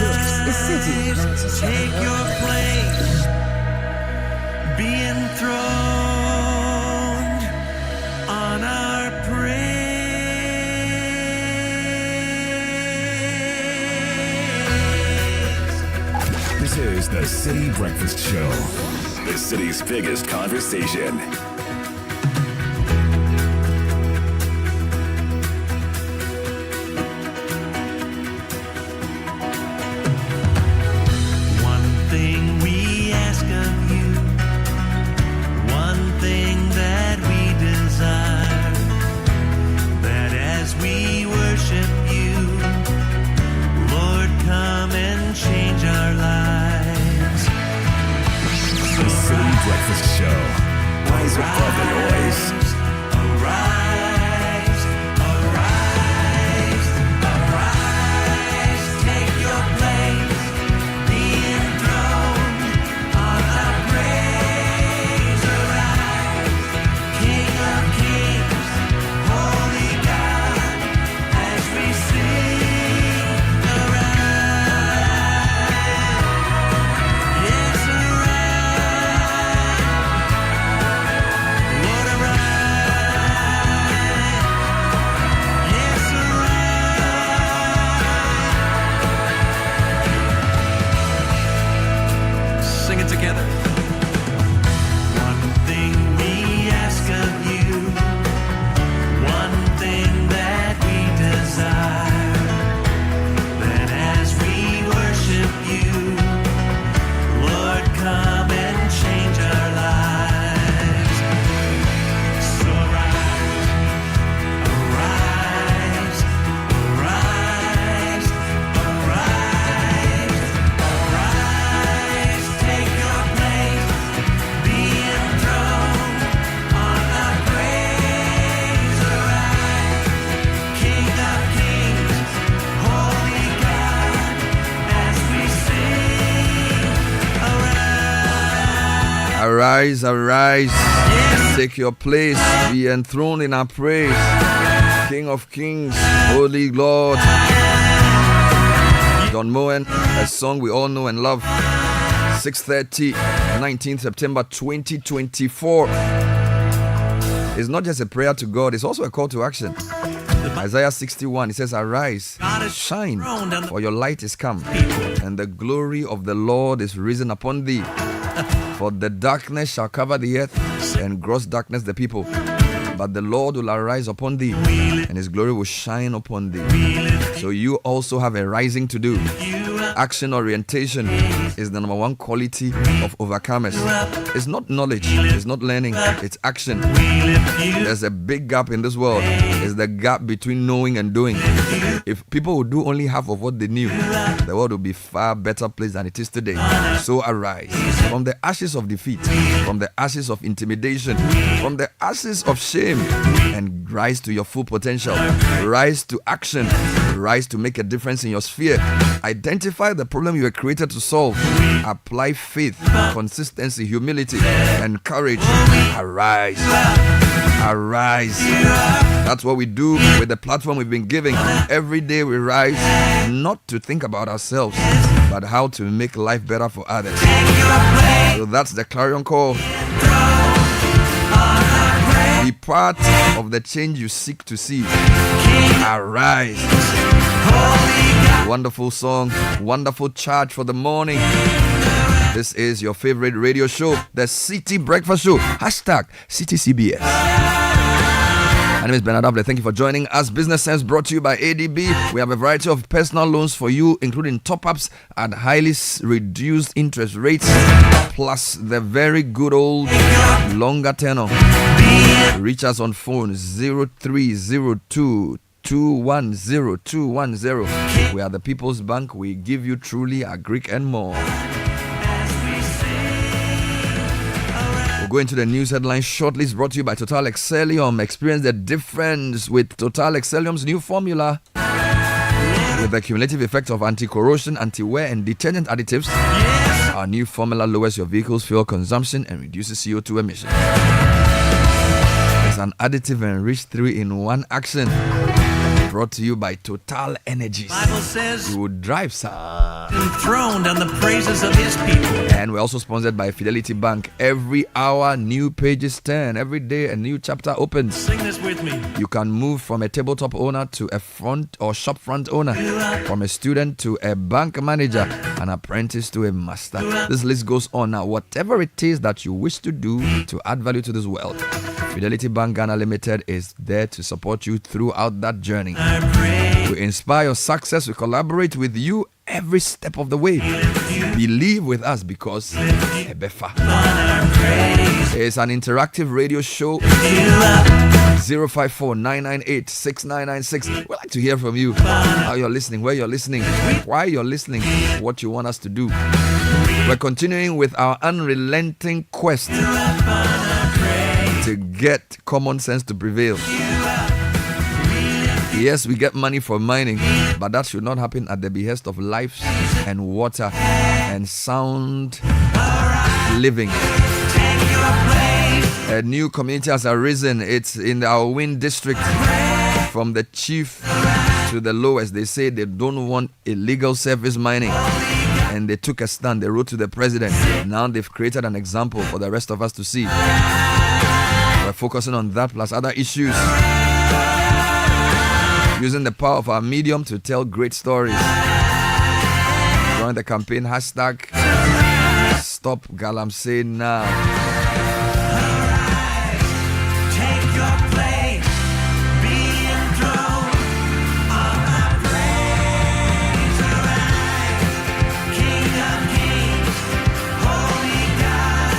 This is Citi. Take your place, be enthroned on our praise. This is the Citi Breakfast Show, the city's biggest conversation. Breakfast Show. Rise above the noise. Arise, arise, arise. Take your place. Be enthroned on our praise. Arise, King of Kings, Holy God, as we sing. Arise, yes, together. One thing we ask of you, one thing that we desire, that as we worship you, Lord, come and change our lives. So arise, arise, arise, arise, arise. Take your place, be enthroned on our praise. Arise, King of Kings, Holy God, as we sing. Arise, arise. Take your place, be enthroned in our praise. King of Kings, Holy Lord. Don Moen, a song we all know and love. 6:30, 19th September 2024. It's not just a prayer to God, it's also a call to action. Isaiah 61, it says, arise, shine, for your light is come, and the glory of the Lord is risen upon thee. For the darkness shall cover the earth, and gross darkness the people. But the Lord will arise upon thee, and his glory will shine upon thee. So you also have a rising to do. Action orientation is the number one quality of overcomers. It's not knowledge, it's not learning, it's action. There's a big gap in this world. It's the gap between knowing and doing. If people would do only half of what they knew, the world would be far better place than it is today. So arise from the ashes of defeat, from the ashes of intimidation, from the ashes of shame, and rise to your full potential. Rise to action. Rise to make a difference in your sphere. Identify the problem you were created to solve. Apply faith, consistency, humility, and courage. Arise. Arise. That's what we do with the platform we've been giving. Every day we rise, not to think about ourselves, but how to make life better for others. So that's the clarion call. Be part of the change you seek to see. Arise. Wonderful song, wonderful charge for the morning. This is your favorite radio show, the Citi Breakfast Show. Hashtag CitiCBS. My name is Bernard Abler. Thank you for joining us. Business Sense brought to you by ADB. We have a variety of personal loans for you, including top-ups at highly reduced interest rates, plus the very good old longer tenor. Reach us on phone 0302 210 210. We are the People's Bank. We give you truly a Greek and more. We'll go into the news headlines shortly. It's brought to you by Total Excellium. Experience the difference with Total Excellium's new formula. With the cumulative effect of anti-corrosion, anti-wear, and detergent additives, our new formula lowers your vehicle's fuel consumption and reduces CO2 emissions. It's an additive enriched 3-in-1 action. Brought to you by Total Energies. Bible says, You would drive, sir. enthroned on the praises of his people. And we're also sponsored by Fidelity Bank. Every hour, new pages turn. Every day, a new chapter opens. Sing this with me. You can move from a tabletop owner to a front or shop front owner, from a student to a bank manager, an apprentice to a master. This list goes on. Now, whatever it is that you wish to do to add value to this world, Fidelity Bank Ghana Limited is there to support you throughout that journey. We inspire your success. We collaborate with you every step of the way. Believe with us because Ebefa. It's an interactive radio show. 054-998-6996. We'd like to hear from you. How you're listening, where you're listening, why you're listening, what you want us to do. We're continuing with our unrelenting quest to get common sense to prevail. Yes, we get money for mining, but that should not happen at the behest of life and water and sound living. A new community has arisen. It's in our Wind district. From the chief to the lowest, they say they don't want illegal surface mining. And they took a stand. They wrote to the president. Now they've created an example for the rest of us to see. We're focusing on that plus other issues. Using the power of our medium to tell great stories. Join the campaign hashtag Stop Galamsey now. Take your place, be enthroned on my praise. Arise, King of Kings, Holy God,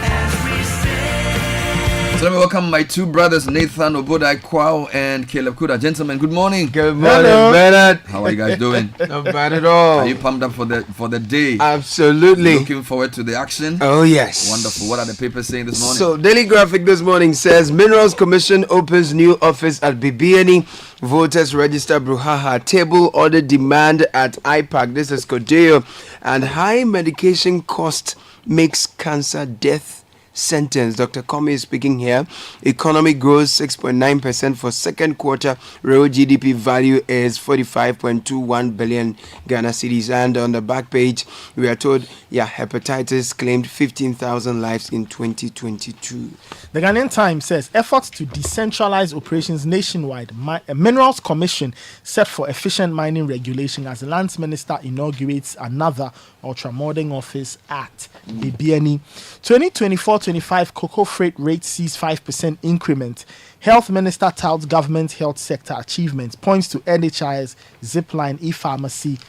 as we sing. So let me welcome my two brothers, Nathan Obodai Kwao and Caleb Kuda. Gentlemen, good morning. Good morning, Hello. Bernard. How are you guys doing? Not bad at all. Are you pumped up for the day? Absolutely. Looking forward to the action? Oh, yes. Wonderful. What are the papers saying this morning? So, Daily Graphic this morning says Minerals Commission opens new office at BBNE. Voters register Bruhaha. Table order demand at IPAC. This is Kodeo. And high medication cost makes cancer death sentence. Dr. Comey is speaking here. Economy grows 6.9% for second quarter. Real GDP value is 45.21 billion Ghana cedis. And on the back page, we are told, hepatitis claimed 15,000 lives in 2022. The Ghanaian Times says efforts to decentralize operations nationwide. Minerals Commission set for efficient mining regulation as the Lands Minister inaugurates another ultramodern office at BBNE. 2024-25 cocoa freight rate sees 5% increment. Health Minister touts government health sector achievements, points to NHIS, Zipline, e-pharmacy,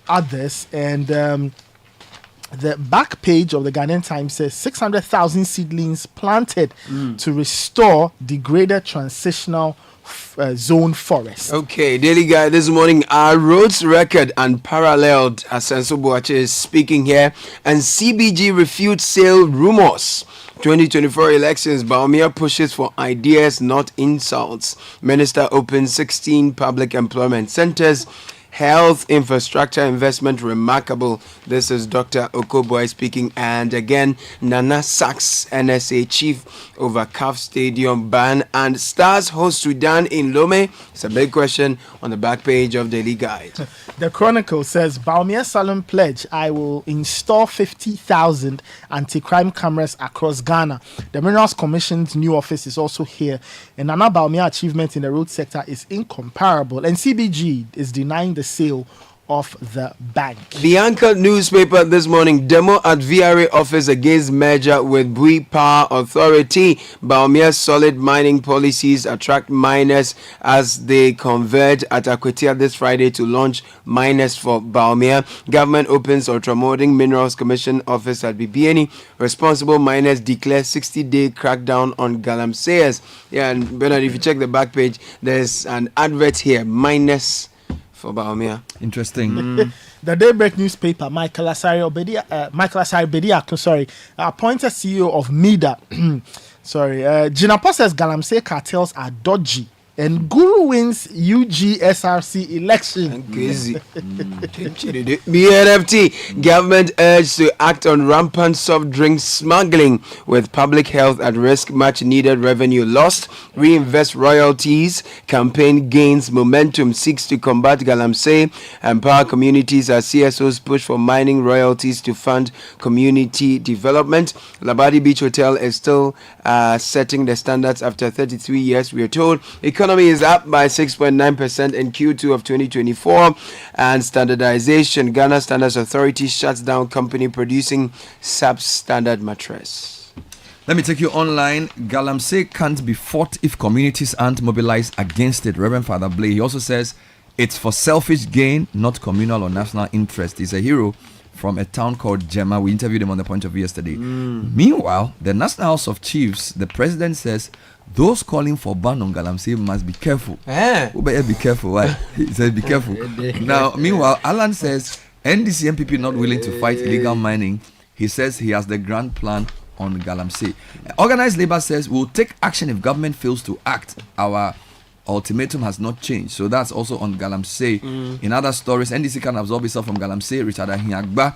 others, and the back page of the Ghanaian Times says 600,000 seedlings planted to restore degraded transitional zone forest. Okay, Daily Guy this morning. Our roads record unparalleled. Asenso Boache is speaking here. And CBG refutes sale rumors. 2024 elections, Baumia pushes for ideas, not insults. Minister opens 16 public employment centers. Health infrastructure investment remarkable. This is Dr. Okoboy speaking. And again, Nana Sachs, NSA chief over CAF Stadium ban. And Stars host Sudan in Lome. It's a big question on the back page of Daily Guide. The Chronicle says Baumia Salon pledge, I will install 50,000 anti-crime cameras across Ghana. The Minerals Commission's new office is also here. And Nana Baumia achievement in the road sector is incomparable. And CBG is denying the sale of the bank. The Anchor newspaper this morning, demo at VRA office against merger with Bui Power Authority. Baumia solid mining policies attract miners as they converge at Akwetia this Friday to launch miners for Baumia. Government opens ultramodern Minerals Commission office at BBNE. Responsible miners declare 60-day crackdown on Galamseyers. Yeah, and Bernard, if you check the back page, there's an advert here, miners for Baumia. Interesting. The Daybreak newspaper, Michael Asari Bediako, appointed CEO of MIDA. Ginapo says Galamsey cartels are dodgy And Guru wins UGSRC election. Crazy. BNFT government urged to act on rampant soft drink smuggling with public health at risk. Much needed revenue lost. Reinvest royalties. Campaign gains momentum. Seeks to combat Galamsey. Empower communities as CSOs push for mining royalties to fund community development. Labadi Beach Hotel is still setting the standards after 33 years. We are told economy is up by 6.9% in Q2 of 2024. And standardization. Ghana Standards Authority shuts down company producing substandard mattress. Let me take you online. Galamsey can't be fought if communities aren't mobilized against it. Reverend Father Blay. He also says it's for selfish gain, not communal or national interest. He's a hero from a town called Jema. We interviewed him on the Point of View yesterday. Meanwhile, the National House of Chiefs, the president says those calling for ban on Galamsey must be careful. Who better be careful? Why? He says be careful. Now, meanwhile, Alan says NDC MPP not willing to fight illegal mining. He says he has the grand plan on Galamsey. Organized labor says we'll take action if government fails to act. Our ultimatum has not changed. So that's also on Galamsey. In other stories, NDC can absorb itself from Galamsey, Richard Ahiagba.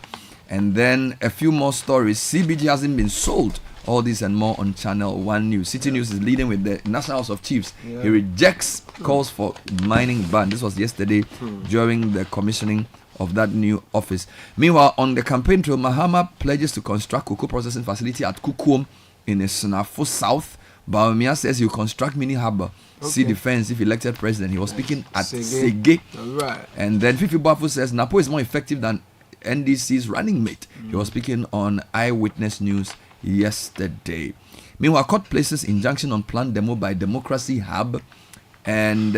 And then a few more stories. CBG hasn't been sold. All this and more on Channel 1 News. City News is leading with the National House of Chiefs. He rejects calls for mining ban. This was yesterday during the commissioning of that new office. Meanwhile, on the campaign trail, Mahama pledges to construct cocoa processing facility at Kukum in Snafo South. Baumia says he'll construct mini harbor. See defense if elected president. He was speaking at Sege. Right. And then Fifi Bafu says Napo is more effective than NDC's running mate. He was speaking on Eyewitness News yesterday. Meanwhile, court places injunction on planned demo by Democracy Hub and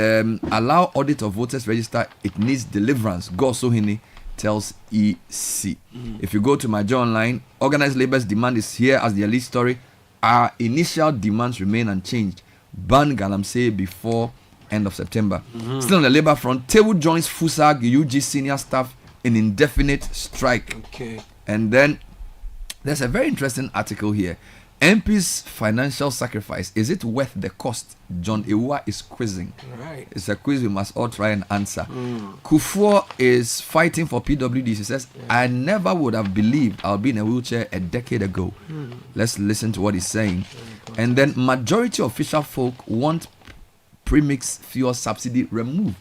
allow audit of voters register. It needs deliverance. Go Sohini tells EC. If you go to my Joe Online, organized labor's demand is here as their lead story. Our initial demands remain unchanged. Ban Galamsey before end of September. Still on the labor front, Tewu joins FUSAG UG senior staff in indefinite strike. And then there's a very interesting article here. MP's financial sacrifice, is it worth the cost? John Ewa is quizzing. Right. It's a quiz we must all try and answer. Kufuor is fighting for PWD. He says, I never would have believed I'll be in a wheelchair a decade ago. Let's listen to what he's saying. And then majority of fisher folk want premix fuel subsidy removed.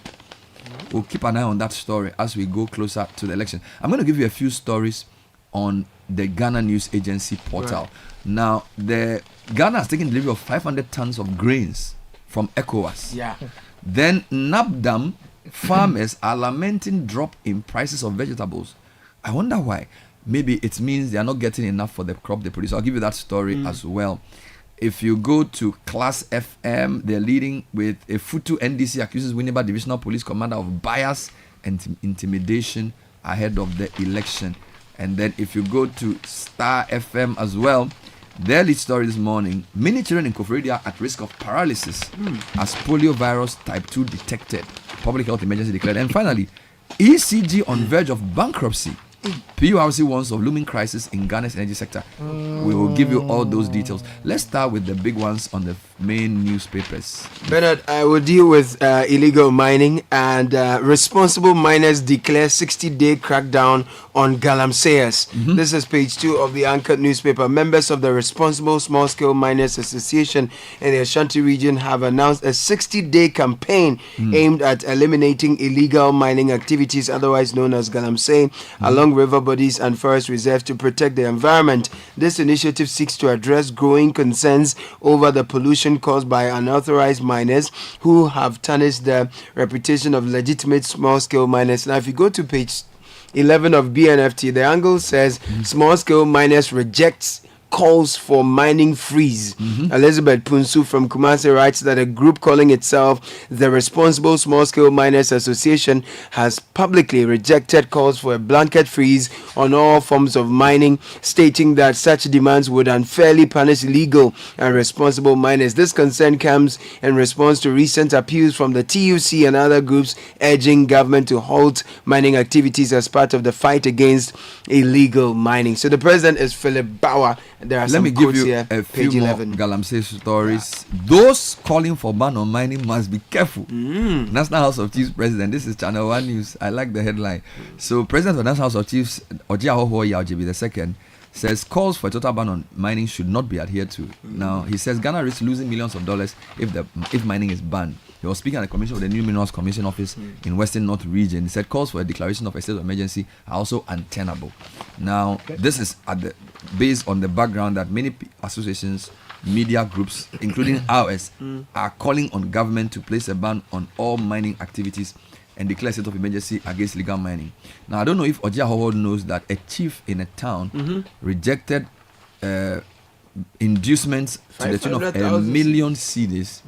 We'll keep an eye on that story as we go closer to the election. I'm going to give you a few stories on the Ghana News Agency portal. Right. Now, the Ghana has taken delivery of 500 tons of grains from ECOWAS. Then NAPDAM farmers are lamenting drop in prices of vegetables. I wonder why. Maybe it means they are not getting enough for the crop they produce. I'll give you that story as well. If you go to Class FM, they're leading with a Futu NDC accuses Winneba Divisional Police Commander of bias and intimidation ahead of the election. And then if you go to Star FM as well, their lead story this morning, many children in Koforidua are at risk of paralysis as poliovirus type 2 detected. Public health emergency declared. And finally, ECG on verge of bankruptcy. PURC warns of looming crisis in Ghana's energy sector. We will give you all those details. Let's start with the big ones on the main newspapers. Bernard, I will deal with illegal mining and responsible miners declare 60-day crackdown on Galamseyers. This is page 2 of the Anchor newspaper. Members of the Responsible Small-Scale Miners Association in the Ashanti region have announced a 60-day campaign aimed at eliminating illegal mining activities, otherwise known as Galamsey, along river bodies and forest reserves to protect the environment. This initiative seeks to address growing concerns over the pollution caused by unauthorized miners who have tarnished the reputation of legitimate small-scale miners. Now, if you go to page 11 of BNFT, the angle says small-scale miners rejects calls for mining freeze. Elizabeth Punsu from Kumasi writes that a group calling itself the Responsible Small-Scale Miners Association has publicly rejected calls for a blanket freeze on all forms of mining, stating that such demands would unfairly punish legal and responsible miners. This concern comes in response to recent appeals from the TUC and other groups urging government to halt mining activities as part of the fight against illegal mining. So the president is Philip Bauer. There are Let some me give quotes you here. a few Page more 11. Galamsey stories. Those calling for ban on mining must be careful. National House of Chiefs President, this is Channel 1 News. I like the headline. So, President of the National House of Chiefs, Ojiahoho Yaojibi II, says calls for a total ban on mining should not be adhered to. Now, he says Ghana risks losing millions of dollars if mining is banned. He was speaking at the commission of the New Minerals Commission office in Western North region. He said calls for a declaration of a state of emergency are also untenable. Now, this is based on the background that many associations, media groups, including ours, are calling on government to place a ban on all mining activities and declare a state of emergency against legal mining. Now, I don't know if Ojiahoho knows that a chief in a town rejected inducements to the tune of 1 million cedis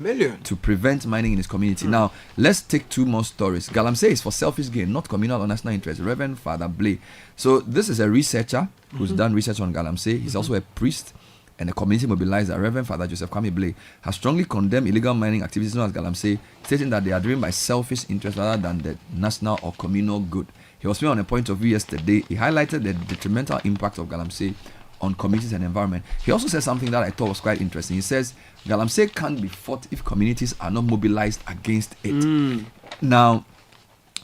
to prevent mining in his community. Now, let's take two more stories. Galamsey is for selfish gain, not communal or national interest. Reverend Father Blay. So this is a researcher who's done research on Galamsey. He's also a priest and a community mobilizer. Reverend Father Joseph Kwame Blay has strongly condemned illegal mining activities known as Galamsey, stating that they are driven by selfish interests rather than the national or communal good. He was speaking on a point of view yesterday. He highlighted the detrimental impact of Galamsey on communities and environment. He also said something that I thought was quite interesting. He says Galamsey can't be fought if communities are not mobilized against it. Now,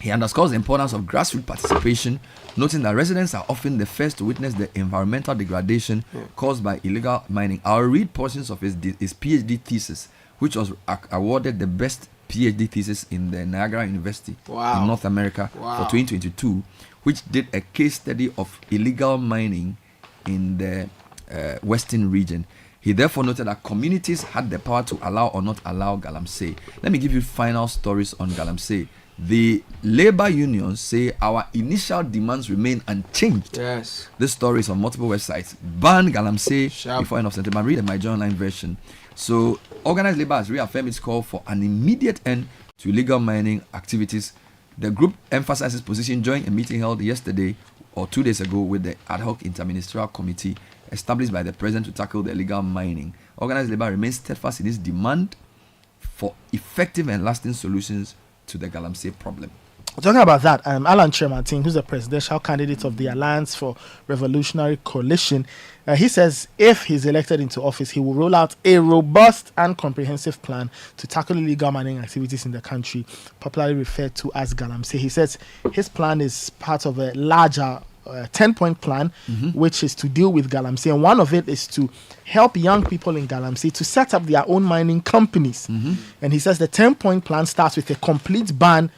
he underscores the importance of grassroots participation, noting that residents are often the first to witness the environmental degradation caused by illegal mining. I'll read portions of his PhD thesis, which was awarded the best PhD thesis in the Niagara University in North America for 2022, which did a case study of illegal mining in the western region. He therefore noted that communities had the power to allow or not allow Galamsey. Let me give you final stories on Galamsey. The labor unions say our initial demands remain unchanged. Yes. This story is on multiple websites. Ban Galamsey before end of September. Read in my journal line version. So, organized labor has reaffirmed its call for an immediate end to illegal mining activities. The group emphasizes position during a meeting held yesterday or 2 days ago with the ad hoc interministerial committee established by the president to tackle the illegal mining. Organized labor remains steadfast in its demand for effective and lasting solutions to the Galamsey problem. Talking about that, Alan Chemartin, who's the presidential candidate of the Alliance for Revolutionary Coalition, he says if he's elected into office, he will roll out a robust and comprehensive plan to tackle illegal mining activities in the country, popularly referred to as Galamsey. He says his plan is part of a larger 10-point plan, which is to deal with Galamsey, and one of it is to help young people in Galamsey to set up their own mining companies. And he says the 10-point plan starts with a complete ban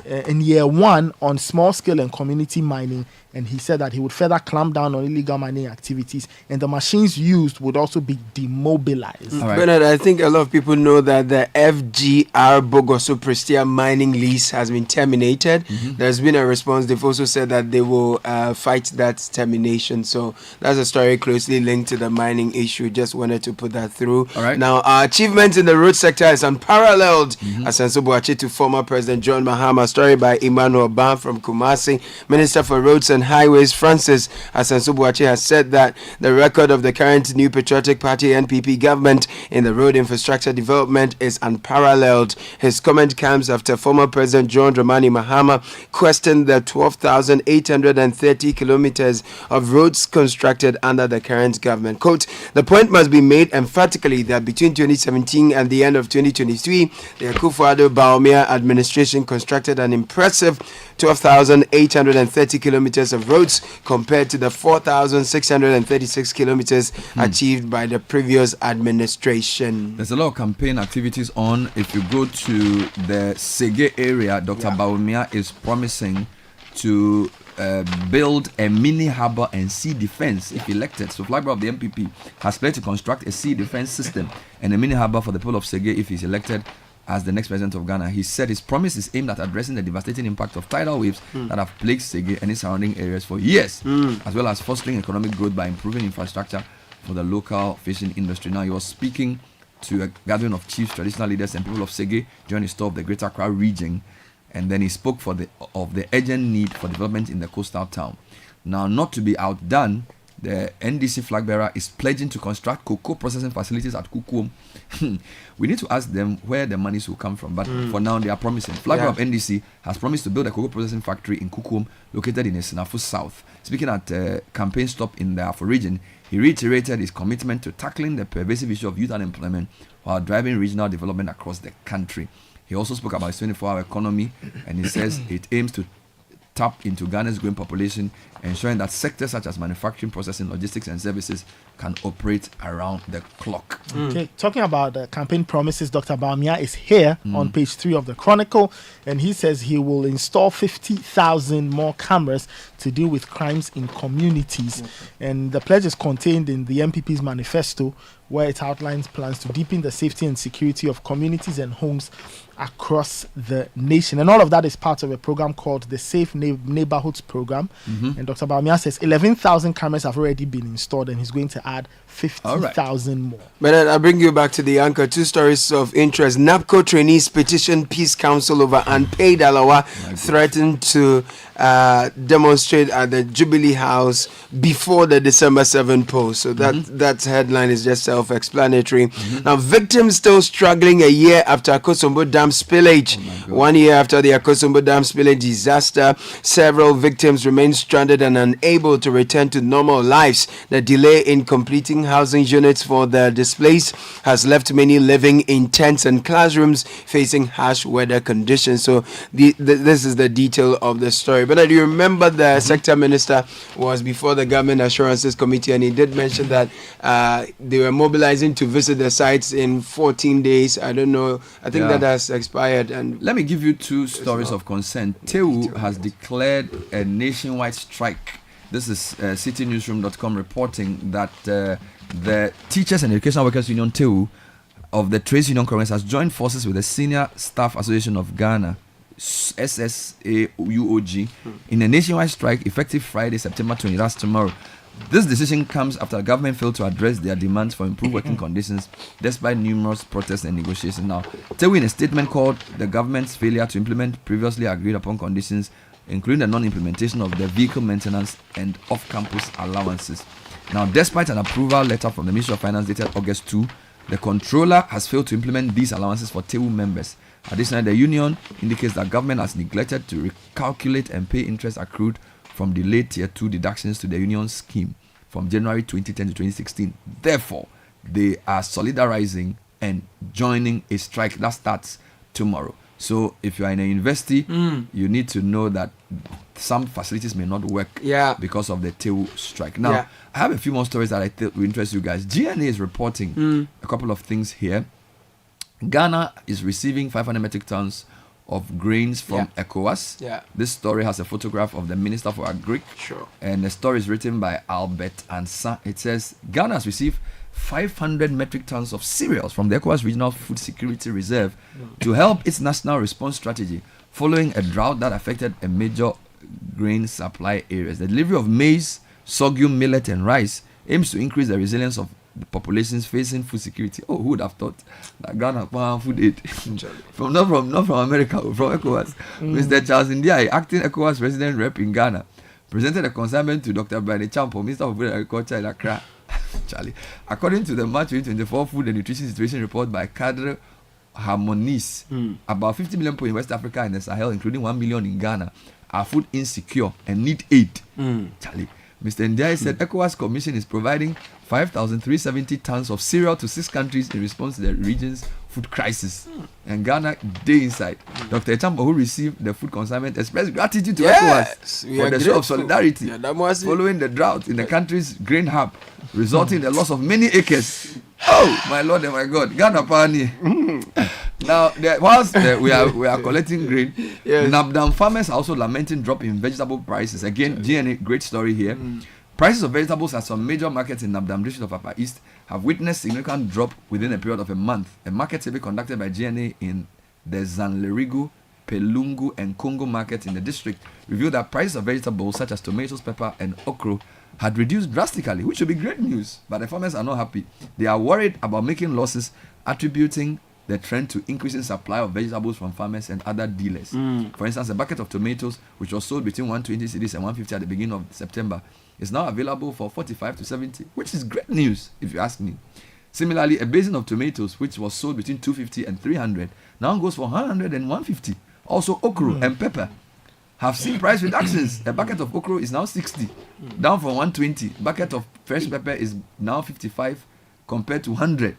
in year 1 on small scale and community mining, and he said that he would further clamp down on illegal mining activities, and the machines used would also be demobilized. Right. Bernard, I think a lot of people know that the FGR Bogoso Prestia mining lease has been terminated. There's been a response. They've also said that they will fight that termination. So that's a story closely linked to the mining issue. Just wanted to put that through. All right. Now, our achievement in the road sector is unparalleled. Asenso Boakye to former President John Mahama. Story by Emmanuel Ban from Kumasi. Minister for Roads and Highways Francis Asenso Boakye has said that the record of the current New Patriotic Party NPP government in the road infrastructure development is unparalleled. His comment comes after former President John Dramani Mahama questioned the 12,830 kilometers of roads constructed under the current government. Quote, the point must be made emphatically that between 2017 and the end of 2023, the Akufo-Addo Bawumia administration constructed an impressive 12,830 kilometers of roads compared to the 4,636 kilometers achieved by the previous administration. There's a lot of campaign activities on. If you go to the Sege area, Dr. Bawumia is promising to build a mini harbor and sea defense if elected. So Flagbearer of the MPP has pledged to construct a sea defense system and a mini harbor for the people of Sege if he's elected as the next president of Ghana. He said his promise is aimed at addressing the devastating impact of tidal waves that have plagued Sege and its surrounding areas for years, as well as fostering economic growth by improving infrastructure for the local fishing industry. Now, he was speaking to a gathering of chiefs, traditional leaders, and people of Sege during his tour of the Greater Accra region, and then he spoke of the urgent need for development in the coastal town. Now, not to be outdone, the NDC flag bearer, is pledging to construct cocoa processing facilities at Kukuom. We need to ask them where the monies will come from. But for now, they are promising. Flag bearer of NDC has promised to build a cocoa processing factory in Kukuom, located in Esinafu South. Speaking at a campaign stop in the Afo region, he reiterated his commitment to tackling the pervasive issue of youth unemployment while driving regional development across the country. He also spoke about his 24-hour economy, and he says it aims to tap into Ghana's growing population, ensuring that sectors such as manufacturing, processing, logistics, and services can operate around the clock. Okay, talking about the campaign promises, Dr. Bawumia is here on page 3 of the Chronicle, and he says he will install 50,000 more cameras to deal with crimes in communities. And the pledge is contained in the MPP's manifesto, where it outlines plans to deepen the safety and security of communities and homes across the nation. And all of that is part of a program called the Safe Neighborhoods Program. And Dr. Bawumia says 11,000 cameras have already been installed, and he's going to add 50,000 more. But I bring you back to the anchor. 2 stories of interest. NAPCO trainees petition Peace Council over unpaid alawa, threatened to demonstrate at the Jubilee House before the December 7 poll. So that headline is just self-explanatory. Now, victims still struggling a year after Akosombo Dam spillage. 1 year after the Akosombo Dam spillage disaster, several victims remain stranded and unable to return to normal lives. The delay in completing housing units for the displaced has left many living in tents and classrooms facing harsh weather conditions. So this is the detail of the story. But I do remember the sector minister was before the Government Assurances Committee, and he did mention that they were mobilizing to visit the sites in 14 days. I don't know. I think that has expired. And let me give you 2 stories of concern. TEU has declared a nationwide strike. This is CitiNewsroom.com reporting that the Teachers and Educational Workers Union TEU of the Trades Union Congress has joined forces with the Senior Staff Association of Ghana, SSAUOG, in a nationwide strike effective Friday, September 20. That's tomorrow. This decision comes after the government failed to address their demands for improved working conditions despite numerous protests and negotiations. Now, TEU in a statement called the government's failure to implement previously agreed upon conditions, including the non-implementation of the vehicle maintenance and off-campus allowances. Now, despite an approval letter from the Ministry of Finance dated August 2, the controller has failed to implement these allowances for TEU members. Additionally, the union indicates that government has neglected to recalculate and pay interest accrued from delayed Tier 2 deductions to the union scheme from January 2010 to 2016. Therefore, they are solidarizing and joining a strike that starts tomorrow. So if you are in a university, you need to know that some facilities may not work because of the TEU strike. Now, I have a few more stories that I think will interest you guys. GNA is reporting a couple of things here. Ghana is receiving 500 metric tons of grains from ECOWAS. This story has a photograph of the Minister for Agric. And the story is written by Albert Ansa. It says, Ghana has received 500 metric tons of cereals from the ECOWAS Regional Food Security Reserve to help its national response strategy following a drought that affected a major grain supply areas. The delivery of maize, sorghum, millet, and rice aims to increase the resilience of the populations facing food security. Oh, who would have thought that Ghana food aid not from America, from ECOWAS. Mr. Charles Ndiaye, acting ECOWAS resident rep in Ghana, presented a consignment to Dr. Brian Champo, Minister of Food and Agriculture in Accra. Charlie, according to the March 2024 Food and Nutrition Situation Report by Cadre Harmonis, about 50 million people in West Africa and the Sahel, including 1 million in Ghana, are food insecure and need aid. Charlie, Mr. Ndiaye said ECOWAS Commission is providing 5,370 tons of cereal to 6 countries in response to the region's food crisis. And Ghana, day inside. Dr. Chambo, who received the food consignment, expressed gratitude to ECOWAS for the show of solidarity following the drought in the country's grain hub, resulting in the loss of many acres. Oh, my Lord and my God. Ghana Pani. Now, whilst we are collecting grain, Nabdam farmers are also lamenting drop in vegetable prices. Again, GNA, great story here. Prices of vegetables at some major markets in Nabdam district of Upper East have witnessed significant drop within a period of a month. A market survey conducted by GNA in the Zanlerigu, Pelungu, and Congo markets in the district revealed that prices of vegetables such as tomatoes, pepper, and okra had reduced drastically, which should be great news. But the farmers are not happy. They are worried about making losses, attributing the trend to increasing supply of vegetables from farmers and other dealers. For instance, a bucket of tomatoes, which was sold between 120 cedis and 150 at the beginning of September, is now available for 45 to 70, which is great news, if you ask me. Similarly, a basin of tomatoes, which was sold between 250 and 300, now goes for 100 and 150. Also, okra and pepper have seen price reductions. A bucket of okra is now 60, down from 120. Bucket of fresh pepper is now 55 compared to 100.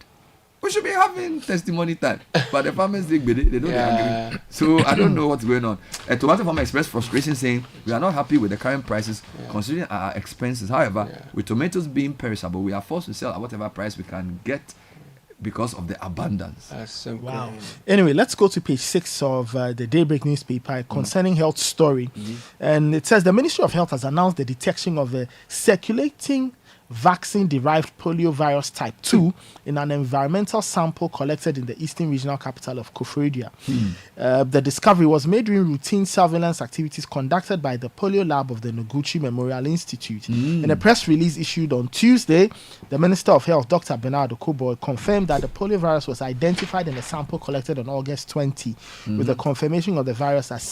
We should be having testimony time, but the farmers they don't agree. So I don't know what's going on. A tomato farmer expressed frustration, saying, "We are not happy with the current prices, considering our expenses. However, with tomatoes being perishable, we are forced to sell at whatever price we can get because of the abundance." Wow. Anyway, let's go to page 6 of the Daybreak newspaper concerning health story. And it says the Ministry of Health has announced the detection of a circulating vaccine-derived polio virus type 2 in an environmental sample collected in the eastern regional capital of Koforidua. The discovery was made during routine surveillance activities conducted by the polio lab of the Noguchi Memorial Institute. In a press release issued on Tuesday, the Minister of Health, Dr. Bernard Okoboy, confirmed that the polio virus was identified in a sample collected on August 20, with the confirmation of the virus as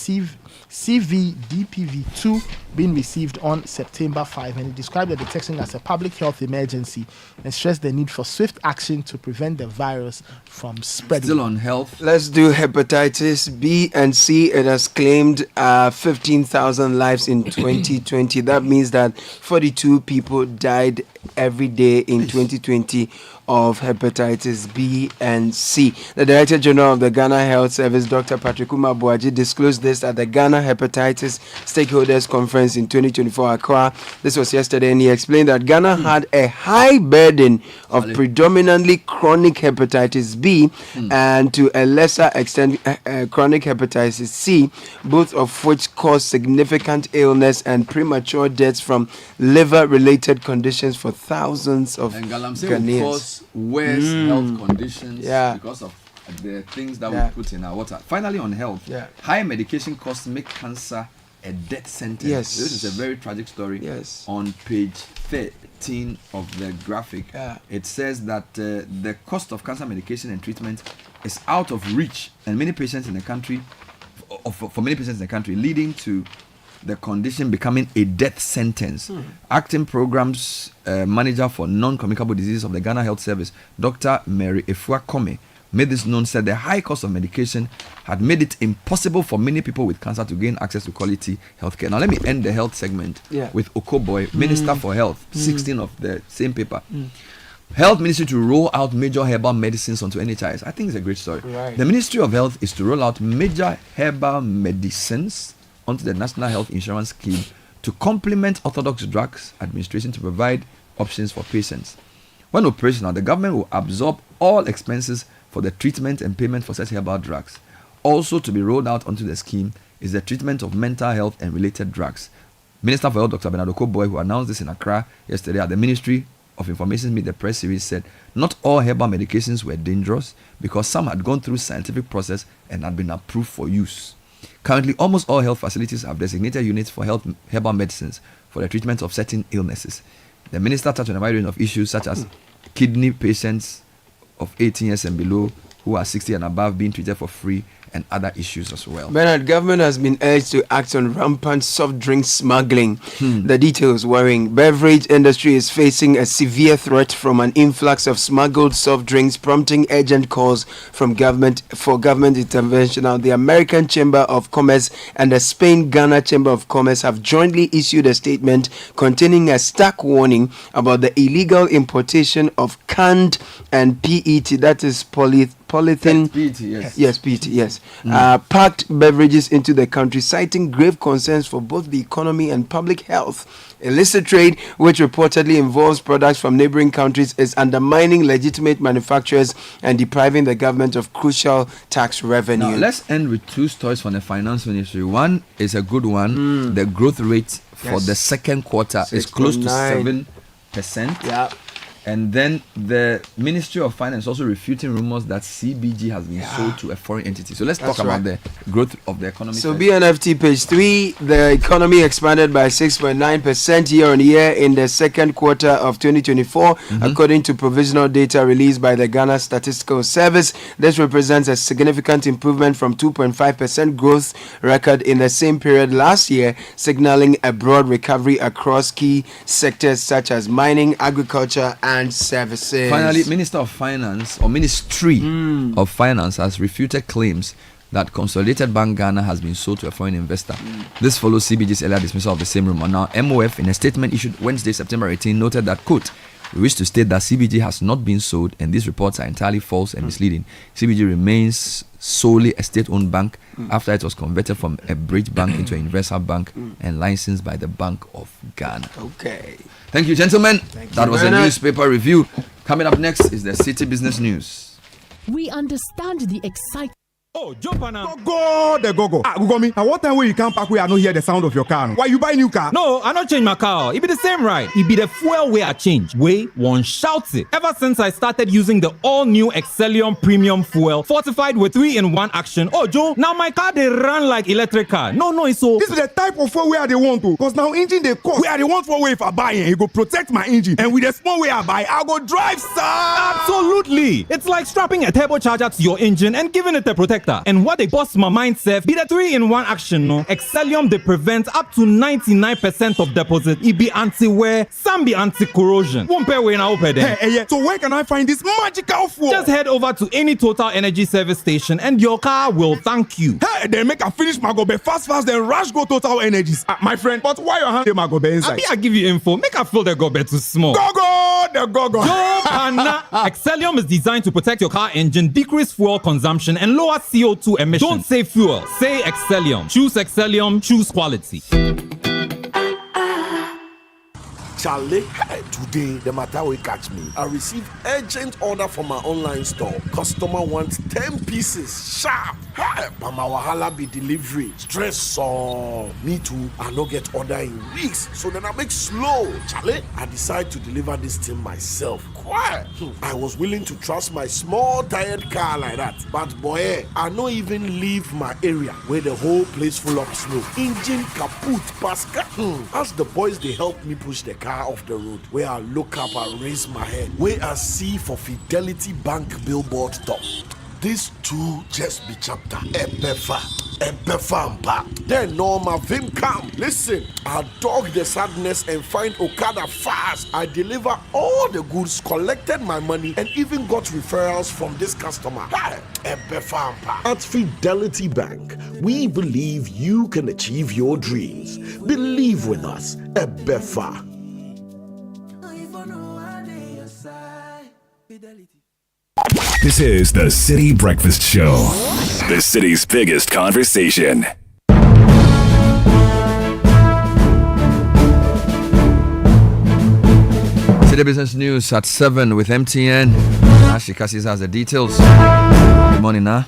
CVDPV2 being received on September 5, and he described the detection as a public health emergency and stressed the need for swift action to prevent the virus from spreading. Still on health. Let's do hepatitis B and C. It has claimed 15,000 lives in 2020. That means that 42 people died every day in 2020 of hepatitis B and C. The Director General of the Ghana Health Service, Dr. Patrick Umabuaji, disclosed this at the Ghana Hepatitis Stakeholders Conference in 2024 Accra. This was yesterday, and he explained that Ghana had a high burden of predominantly chronic hepatitis B and to a lesser extent chronic hepatitis C, both of which cause significant illness and premature deaths from liver-related conditions for thousands of And Galamsey Ghanaians. will cause worse health conditions because of the things that we put in our water. Finally, on health, high medication costs make cancer a death sentence. Yes. This is a very tragic story. Yes. On page 13 of the graphic, it says that the cost of cancer medication and treatment is out of reach, and many patients in the country, for many patients in the country, leading to the condition becoming a death sentence. Acting Programs Manager for Non-Communicable Diseases of the Ghana Health Service, Dr. Mary Efua Kome, made this known, said the high cost of medication had made it impossible for many people with cancer to gain access to quality healthcare. Now, let me end the health segment with Okoboy, Minister for Health, 16 of the same paper. Health Ministry to roll out major herbal medicines onto NHIS. I think it's a great story. The Ministry of Health is to roll out major herbal medicines onto the National Health Insurance Scheme to complement orthodox drugs administration to provide options for patients. When operational, the government will absorb all expenses for the treatment and payment for such herbal drugs. Also to be rolled out onto the scheme is the treatment of mental health and related drugs. Minister for Health, Dr. Bernard Okoboy, who announced this in Accra yesterday at the Ministry of Information Meet the Press series, said not all herbal medications were dangerous because some had gone through scientific process and had been approved for use. Currently, almost all health facilities have designated units for herbal medicines for the treatment of certain illnesses. The minister touched on a wide range of issues such as kidney patients of 18 years and below who are 60 and above being treated for free, and other issues as well. Bernard, government has been urged to act on rampant soft drink smuggling. The details worrying. Beverage industry is facing a severe threat from an influx of smuggled soft drinks, prompting urgent calls from government for government intervention. Now, the American Chamber of Commerce and the Spain-Ghana Chamber of Commerce have jointly issued a statement containing a stark warning about the illegal importation of canned and PET, that is polythene, PET, yes. Yes, PET, yes. Packed beverages into the country, citing grave concerns for both the economy and public health. Illicit trade, which reportedly involves products from neighboring countries, is undermining legitimate manufacturers and depriving the government of crucial tax revenue. Now, let's end with two stories from the finance ministry. One is a good one. The growth rate for the second quarter is close to 7%. Yeah. And then the Ministry of Finance also refuting rumors that CBG has been sold to a foreign entity. So let's talk about the growth of the economy. So BNFT page 3, the economy expanded by 6.9% year on year in the second quarter of 2024, according to provisional data released by the Ghana Statistical Service. This represents a significant improvement from 2.5% growth record in the same period last year, signaling a broad recovery across key sectors such as mining, agriculture, and services. Finally, Minister of Finance or Ministry of Finance has refuted claims that Consolidated Bank Ghana has been sold to a foreign investor. This follows CBG's earlier dismissal of the same rumor. Now, MOF, in a statement issued Wednesday, September 18, noted that, quote, "We wish to state that CBG has not been sold and these reports are entirely false and misleading. CBG remains solely a state-owned bank after it was converted from a bridge bank into a universal bank and licensed by the Bank of Ghana." Okay. Thank you, gentlemen. That was a Bernard. newspaper review. Coming up next is the Citi Business News. We understand the excitement. Oh, jump on now. Go, the go. Google me. And what time when you come back, we are not hear the sound of your car. Why you buy new car? No, I not change my car. It be the same ride. It be the fuel way I change. Way one shouts it. Ever since I started using the all-new Excellium Premium Fuel, fortified with 3-in-1 action. Oh, Joe, now my car they run like electric car. No, it's so. This is the type of fuel where they want to. Because now engine they cost. Where they want for way if I buy it, it go protect my engine. And with the small way I buy, I go drive, sir. Absolutely. It's like strapping a turbocharger to your engine and giving it a protector. And what they bust my mind, Seth, be the 3-in-1 action, no? Excellium, they prevent up to 99% of deposit. It be anti-wear, some be anti-corrosion. Won't pay when I open them. Hey, so where can I find this magical fuel? Just head over to any Total Energy service station and your car will thank you. Hey, then make a finish my go be fast, then rush go Total Energies. My friend, but why your hand my go be inside? I give you info. Make I feel the gobe too small. The go. Yo, Pana. Excellium is designed to protect your car engine, decrease fuel consumption, and lower CO2 emissions. Don't say fuel, say Excellium. Choose Excellium, choose quality. Charlie, today the matter will catch me. I received urgent order from my online store. Customer wants 10 pieces sharp. Hey, but my wahala be delivery. Stress so me too. I no get order in weeks. So then I make slow. Charlie, I decide to deliver this thing myself. Quiet. I was willing to trust my small tired car like that. But boy, I no even leave my area where the whole place full of snow. Engine kaput, Pascal. Ask the boys, they help me push the car off the road. Where I look up and raise my head. Where I see for Fidelity Bank billboard top. This too just be chapter. Ebefa. Then Norma Vim come. Listen, I dog the sadness and find Okada fast. I deliver all the goods, collected my money, and even got referrals from this customer. Ebefa. At Fidelity Bank, we believe you can achieve your dreams. Believe with us. Ebefa. This is the Citi Breakfast Show, the city's biggest conversation. Citi Business News at 7 with MTN. Nashi Cassis has the details. Good morning, Nah.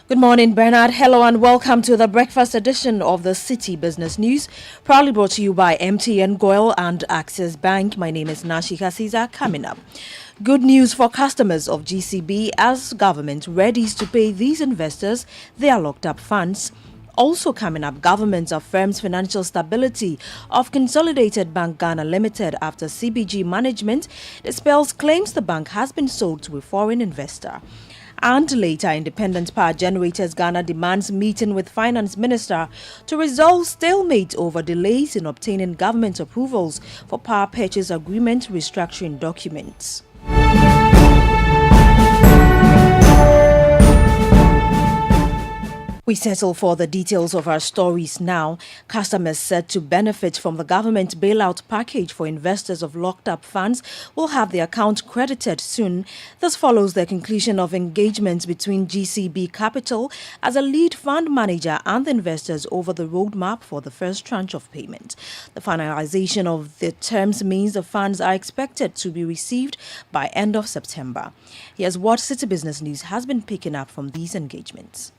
Good morning, Bernard. Hello and welcome to the breakfast edition of the Citi Business News, proudly brought to you by MTN, Goil and Access Bank. My name is Nashi Kasiza. Coming up, good news for customers of GCB as government readies to pay these investors their locked-up funds. Also coming up, government affirms financial stability of Consolidated Bank Ghana Limited after CBG management dispels claims the bank has been sold to a foreign investor. And later, Independent Power Generators Ghana demands meeting with Finance Minister to resolve stalemate over delays in obtaining government approvals for power purchase agreement restructuring documents. We settle for the details of our stories now. Customers said to benefit from the government bailout package for investors of locked-up funds will have their account credited soon. This follows the conclusion of engagements between GCB Capital as a lead fund manager and the investors over the roadmap for the first tranche of payment. The finalization of the terms means the funds are expected to be received by end of September. Here's what Citi Business News has been picking up from these engagements.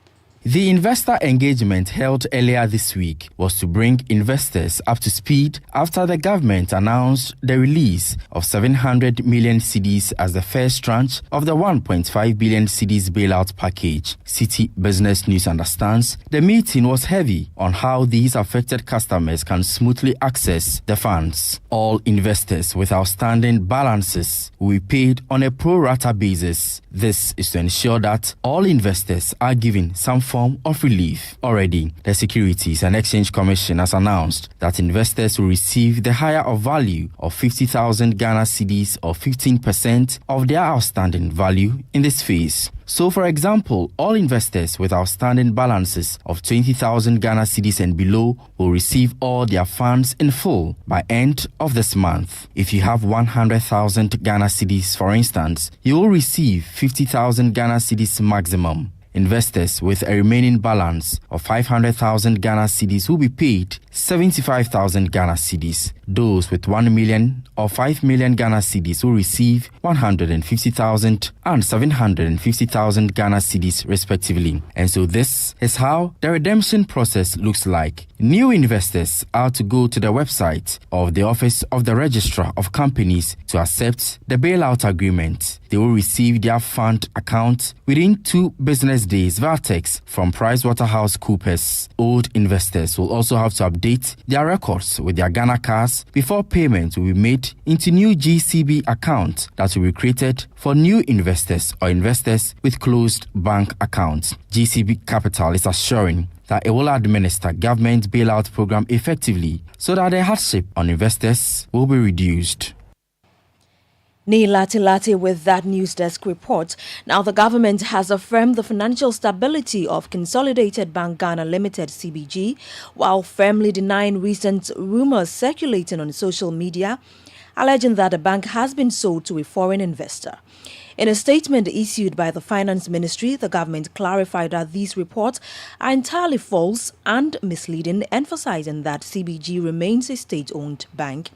The investor engagement held earlier this week was to bring investors up to speed after the government announced the release of 700 million cedis as the first tranche of the 1.5 billion cedis bailout package. Citi Business News understands the meeting was heavy on how these affected customers can smoothly access the funds. All investors with outstanding balances will be paid on a pro rata basis. This is to ensure that all investors are given some form of relief. Already, the Securities and Exchange Commission has announced that investors will receive the higher of value of 50,000 Ghana cedis or 15% of their outstanding value in this phase. So, for example, all investors with outstanding balances of 20,000 Ghana cedis and below will receive all their funds in full by end of this month. If you have 100,000 Ghana cedis, for instance, you will receive 50,000 Ghana cedis maximum. Investors with a remaining balance of 500,000 Ghana cedis will be paid 75,000 Ghana cedis. Those with 1 million or 5 million Ghana cedis will receive 150,000 and 750,000 Ghana cedis respectively. And so this is how the redemption process looks like. New investors are to go to the website of the Office of the Registrar of Companies to accept the bailout agreement. They will receive their fund account within 2 business days via text from PricewaterhouseCoopers. Old investors will also have to update their records with their Ghana cards before payment will be made into new GCB account that will be created for new investors or investors with closed bank accounts. GCB Capital is assuring that it will administer government bailout program effectively so that the hardship on investors will be reduced. Neil Latilati with that News Desk report. Now, the government has affirmed the financial stability of Consolidated Bank Ghana Limited (CBG), while firmly denying recent rumors circulating on social media, alleging that the bank has been sold to a foreign investor. In a statement issued by the Finance Ministry, the government clarified that these reports are entirely false and misleading, emphasizing that CBG remains a state-owned bank.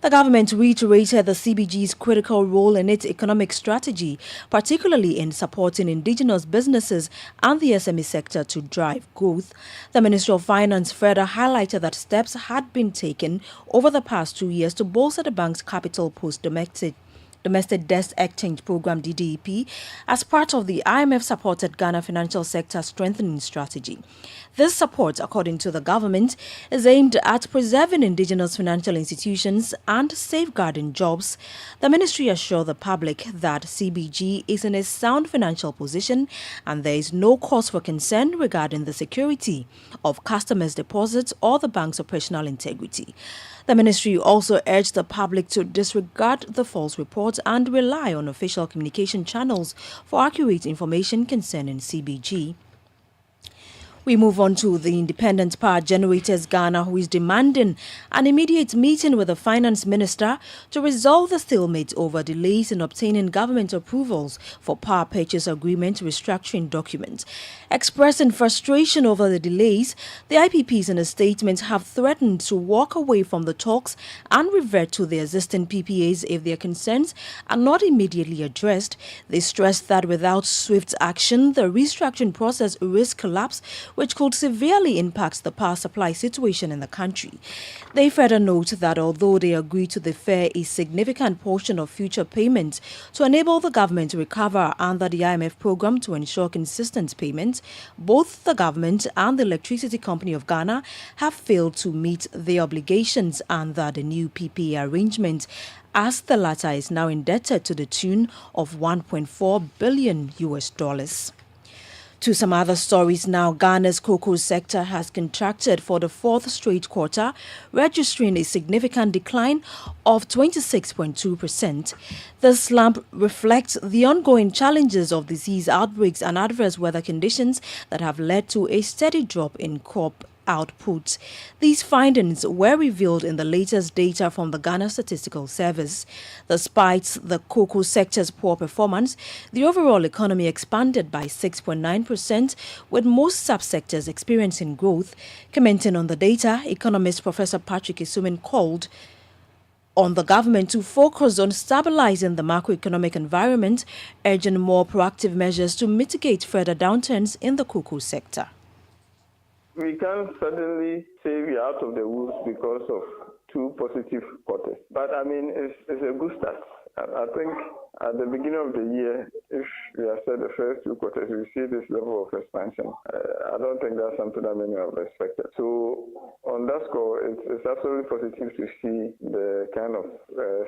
The government reiterated the CBG's critical role in its economic strategy, particularly in supporting indigenous businesses and the SME sector to drive growth. The Ministry of Finance further highlighted that steps had been taken over the past 2 years to bolster the bank's capital post-domestic Debt Exchange Program (DDEP) as part of the IMF-supported Ghana financial sector strengthening strategy. This support, according to the government, is aimed at preserving indigenous financial institutions and safeguarding jobs. The ministry assured the public that CBG is in a sound financial position and there is no cause for concern regarding the security of customers' deposits or the bank's operational integrity. The ministry also urged the public to disregard the false reports and rely on official communication channels for accurate information concerning CBG. We move on to the Independent Power Generators Ghana, who is demanding an immediate meeting with the Finance Minister to resolve the stalemate over delays in obtaining government approvals for power purchase agreement restructuring documents. Expressing frustration over the delays, the IPPs in a statement have threatened to walk away from the talks and revert to the existing PPAs if their concerns are not immediately addressed. They stressed that without swift action, the restructuring process risks collapse, which could severely impact the power supply situation in the country. They further note that although they agree to defer a significant portion of future payments to enable the government to recover under the IMF program to ensure consistent payments, both the government and the Electricity Company of Ghana have failed to meet their obligations under the new PPA arrangement, as the latter is now indebted to the tune of $1.4 billion. To some other stories now, Ghana's cocoa sector has contracted for the 4th straight quarter, registering a significant decline of 26.2%. The slump reflects the ongoing challenges of disease outbreaks and adverse weather conditions that have led to a steady drop in crop output. These findings were revealed in the latest data from the Ghana Statistical Service. Despite the cocoa sector's poor performance, the overall economy expanded by 6.9%, with most subsectors experiencing growth. Commenting on the data, economist Professor Patrick Isumin called on the government to focus on stabilizing the macroeconomic environment, urging more proactive measures to mitigate further downturns in the cocoa sector. We can't suddenly say we are out of the woods because of 2 positive quarters. But I mean, it's a good start. I think at the beginning of the year, if we have said the first 2 quarters, we see this level of expansion. I don't think that's something that many have expected. So on that score, it's absolutely positive to see the kind of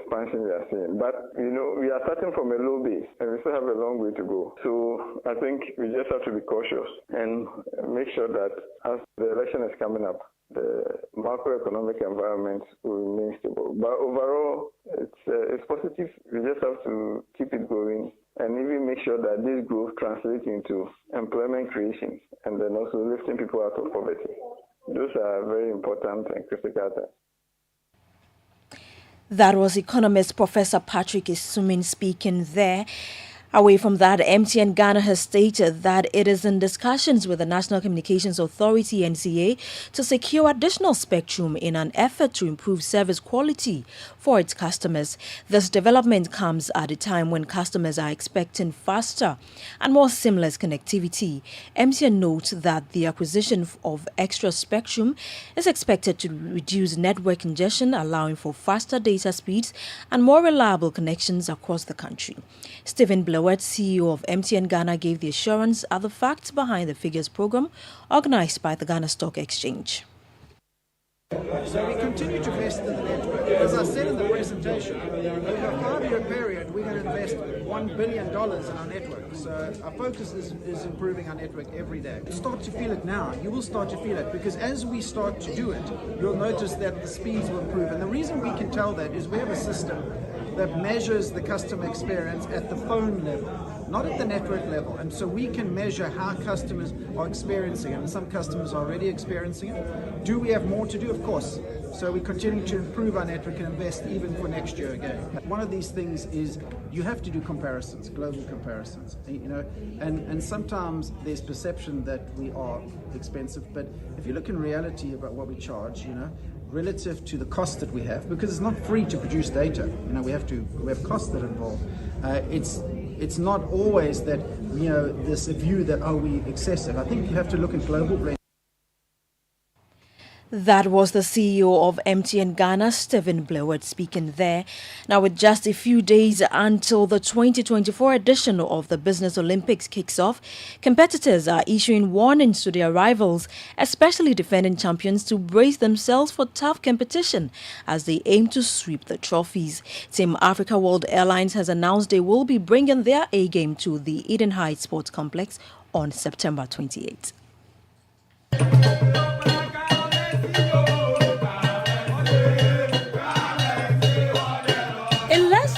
expansion we are seeing. But, you know, we are starting from a low base and we still have a long way to go. So I think we just have to be cautious and make sure that as the election is coming up, the macroeconomic environment will remain stable. But overall, it's positive. We just have to keep it going and even make sure that this growth translates into employment creation and then also lifting people out of poverty. Those are very important and critical things. That was economist Professor Patrick Isumin speaking there. Away from that, MTN Ghana has stated that it is in discussions with the National Communications Authority, NCA, to secure additional spectrum in an effort to improve service quality for its customers. This development comes at a time when customers are expecting faster and more seamless connectivity. MTN notes that the acquisition of extra spectrum is expected to reduce network congestion, allowing for faster data speeds and more reliable connections across the country. Stephen Blowett, CEO of MTN Ghana, gave the assurance at the facts behind the figures program organized by the Ghana Stock Exchange. So we continue to invest in the network. As I said in the presentation, over a 5-year period, we're going to invest $1 billion in our network. So our focus is improving our network every day. You start to feel it now. You will start to feel it because as we start to do it, you'll notice that the speeds will improve. And the reason we can tell that is we have a system that measures the customer experience at the phone level, not at the network level. And so we can measure how customers are experiencing it. And some customers are already experiencing it. Do we have more to do? Of course. So we continue to improve our network and invest even for next year again. One of these things is you have to do comparisons, global comparisons, you know, and sometimes there's perception that we are expensive, but if you look in reality about what we charge, you know, relative to the cost that we have, because it's not free to produce data. You know, we have costs that are involved. It's not always that, you know, this view that, oh, we excessive. I think you have to look at global rates. That was the CEO of MTN Ghana, Stephen Blowett, speaking there. Now, with just a few days until the 2024 edition of the Business Olympics kicks off, competitors are issuing warnings to their rivals, especially defending champions, to brace themselves for tough competition as they aim to sweep the trophies. Team Africa World Airlines has announced they will be bringing their A-game to the Eden Heights Sports Complex on September 28.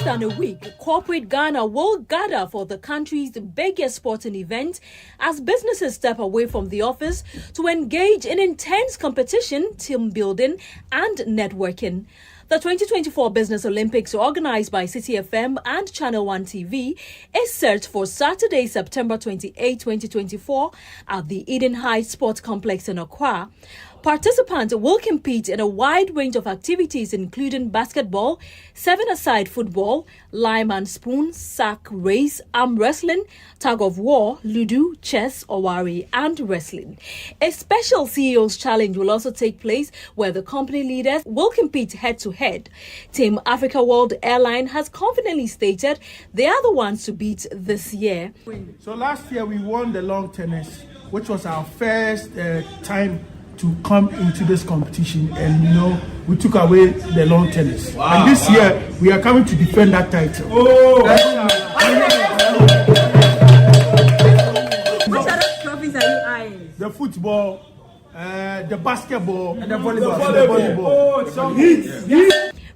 In a week, corporate Ghana will gather for the country's biggest sporting event as businesses step away from the office to engage in intense competition, team building, and networking. The 2024 Business Olympics, organized by Citi FM and Channel One TV, is set for Saturday, September 28, 2024 at the Eden Heights Sports Complex in Accra. Participants will compete in a wide range of activities including basketball, 7-a-side football, lime and spoon, sack race, arm wrestling, tug of war, ludo, chess, owari, and wrestling. A special CEO's challenge will also take place where the company leaders will compete head-to-head. Team Africa World Airline has confidently stated they are the ones to beat this year. So last year we won the long tennis, which was our first time to come into this competition, and you know, we took away the long tennis. Wow. And this year we are coming to defend that title. What other trophies are you eyeing? The football, the basketball, and the volleyball.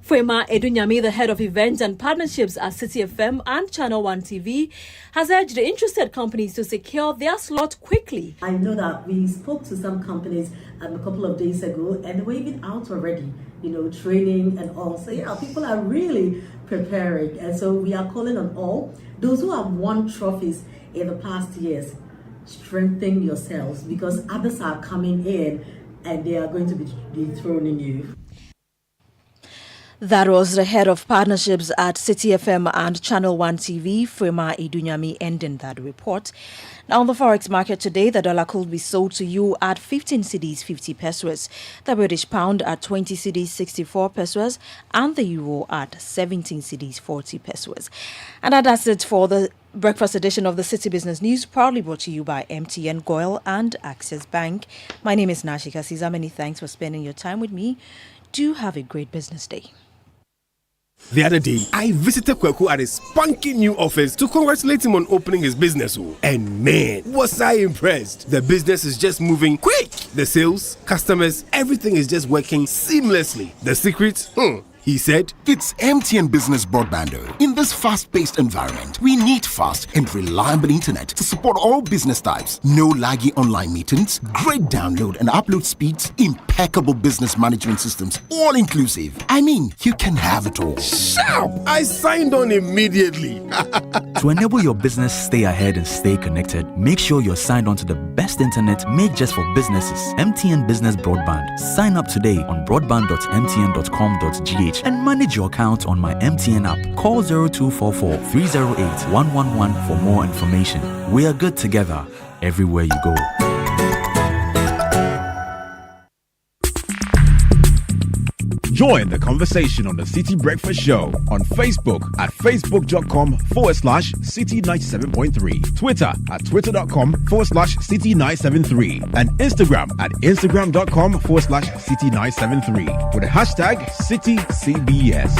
Fema Edunyami, the head of events and partnerships at Citi FM and Channel One TV, has urged the interested companies to secure their slot quickly. I know that we spoke to some companies a couple of days ago, and they were even out already, you know, training and all. So yeah, people are really preparing, and so we are calling on all those who have won trophies in the past years. Strengthen yourselves because others are coming in, and they are going to be dethroning you. That was the head of partnerships at Citi FM and Channel 1 TV, Frema Idunyami, ending that report. Now, on the forex market today, the dollar could be sold to you at 15 cedis 50 pesos, the British pound at 20 cedis 64 pesos, and the euro at 17 cedis 40 pesos. And that's it for the breakfast edition of the City Business News, proudly brought to you by MTN Goil and Access Bank. My name is Nashika Caesar. Many thanks for spending your time with me. Do have a great business day. The other day, I visited Kweku at his spunky new office to congratulate him on opening his business. And man, was I impressed. The business is just moving quick. The sales, customers, everything is just working seamlessly. The secret? He said, it's MTN Business Broadband. In this fast-paced environment, we need fast and reliable internet to support all business types. No laggy online meetings, great download and upload speeds, impeccable business management systems, all inclusive. I mean, you can have it all. Sharp! I signed on immediately. To enable your business stay ahead and stay connected, make sure you're signed on to the best internet made just for businesses. MTN Business Broadband. Sign up today on broadband.mtn.com.gh and manage your account on my MTN app. Call 0244 308 111 for more information. We are good together everywhere you go. Join the conversation on the Citi Breakfast Show on Facebook at facebook.com/Citi97.3, Twitter at twitter.com/Citi973, and Instagram at instagram.com/Citi973 with the hashtag CityCBS.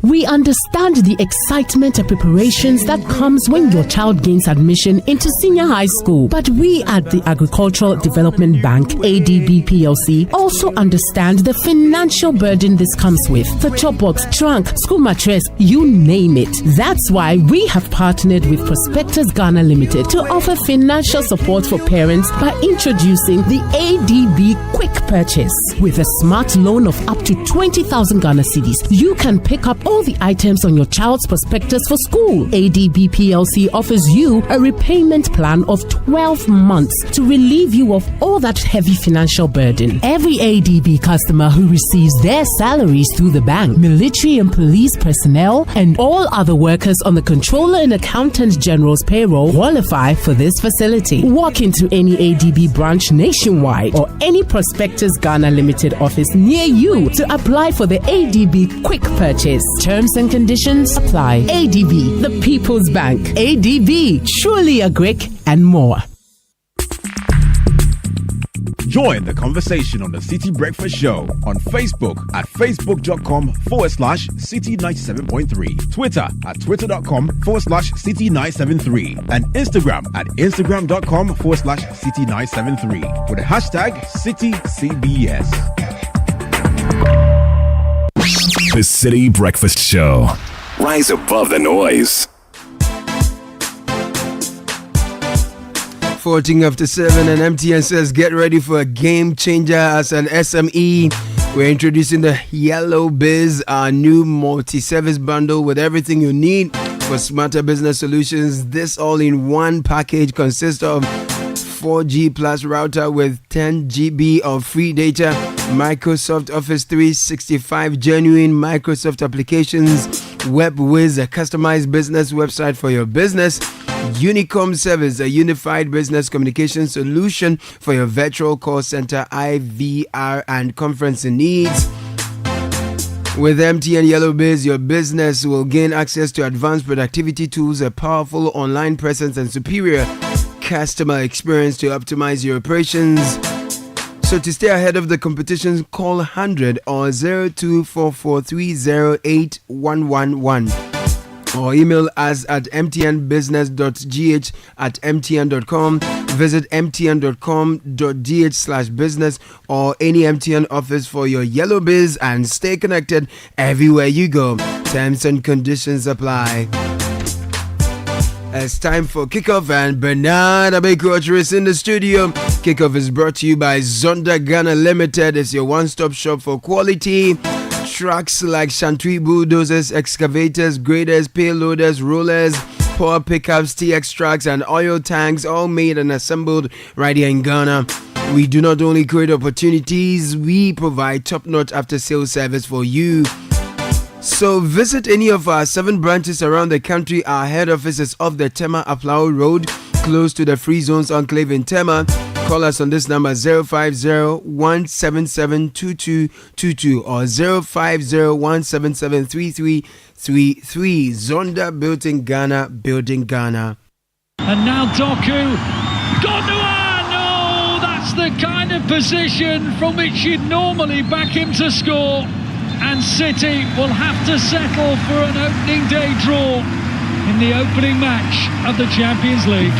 We understand the excitement and preparations that comes when your child gains admission into senior high school. But we at the Agricultural Development Bank, ADB PLC, also understand the financial burden this comes with. The chop box, trunk, school mattress, you name it. That's why we have partnered with Prospectus Ghana Limited to offer financial support for parents by introducing the ADB Quick Purchase. With a smart loan of up to 20,000 Ghana cedis, you can pick up all the items on your child's prospectus for school. ADB PLC offers you a repayment plan of 12 months to relieve you of all that heavy financial burden. Every ADB customer who receives their salaries through the bank, military and police personnel, and all other workers on the Controller and Accountant General's payroll qualify for this facility. Walk into any ADB branch nationwide or any Prospectus Ghana Limited office near you to apply for the ADB Quick Purchase. Terms and conditions apply. ADB, the People's Bank. ADB, truly a Greek and more. Join the conversation on the Citi Breakfast Show on Facebook at facebook.com/Citi97.3, Twitter at twitter.com/Citi973, and Instagram at instagram.com/Citi973 with the hashtag CityCBS. The Citi Breakfast Show. Rise above the noise. 14 after 7, and MTN says get ready for a game changer as an SME. We're introducing the Yellow Biz, our new multi-service bundle with everything you need for smarter business solutions. This all-in-one package consists of 4G plus router with 10 GB of free data, Microsoft Office 365 genuine Microsoft applications, WebWiz, a customized business website for your business, Unicom Service, a unified business communication solution for your virtual call center, IVR, and conferencing needs. With MTN Yellow Biz, your business will gain access to advanced productivity tools, a powerful online presence, and superior customer experience to optimize your operations. So to stay ahead of the competition, call 100 or 0244308111 or email us at mtnbusiness.gh@mtn.com. Visit mtn.com.gh/business or any MTN office for your Yellow Biz and stay connected everywhere you go. Terms and conditions apply. It's time for Kickoff, and Bernard Abekocher is in the studio. Kickoff is brought to you by Zonda Ghana Limited. It's your one-stop shop for quality trucks like Shantui bulldozers, excavators, graders, payloaders, rollers, power pickups, tea extracts, and oil tanks, all made and assembled right here in Ghana. We do not only create opportunities, we provide top-notch after-sales service for you. So visit any of our 7 branches around the country. Our head office is off the Tema Aplao Road, close to the Free Zones Enclave in Tema. Call us on this number 050-177-2222 or 050-177-3333. Zonda building Ghana, building Ghana. And now Doku. Gondwan! Oh, that's the kind of position from which you'd normally back him to score. And City will have to settle for an opening day draw in the opening match of the Champions League.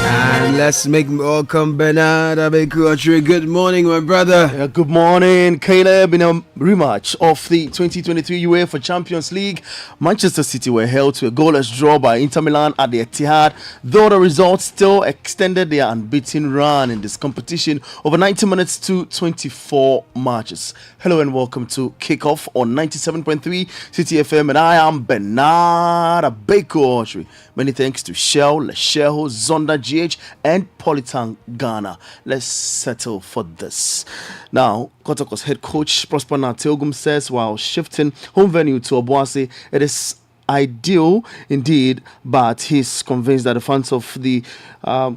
And let's make welcome Bernard Abekuachri. Good morning, my brother. Good morning, Caleb. In a rematch of the 2023 UEFA Champions League, Manchester City were held to a goalless draw by Inter Milan at the Etihad, though the result still extended their unbeaten run in this competition over 90 minutes to 24 matches. Hello and welcome to Kickoff on 97.3 Citi FM, and I am Bernard Abekuachri. Many thanks to Shell, Lesheho, Zonda GH, and Politang Ghana. Let's settle for this. Now, Kotoko's head coach Prosper Nateogum says while shifting home venue to Obuasi, it is ideal indeed, but he's convinced that the fans of the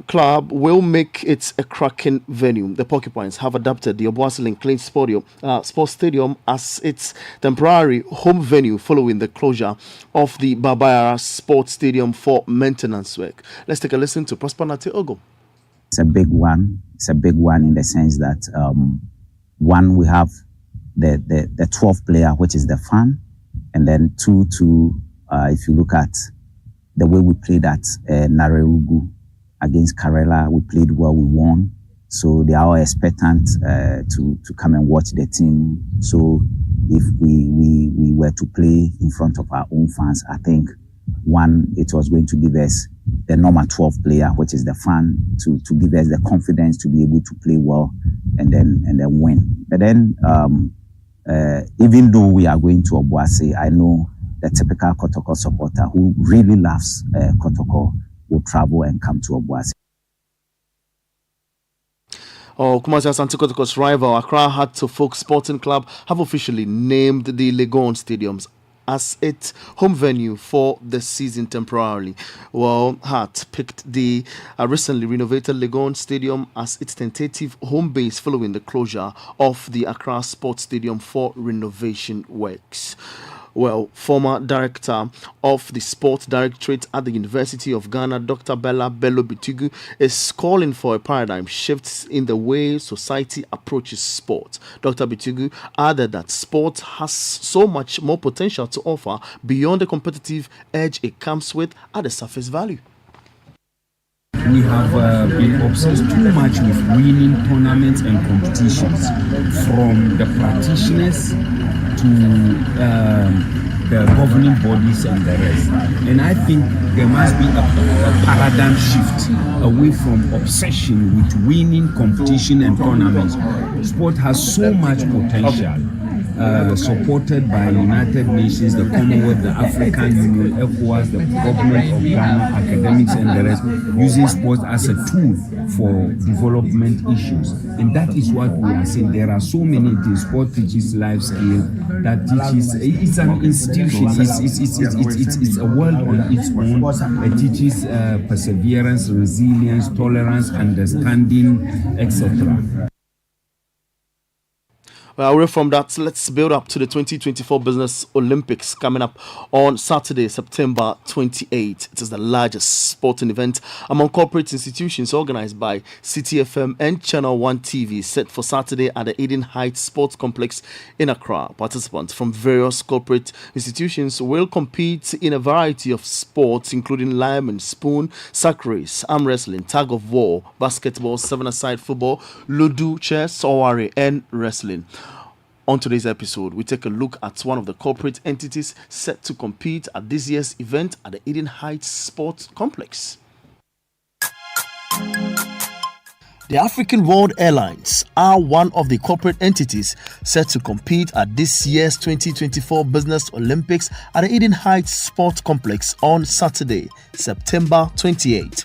club will make it a cracking venue. The Porcupines have adapted the Obuasi Linklane Sports Stadium as its temporary home venue following the closure of the Babayara Sports Stadium for maintenance work. Let's take a listen to Prosper Nateogum. It's a big one. It's a big one in the sense that one, we have the 12th player, which is the fan, and then two, if you look at the way we played at Narerugu against Karela, we played well, we won. So they are all expectant to come and watch the team. So if we were to play in front of our own fans, I think one, it was going to give us the normal 12th player, which is the fan, to give us the confidence to be able to play well and then win. But then even though we are going to Obuasi, I know the typical Kotoko supporter who really loves Kotoko will travel and come to Obuasi. Kumasi Asante Kotoko's rival, Accra Heart to Folk Sporting Club, have officially named the Legon Stadiums as its home venue for the season temporarily. Well, Hart picked the recently renovated Legon Stadium as its tentative home base following the closure of the Accra Sports Stadium for renovation works. Well, former director of the Sports Directorate at the University of Ghana, Dr. Bella Bello Bitigu, is calling for a paradigm shift in the way society approaches sport. Dr. Bitigu added that sport has so much more potential to offer beyond the competitive edge it comes with at the surface value. We have been obsessed too much with winning tournaments and competitions, from the practitioners to the governing bodies and the rest. And I think there must be a paradigm shift away from obsession with winning competition and tournaments. Sport has so much potential. Supported by United Nations, the Commonwealth, the African Union, ECOWAS, the government of Ghana, academics and the rest, using sports as a tool for development issues. And that is what we are saying. There are so many things. Sport teaches life skills, that teaches, it's an institution, it's a world on its own. It teaches perseverance, resilience, tolerance, understanding, etc. Away from that, let's build up to the 2024 Business Olympics coming up on Saturday, September 28. It is the largest sporting event among corporate institutions organized by Citi FM and Channel 1 TV, set for Saturday at the Eden Heights Sports Complex in Accra. Participants from various corporate institutions will compete in a variety of sports, including lime and spoon, sack race, arm wrestling, tug of war, basketball, seven-a-side football, ludo, chess, owari, and wrestling. On today's episode, we take a look at one of the corporate entities set to compete at this year's event at the Eden Heights Sports Complex. The African World Airlines are one of the corporate entities set to compete at this year's 2024 Business Olympics at the Eden Heights Sport Complex on Saturday, September 28.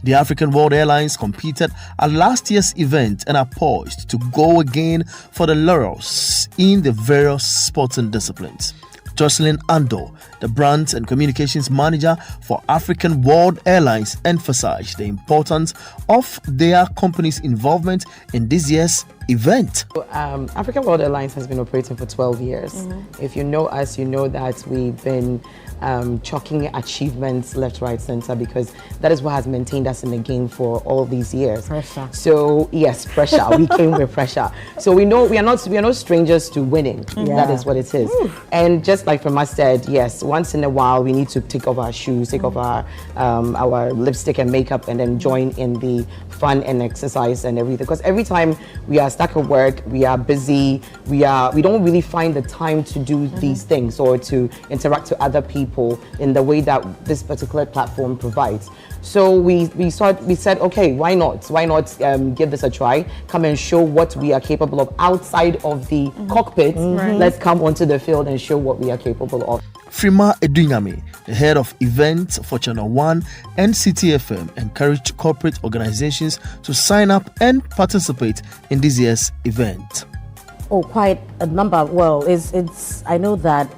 The African World Airlines competed at last year's event and are poised to go again for the laurels in the various sporting disciplines. Jocelyn Ando, the brand and communications manager for African World Airlines, emphasized the importance of their company's involvement in this year's event. African World Airlines has been operating for 12 years. If you know us, you know that we've been chalking achievements left, right, center, because that is what has maintained us in the game for all these years. Pressure. So yes, pressure. We came with pressure. So we know we are not strangers to winning. That is what it is. And just like Fema said, yes, once in a while we need to take off our shoes, take off our lipstick and makeup, and then join in the fun and exercise and everything. Because every time we are stuck at work, we are busy, we don't really find the time to do these things or to interact with other people in the way that this particular platform provides. So we said, okay, why not give this a try? Come and show what we are capable of outside of the cockpit. Let's come onto the field and show what we are capable of. Frima Edunyame, the head of events for Channel 1 and Citi FM, encouraged corporate organizations to sign up and participate in this year's event. Oh, quite a number. Well, it's I know that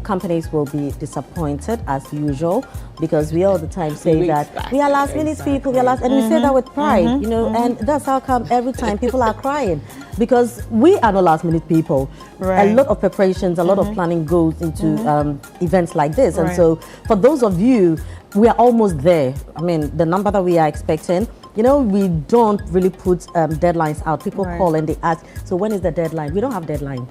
companies will be disappointed as usual, because we all the time say that we are last minute people, and we say that with pride, and that's how come every time people are crying, because we are not last minute people. A lot of preparations, a lot of planning goes into events like this, and so for those of you, we are almost there. I mean, the number that we are expecting, we don't really put deadlines out. People call and they ask, so when is the deadline? We don't have deadline.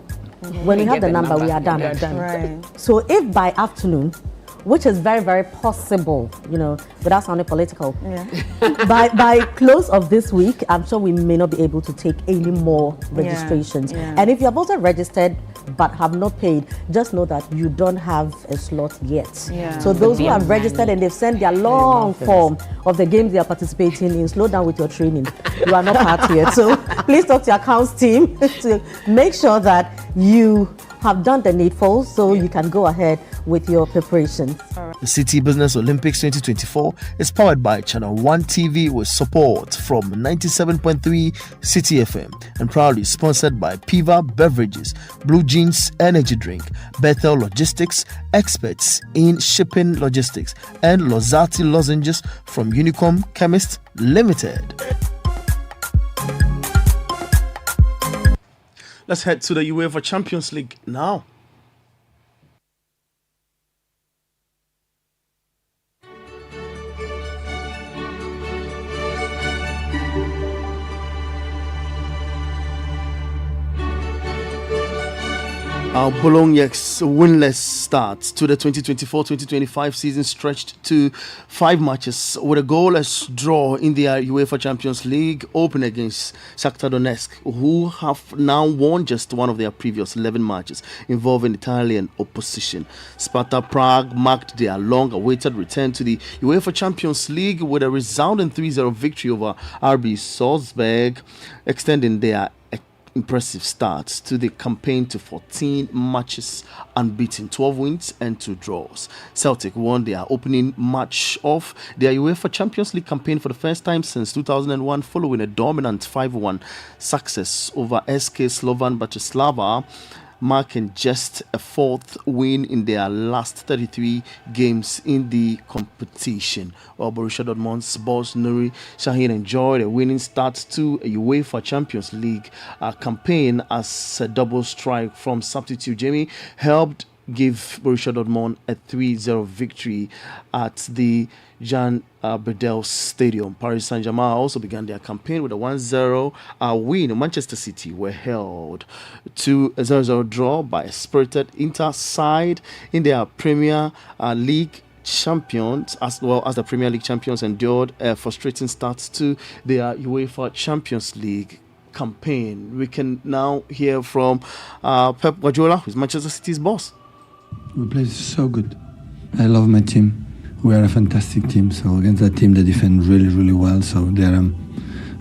When we have the number, we are done. Right. So if by afternoon, which is very, very possible, without sounding political, by close of this week, I'm sure we may not be able to take any more registrations. And if you have also registered but have not paid, just know that you don't have a slot yet. So those who have registered and they've sent their long form of the games they are participating in, slow down with your training. You are not part yet. So please talk to your accounts team to make sure that you have done the needful so you can go ahead with your preparations. The Citi Business Olympics 2024 is powered by Channel 1 TV with support from 97.3 Citi FM and proudly sponsored by Piva Beverages, Blue Jeans Energy Drink, Bethel Logistics, experts in shipping logistics, and Lozati Lozenges from Unicom Chemist Limited. Let's head to the UEFA Champions League now. Our Bologna's winless start to the 2024-2025 season stretched to 5 matches with a goalless draw in the UEFA Champions League open against Shakhtar Donetsk, who have now won just one of their previous 11 matches involving Italian opposition. Sparta Prague marked their long-awaited return to the UEFA Champions League with a resounding 3-0 victory over RB Salzburg, extending their impressive starts to the campaign to 14 matches unbeaten, 12 wins and 2 draws. Celtic won their opening match of their UEFA Champions League campaign for the first time since 2001 following a dominant 5-1 success over SK Slovan Bratislava, marking just a 4th win in their last 33 games in the competition. While Borussia Dortmund's boss Nuri Sahin enjoyed a winning start to a UEFA Champions League campaign as a double strike from substitute Jamie helped give Borussia Dortmund a 3-0 victory at the Jean Bedel Stadium. Paris Saint-Germain also began their campaign with a 1-0 win. Manchester City were held to a 0-0 draw by a spirited Inter side in their Premier League champions, as well as the Premier League champions endured a frustrating start to their UEFA Champions League campaign. We can now hear from Pep Guardiola, who's Manchester City's boss. We play so good. I love my team. We are a fantastic team. So against that team, they defend really, really well. So they're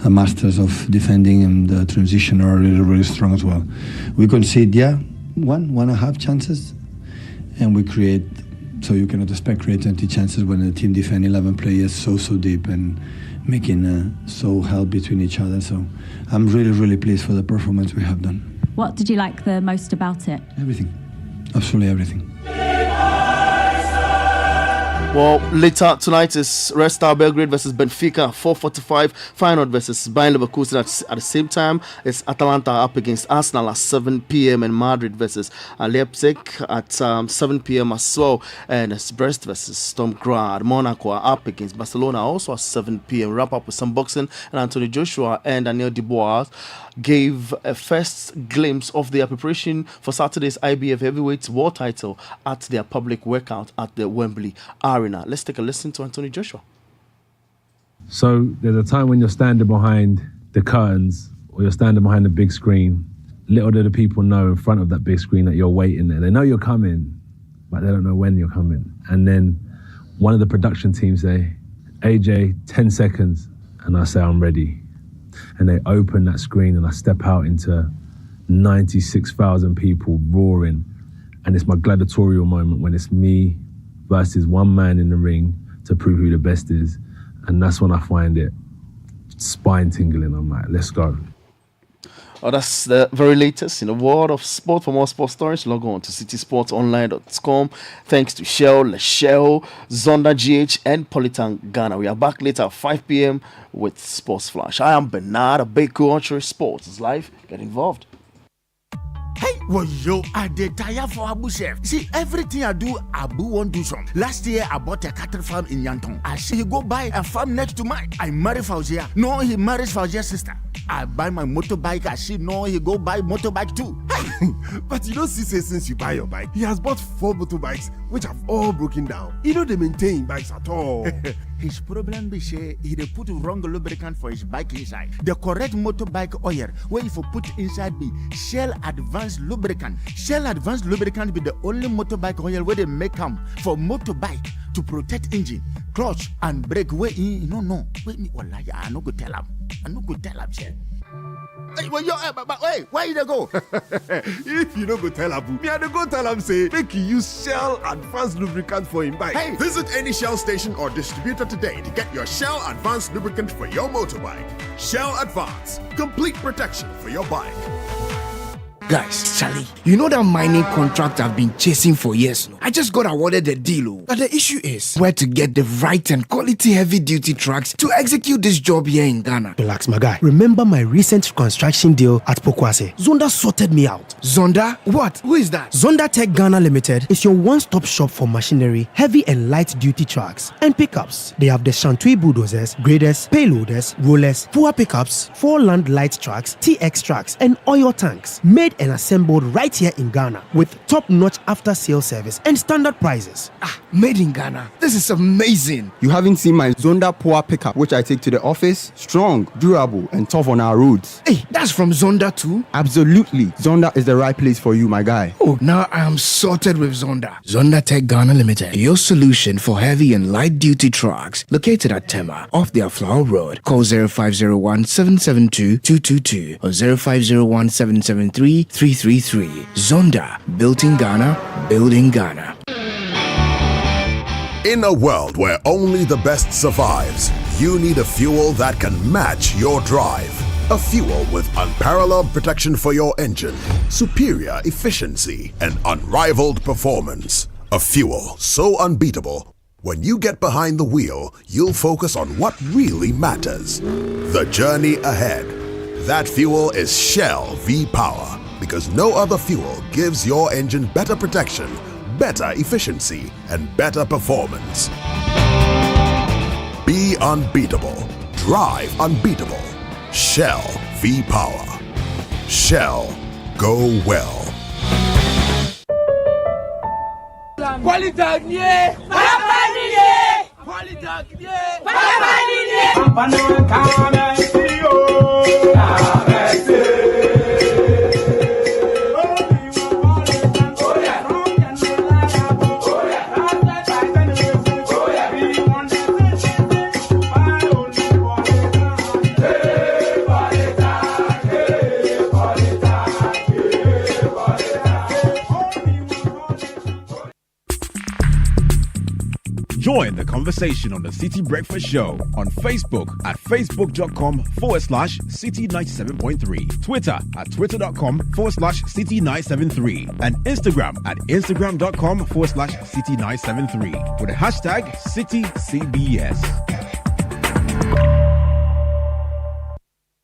masters of defending, and the transition are really, really strong as well. We concede, one and a half chances, and we create, so you cannot expect create 20 chances when the team defend 11 players so deep and making so help between each other. So I'm really, really pleased for the performance we have done. What did you like the most about it? Everything, absolutely everything. Well, later tonight is Red Star Belgrade versus Benfica, 4:45. Feyenoord versus Bayern Leverkusen at the same time. It's Atalanta up against Arsenal at 7 p.m. and Madrid versus Leipzig at 7 p.m. as well. And it's Brest versus Sturm Graz. Monaco are up against Barcelona also at 7 p.m. Wrap up with some boxing, and Anthony Joshua and Daniel Dubois gave a first glimpse of their preparation for Saturday's IBF Heavyweight World title at their public workout at the Wembley Arena. Let's take a listen to Anthony Joshua. So there's a time when you're standing behind the curtains or you're standing behind the big screen. Little do the people know in front of that big screen that you're waiting there. They know you're coming, but they don't know when you're coming. And then one of the production teams say, AJ, 10 seconds. And I say, I'm ready. And they open that screen and I step out into 96,000 people roaring. And it's my gladiatorial moment when it's me versus one man in the ring to prove who the best is. And that's when I find it spine tingling. I'm like, let's go. Oh, that's the very latest in the world of sport. For more sports stories, log on to citysportsonline.com. Thanks to Shell, Leshell, Zonda GH, and Politan Ghana. We are back later at 5 p.m. with Sports Flash. I am Bernard Abeku. Archery Sports is live. Get involved. Hey, well, yo, I did tire for Abu Chef. See, everything I do, Abu won't do some. Last year, I bought a cattle farm in Yanton. I see he go buy a farm next to mine. I marry Fauzia. No, he marries Fauzia's sister. I buy my motorbike. I see no, he go buy motorbike too. Hey, but you don't see say since you buy your bike, he has bought 4 motorbikes, which have all broken down. You know they maintain bikes at all. His problem be say he dey put wrong lubricant for his bike inside. The correct motorbike oil where if you put inside be Shell Advanced Lubricant. Shell Advanced Lubricant be the only motorbike oil where they make them for motorbike to protect engine, clutch and brake. Where no. Wait me, wallahi, I no go tell him. Shell. Hey, well, but wait, where you go? If you don't go tell Abu, me I go tell him say make you use Shell Advanced Lubricant for him bike. Hey, visit any Shell station or distributor today to get your Shell Advanced Lubricant for your motorbike. Shell Advance, complete protection for your bike. Guys, Charlie, you know that mining contract I've been chasing for years now? I just got awarded the deal. But the issue is where to get the right and quality heavy-duty trucks to execute this job here in Ghana. Relax, my guy. Remember my recent construction deal at Pokwase? Zonda sorted me out. Zonda? What? Who is that? Zonda Tech Ghana Limited is your one-stop shop for machinery, heavy and light-duty trucks, and pickups. They have the Shantui bulldozers, graders, payloaders, rollers, power pickups, 4-land light trucks, TX trucks, and oil tanks. Made and assembled right here in Ghana with top-notch after-sale service and standard prices. Made in Ghana. This is amazing. You haven't seen my Zonda Power Pickup, which I take to the office. Strong, durable, and tough on our roads. Hey, that's from Zonda too? Absolutely. Zonda is the right place for you, my guy. Oh, now I am sorted with Zonda. Zonda Tech Ghana Limited, your solution for heavy and light-duty trucks. Located at Tema, off their Flower Road. Call 0501-772-222 or 0501-773-333. Zonda, built in Ghana, building Ghana. In a world where only the best survives, you need a fuel that can match your drive. A fuel with unparalleled protection for your engine, superior efficiency, and unrivaled performance. A fuel so unbeatable, when you get behind the wheel, you'll focus on what really matters. The journey ahead. That fuel is Shell V-Power. Because no other fuel gives your engine better protection, better efficiency, and better performance. Be unbeatable. Drive unbeatable. Shell V-Power. Shell. Go well. Join the conversation on the Citi Breakfast Show on Facebook at facebook.com/Citi97.3, Twitter at twitter.com/Citi973, and Instagram at instagram.com/Citi973 with the hashtag CitiCBS.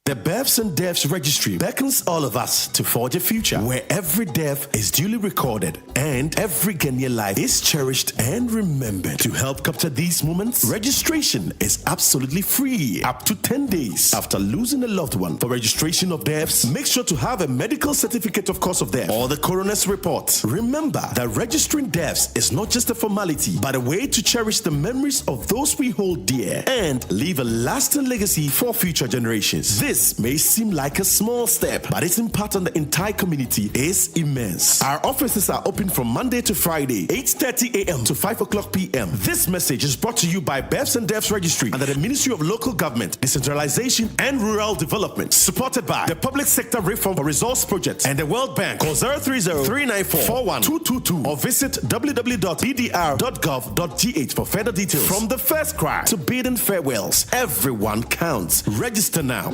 The Births and Deaths Registry beckons all of us to forge a future where every death is duly recorded and every Ghanaian life is cherished and remembered. To help capture these moments, registration is absolutely free up to 10 days after losing a loved one. For registration of deaths, make sure to have a medical certificate of cause of death or the coroner's report. Remember that registering deaths is not just a formality, but a way to cherish the memories of those we hold dear and leave a lasting legacy for future generations. This may seem like a small step, but its impact on the entire community is immense. Our offices are open from Monday to Friday, 8:30 a.m. to 5 o'clock p.m. This message is brought to you by Births and Deaths Registry under the Ministry of Local Government, Decentralization and Rural Development, supported by the Public Sector Reform for Resource Project and the World Bank. Call 030-394-41222 or visit www.pdr.gov.gh for further details. From the first cry to bidding farewells, everyone counts. Register now.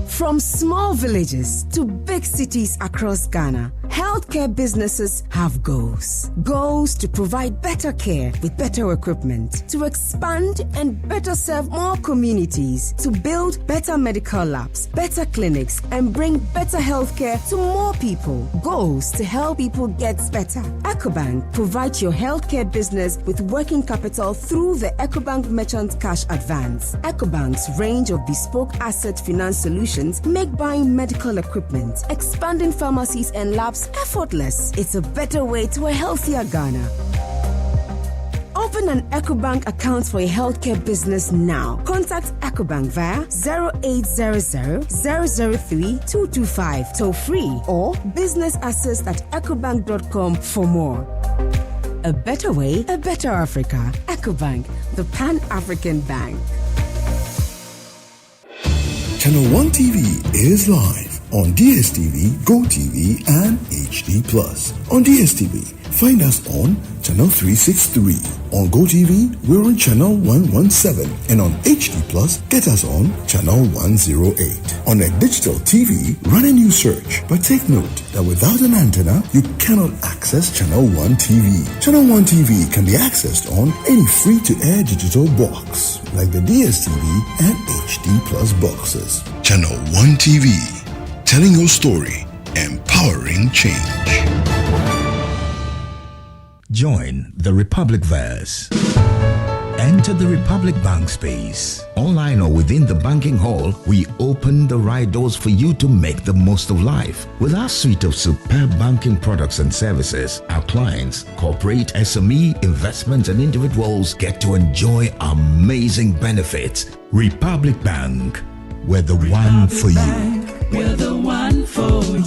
From small villages to big cities across Ghana, healthcare businesses have goals. Goals to provide better care with better equipment, to expand and better serve more communities, to build better medical labs, better clinics, and bring better healthcare to more people. Goals to help people get better. EcoBank provides your healthcare business with working capital through the EcoBank Merchant Cash Advance. EcoBank's range of bespoke asset finance solutions make buying medical equipment, expanding pharmacies and labs effortless. It's a better way to a healthier Ghana. Open an EcoBank account for a healthcare business now. Contact EcoBank via 0800-003-225 toll free or businessaccess@ecobank.com for more. A better way, a better Africa. EcoBank, the Pan-African Bank. Channel 1 TV is live on DSTV, GoTV, and HD+. On DSTV, find us on Channel 363. On GoTV, we're on Channel 117. And on HD+, get us on Channel 108. On a digital TV, run a new search. But take note that without an antenna, you cannot access Channel 1 TV. Channel 1 TV can be accessed on any free-to-air digital box, like the DSTV and HD+ boxes. Channel 1 TV, telling your story, empowering change. Join the Republic Verse. Enter the Republic Bank space. Online or within the banking hall, we open the right doors for you to make the most of life. With our suite of superb banking products and services, our clients, corporate, SME, investments, and individuals get to enjoy amazing benefits. Republic Bank, we're the one for you. We're the one for you.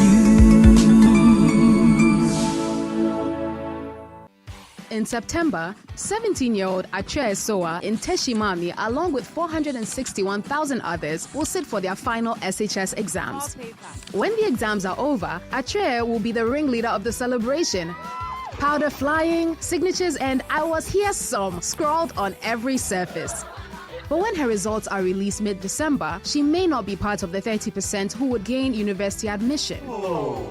In September, 17-year-old Achre Soa in Teshimami, along with 461,000 others, will sit for their final SHS exams. When the exams are over, Achre will be the ringleader of the celebration. Powder flying, signatures, and "I was here" some scrawled on every surface. But when her results are released mid-December, she may not be part of the 30% who would gain university admission.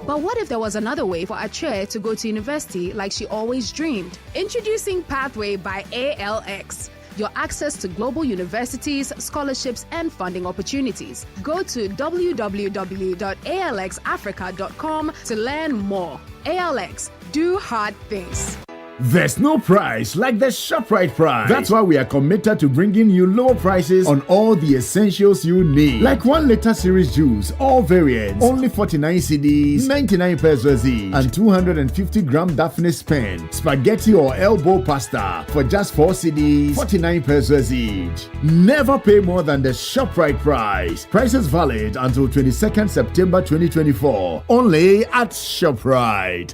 But what if there was another way for Achre to go to university like she always dreamed? Introducing Pathway by ALX. Your access to global universities, scholarships, and funding opportunities. Go to www.alxafrica.com to learn more. ALX, do hard things. There's no price like the ShopRite price. That's why we are committed to bringing you lower prices on all the essentials you need. Like 1 liter series juice, all variants, only 49 cedis, 99 pesos each, and 250 gram Daphne pen, spaghetti or elbow pasta for just 4 cedis, 49 pesos each. Never pay more than the ShopRite price. Prices valid until 22nd September 2024. Only at ShopRite.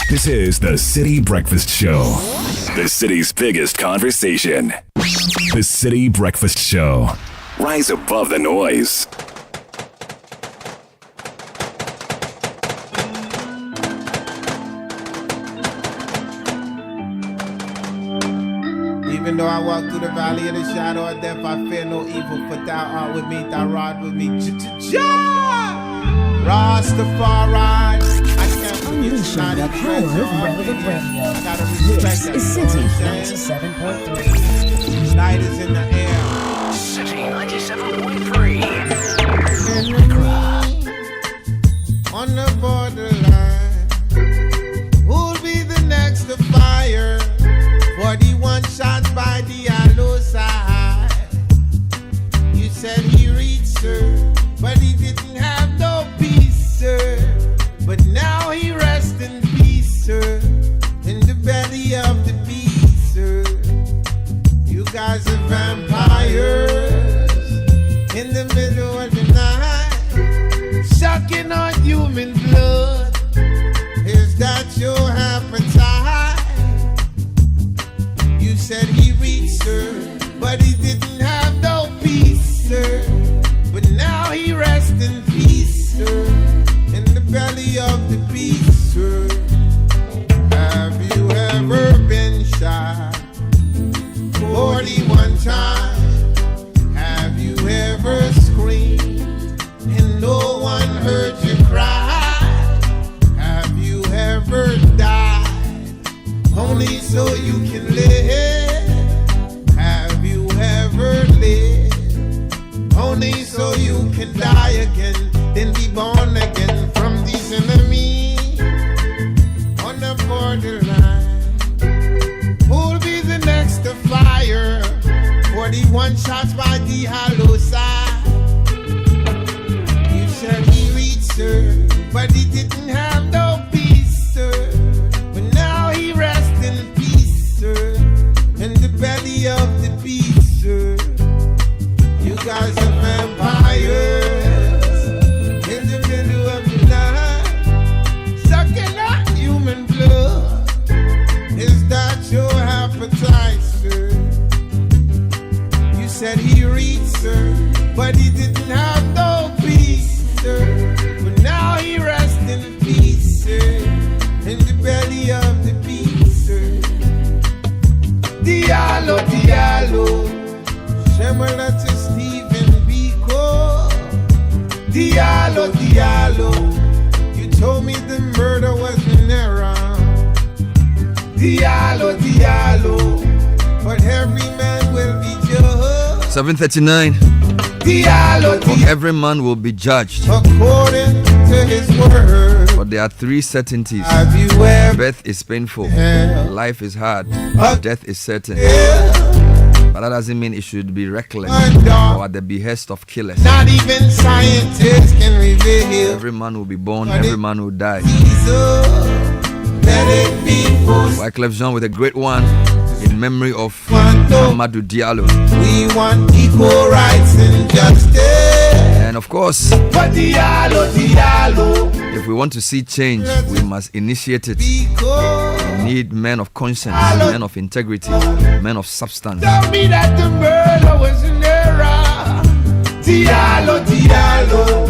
This is the Citi Breakfast Show, the city's biggest conversation. The Citi Breakfast Show. Rise above the noise. Though I walk through the valley of the shadow of death, I fear no evil, for thou art with me, thy rod with me. Rastafari, I can't forget tonight. The power of relevant radio. This is Citi 97.3. Light is in the air. Citi 97.3. On the borderline, who'll be the next to fire? 41 shots by the Allo side. You said he reached her, but he didn't have no peace, sir. But now he rests in peace, sir, in the belly of the beast, sir. You guys are vampires in the middle of the night, sucking on human blood. Is that your appetite? You said he reached her, but he didn't have no peace, sir. But now he rests in peace, sir, in the belly of the beast, sir. Have you ever been shot 41 times? Have you ever screamed and no one heard you cry? Have you ever died only so you can live? Have you ever lived only so you can die again, then be born again from these enemies on the borderline? Who'll be the next to fire? 41 shots by the hollow side. You said he reached her, but he didn't have no peace, sir. But now he rests in peace, sir, in the belly of the beast, sir. You guys are vampires in the middle of the night, sucking on human blood. Is that your appetite, sir? You said he reached her, but he didn't have no peace, sir. But now he rests in peace, sir, in the belly of the beast, sir. Diallo, Diallo, similar to Stephen Biko. Diallo, Diallo, you told me the murder was an error. Diallo, Diallo, but every man will be judged. 7:39. Diallo, For every man will be judged according to his word. But there are three certainties. Have you ever Birth is painful, life is hard, death is certain. But that doesn't mean it should be reckless or at the behest of killers. Not even scientists can reveal. Every man will be born, every man will die. Wyclef Jean with a great one in memory of Amadou Diallo. We want equal rights and justice. And of course, But Diallo, Diallo, if we want to see change, we must initiate it. We need men of conscience, men of integrity, men of substance. tell me that the murder was an error. Diallo, Diallo,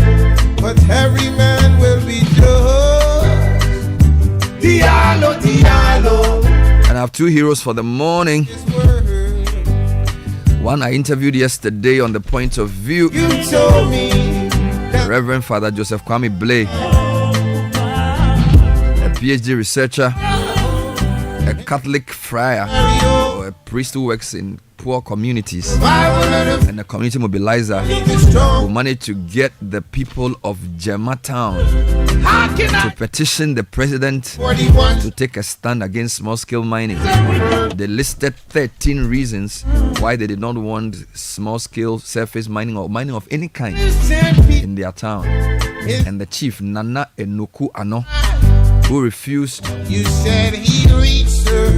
but every man will be judged. Diallo, Diallo. And I have two heroes for the morning. One I interviewed yesterday on the point of view. You told me Reverend Father Joseph Kwame Blay, a PhD researcher, a Catholic friar, or a priest who works in poor communities, and a community mobilizer who managed to get the people of Jema Town to petition the president to take a stand against small-scale mining. They listed 13 reasons why they did not want small-scale surface mining or mining of any kind in their town. And the chief, Nana Enoku Ano, who refused. You said he reached her,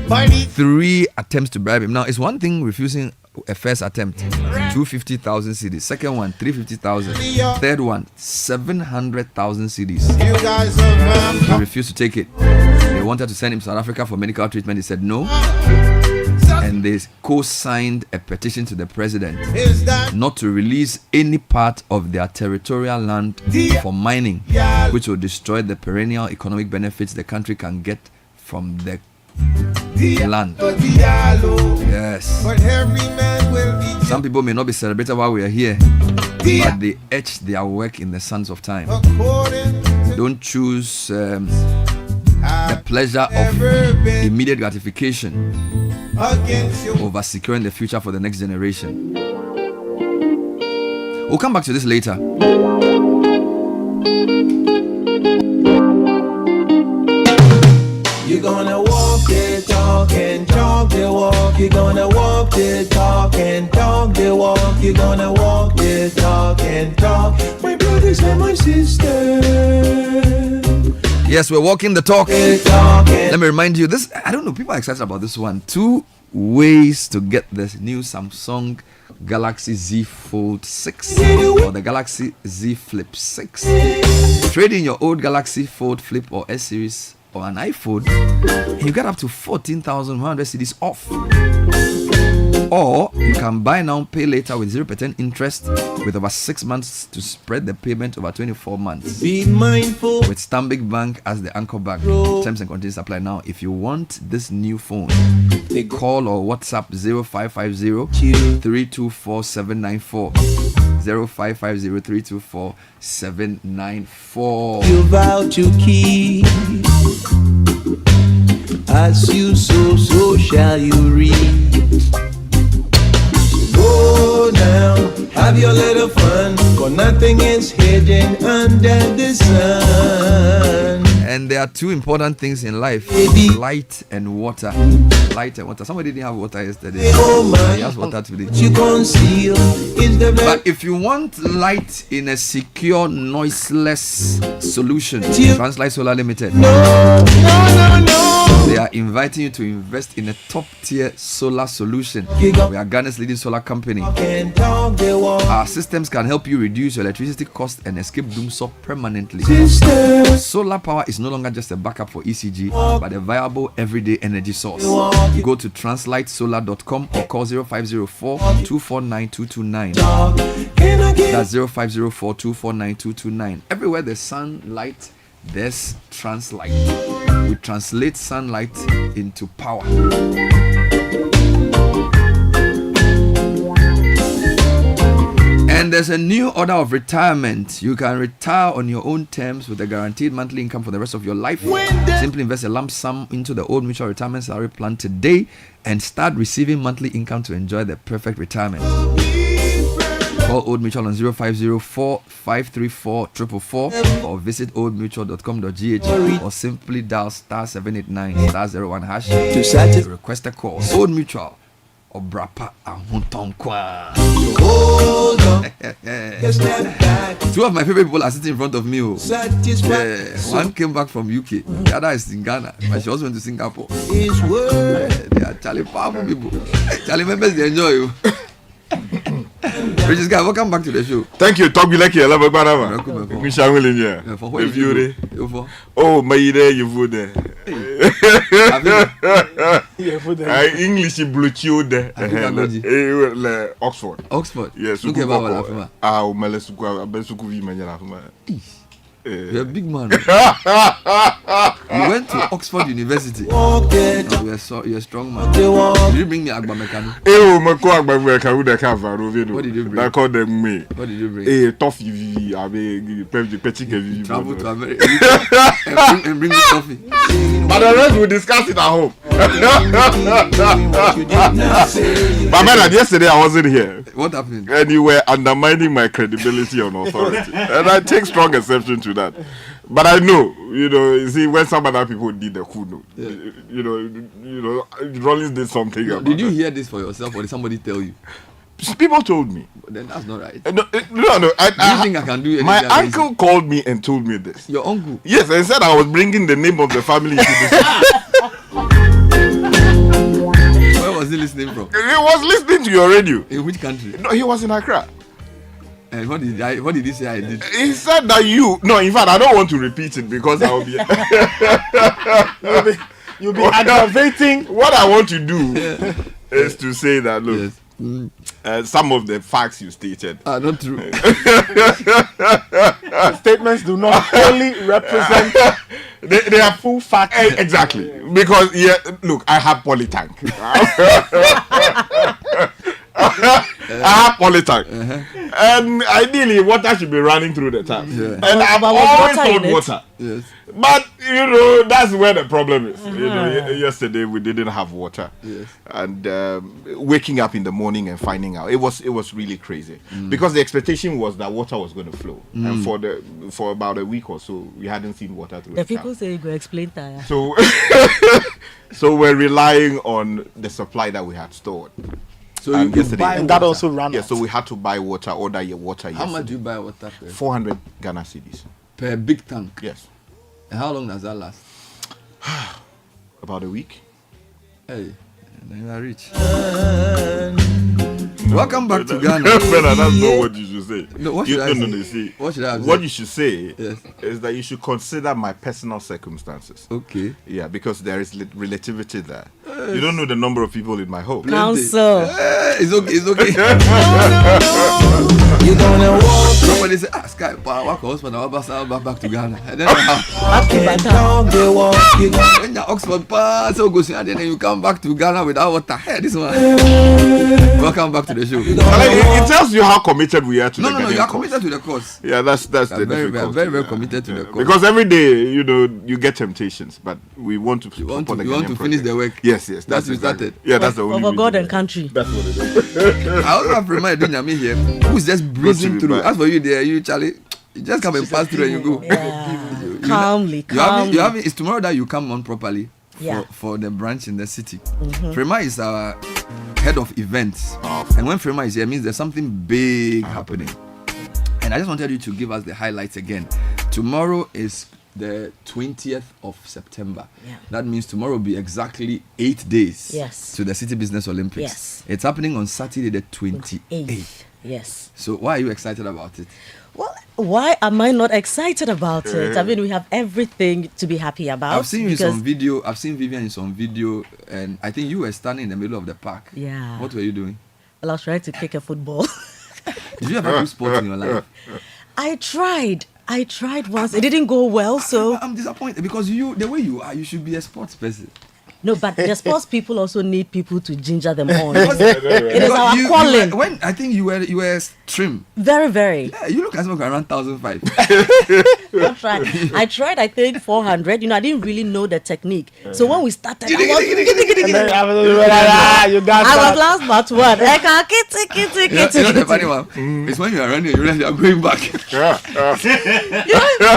but he 3 attempts to bribe him. Now, it's one thing refusing a first attempt, 250,000 cedis. Second one, 350,000. Third one, 700,000 cedis. You guys are He refused to take it. They wanted to send him to South Africa for medical treatment. He said no. And they co-signed a petition to the president not to release any part of their territorial land for mining, which will destroy the perennial economic benefits the country can get from the land. Yes. But every man will be. Some people may not be celebrated while we are here, but they etch their work in the sands of time. Don't choose the pleasure of immediate gratification over securing the future for the next generation. We'll come back to this later. You're gonna walk the talk and talk the walk. You're gonna walk the talk and talk the walk. You're gonna walk the talk and talk. My brothers and my sisters. Yes, we're walking the talk. Let me remind you this. I don't know, people are excited about this one. 2 ways to get this new Samsung Galaxy Z Fold 6 or the Galaxy Z Flip 6. Trade in your old Galaxy Fold Flip or S series or an iPhone, you get up to 14,100 cedis off. Or you can buy now, pay later with 0% interest with over 6 months to spread the payment over 24 months. Be mindful with Stanbic Bank as the anchor bank. Terms and conditions apply. Now, if you want this new phone, call or WhatsApp 0550 324 794. 0550 324 794. You vow to keep. As you sow, so shall you reap. Go now, have your little fun, for nothing is hidden under the sun. And there are 2 important things in life: light and water. Light and water. Somebody didn't have water yesterday. He has water today. You conceal is the but if you want light in a secure, noiseless solution, Translight Solar Limited. No. They are inviting you to invest in a top-tier solar solution. We are Ghana's leading solar company. Our systems can help you reduce your electricity cost and escape doomsday permanently. Solar power is no longer just a backup for ECG, but a viable everyday energy source. Go to translightsolar.com or call 0504 249 229. That's 0504 249 229. Everywhere there's sunlight, there's Translight. We translate sunlight into power. And there's a new order of retirement. You can retire on your own terms with a guaranteed monthly income for the rest of your life. Simply invest a lump sum into the Old Mutual Retirement Salary Plan today and start receiving monthly income to enjoy the perfect retirement. Call Old Mutual on 0504 534 444 or visit oldmutual.com.gh or simply dial *789 *01# to request a call. Old Mutual or Brapa Ahuntonkwa. Two of my favorite people are sitting in front of me. One came back from UK, the other is in Ghana, but she also went to Singapore. They are Charlie powerful people. Charlie members, they enjoy you. Regis guy, welcome back to the show. Thank you. Talk like you love a banana. For what you oh, my idea you would there. English blue chewed Oxford. Oxford. Yes. Look about you're a big man. You went to Oxford University. You're a strong man. Did you bring me Agba Mekano? What did you bring? I called them me. What did you bring? Toffee. Travel to America and bring me coffee. But the rest we'll discuss it at home. But man, yesterday I wasn't here. What happened? And you were undermining my credibility and authority. And I take strong exception to that. But I know, you see, when some other people did the coup, Rollins did something about Did you hear this for yourself or did somebody tell you? People told me. But then that's not right. No. Do you think I can do anything? My uncle called me and told me this. Your uncle? Yes, and said I was bringing the name of the family into this. Where was he listening from? He was listening to your radio. In which country? No, he was in Accra. And what did he say I did? He said that in fact, I don't want to repeat it because I will be... You'll be aggravating. What I want to do is to say that, look, some of the facts you stated are not true. Statements do not fully represent they are full facts. Exactly. Because look, I have polytank. I have polytank, and ideally, water should be running through the tap. And I've always thought water. Yes. But that's where the problem is. Yesterday we didn't have water, and waking up in the morning and finding out it was really crazy because the expectation was that water was going to flow, and for about a week or so we hadn't seen water through the people tap. say you go explain that. So we're relying on the supply that we had stored. So you buy and that also ran. Yeah, so we had to buy water, order your water. How much do you buy water? 400 Ghana cedis per big tank. Yes. And how long does that last? About a week. Hey, then you are rich. Welcome back to Ghana. That's not what you should say. No, what should I say? What should I say? What you should say is that you should consider my personal circumstances. Okay. Yeah, because there is relativity there. You don't know the number of people in my home. Council. It's okay. It's okay. You gonna walk. Somebody say, Sky, walk husband, I'll back to Ghana. And then when you're Oxford pass, so go see, and then you come back to Ghana without water. Hey, this one. Welcome back to the show. It tells you how committed we are to the No, you are committed to the cause. Yeah, that's the difficult. Very, very committed to the cause. Because every day, you get temptations, but we want to finish the work. Yes, that's what started. Yeah, that's the only over God and country. That's what it is. I also have reminded Yami here, who's just breezing through. As for you there, you Charlie, you just come and pass through and you go. Yeah. Calmly. It's tomorrow that you come on properly for the branch in the city. Frema is our head of events, and when Frema is here, it means there's something big happening. And I just wanted you to give us the highlights again. Tomorrow is the 20th of September. That means tomorrow will be exactly 8 days to the City Business Olympics. It's happening on Saturday the 28th. Yes. So why are you excited about it? Well, why am I not excited about it? I mean, we have everything to be happy about. I've seen you in some video. I've seen Vivian in some video, and I think you were standing in the middle of the park. Yeah. What were you doing? Well, I was trying to kick a football. Did you ever do sports in your life? I tried once. It didn't go well, so I'm disappointed because the way you are, you should be a sports person. No, but the sports people also need people to ginger them on. It is our calling. When I think you were trim. Very, very. Yeah, you look as if around 1,005. I tried, I think 400. I didn't really know the technique. So when we started, I was last but one. The funny one is when you are running, you realize you are going back.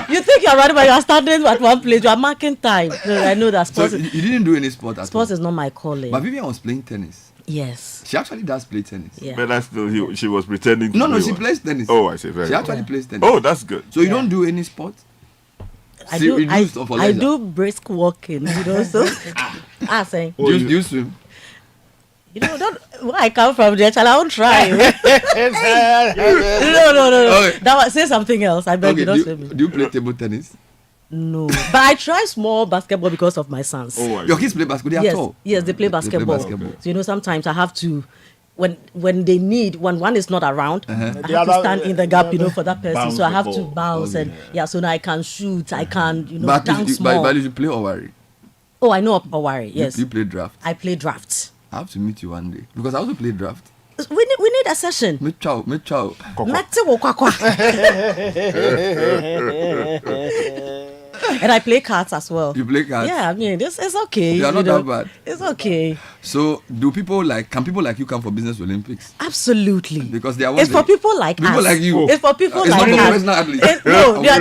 You think you are running, but you are standing at one place. You are marking time. I know that sports. So you didn't do any sport at all? Sports is not my calling. But Vivian was playing tennis. Yes. She actually does play tennis. Yeah. But that's still, she was pretending to No, she plays tennis. Oh, I see. Very She good. actually plays tennis. Oh, that's good. So you don't do any sport? I do brisk walking, so saying. Do you swim? Where I come from, I won't try. No. Okay. Say something else. I beg you, don't swim. Do you play table tennis? No, but I try small basketball because of my sons. Your kids play basketball? They are tall. Yes, they play basketball. So sometimes I have to, when they need, when one is not around, I have to stand in the gap, for that person. So I have to bounce so now I can shoot, I can, dance small. But you play Owari? Oh, I know Owari. Yes. You play draft? I play draft. I have to meet you one day because I also play draft. We need a session. Me chow. And I play cards as well. You play cards? Yeah, I mean, this is okay. They are not that bad. It's okay. So, can people like you come for Business Olympics? Absolutely. Because they are It's for people like us. People like you. It's for people it's like not us. Professional athletes.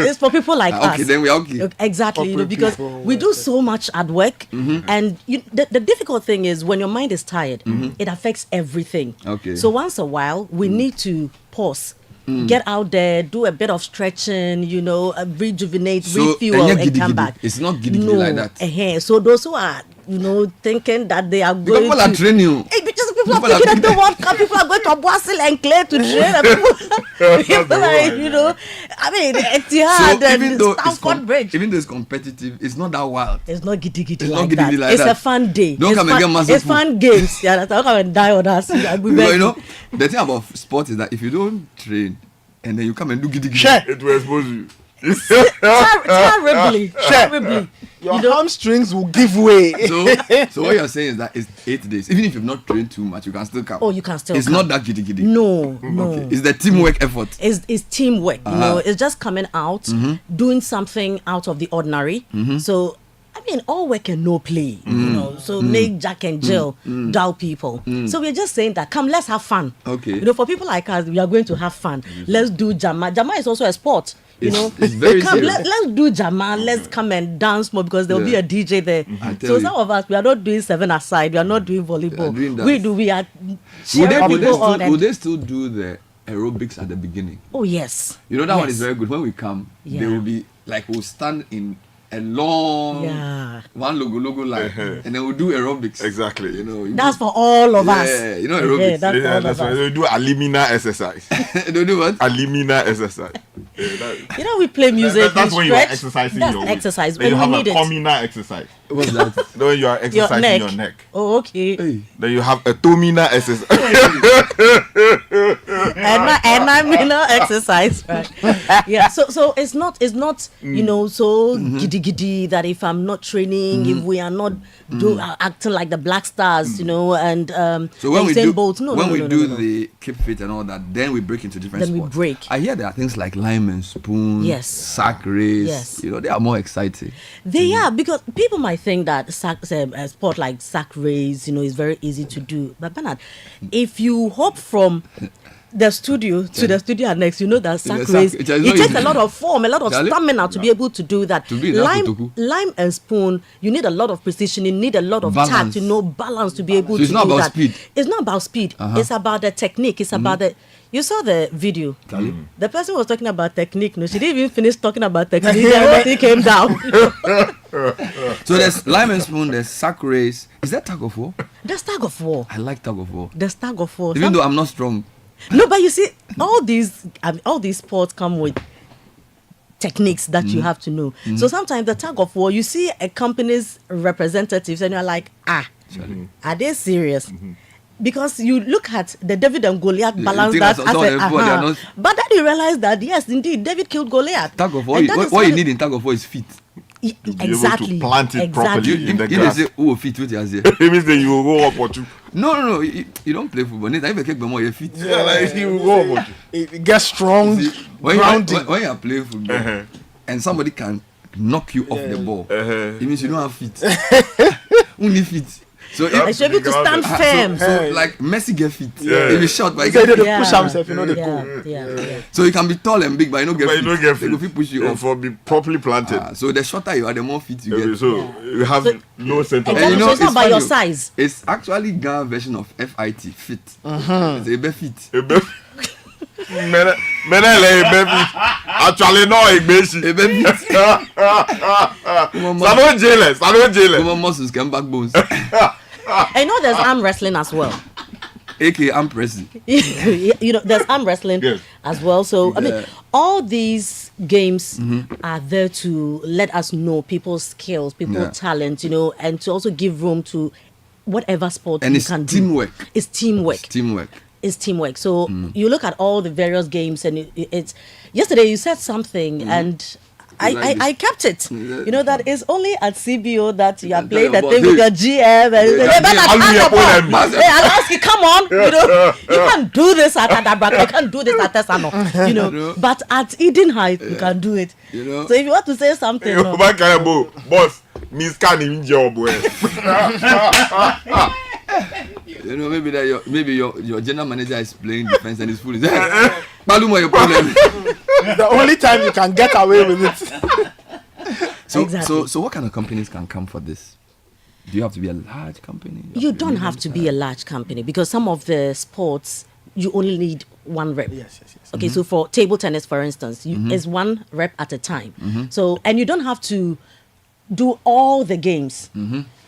It's for people like us. Okay, then we are okay. Exactly. Because we do so much hard work, and the difficult thing is when your mind is tired, it affects everything. Okay. So once a while, we need to pause. Get out there, do a bit of stretching, rejuvenate, refuel, and come back. It's not giddy like that. So those who are, thinking that they are going people are training you. Because people are thinking that the World Cup, people are going to Boasil and Clay to train. People are, I mean, Etihad and Stamford Bridge. Even though it's competitive, it's not that wild. It's not giddy It's like not giddy that. like It's that. a fun day. Don't come and get massive It's fun games. Yeah, don't come and die on us. The thing about sports is that if you don't train and then you come and do giddy, it will expose you. Terribly. Your hamstrings will give way. So what you're saying is that it's 8 days. Even if you've not trained too much, you can still come. Oh, you can still It's come. not that giddy. No. Okay. It's the teamwork effort. It's teamwork. You know, it's just coming out, doing something out of the ordinary. So, I mean, all work and no play, you know. So make Jack and Jill dull people. So we're just saying that, come, let's have fun. Okay. You know, for people like us, we are going to have fun. Let's do Jama. Jama is also a sport. You know, it's very come, serious. let's do Jama. Let's come and dance more because there will be a DJ there. So some of us, we are not doing 7-a-side. We are not doing volleyball. We are cheering people on. Would they still do the aerobics at the beginning? Oh yes. You know that one is very good. When we come, they will be like, we'll stand in a long one logo line, and then we'll do aerobics. Exactly. You know, that's for all of us. Yeah, you know aerobics. That's why they do Alimina exercise. They do what? Alimina exercise. You know, we play music. That's when you are exercising that's your exercise. Then you When we have need a comina exercise. What's that? Then you are exercising your neck. Oh, okay. Then you have a tomina exercise. and I mean exercise, right? Yeah. So it's not you know, so giddy that if I'm not training, if we are not acting like the Black Stars, you know, and so when we Usain do Bolt, the keep fit and all that, then we break into different sports. We break. I hear there are things like lime and spoon, sack race. Yes. You know, they are more exciting. They are, because people might think that a sport like sack race, you know, is very easy to do. But Bernard, if you hop from the studio to the studio next, you know that sack race, it takes a lot of form, a lot of stamina to be able to do that. Lime and spoon, you need a lot of precision, you need a lot of tact, you know, balance to be able to do that. It's not about speed. It's not about speed. It's about the technique. It's about the... You saw the video. The person was talking about technique. No, she didn't even finish talking about technique. Everything came down. So there's lime and spoon, there's sack race. Is that tug of war? There's tug of war. I like tug of war. There's tug of war. Even though I'm not strong. No, but you see, all these sports come with techniques that you have to know. So sometimes the tug of war, you see a company's representatives and you're like, are they serious? Because you look at the David and Goliath balance that but then you realize that yes, indeed, David killed Goliath. Tug of war, what you need in tug of war is feet. Exactly. To plant it properly in the grass. You say, oh, feet, what you say? It means that you will go up or two. No, you don't play football. You kick more your feet. Yeah, like you will go up or two. It gets strong. When you are playing football and somebody can knock you off the ball, it means you don't have feet. Only feet. So I should be able to stand firm. So like Messi get fit. If he shot, but he can push himself, you know the goal. So you can be tall and big, but you don't get fit. They go push you off for be properly planted. So the shorter you are, the more fit you get. So you have no center. And you know, it's not by your size. It's actually Ghana version of FIT, fit. It's a bit fit. Actually, no, it makes it. Some muscles can backbones. I know there's arm wrestling as well. AK arm wrestling. You know, there's arm wrestling as well. So, I mean, all these games are there to let us know people's skills, people's talent, you know, and to also give room to whatever sport you can do. It's teamwork. It's teamwork. So you look at all the various games, and it's yesterday you said something, and I kept it. You know that it's only at CBO that you are playing the thing with your GM. And Alaski, come on, you know, you can't do this at Adabrak, you can't do this at Tesano, you know. But at Eden Heights, you can do it. You know. So if you want to say something, boss, Miss Canning job. You know, maybe your general manager is playing defense and his fool is Baluma, your problem. The only time you can get away with it. So what kind of companies can come for this? Do you have to be a large company? You don't have to be a large company, because some of the sports you only need one rep. Yes. Okay, so for table tennis, for instance, it's one rep at a time. So, and you don't have to do all the games.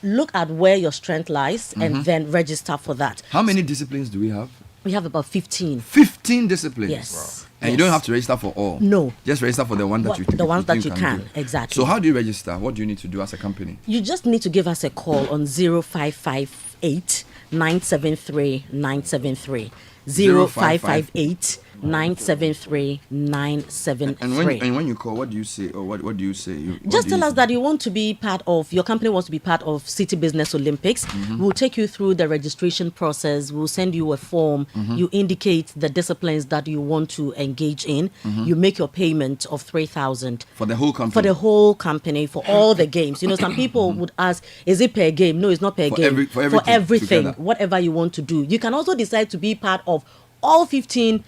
Look at where your strength lies and then register for that. How many disciplines do we have? We have about 15. 15 disciplines? Yes. Wow. And you don't have to register for all? No. Just register for the one that you The ones that you can, exactly. So how do you register? What do you need to do as a company? You just need to give us a call on 0558 973 973. 0558 973 973. And when you call, what do you say? Or what do you say? Just tell us that you want to be part of, your company wants to be part of Citi Business Olympics. We'll take you through the registration process. We'll send you a form. You indicate the disciplines that you want to engage in. You make your payment of 3,000 for the whole company. For the whole company, for all the games. You know, some people would ask, is it per game? No, it's not per game. For everything, whatever you want to do. You can also decide to be part of all 15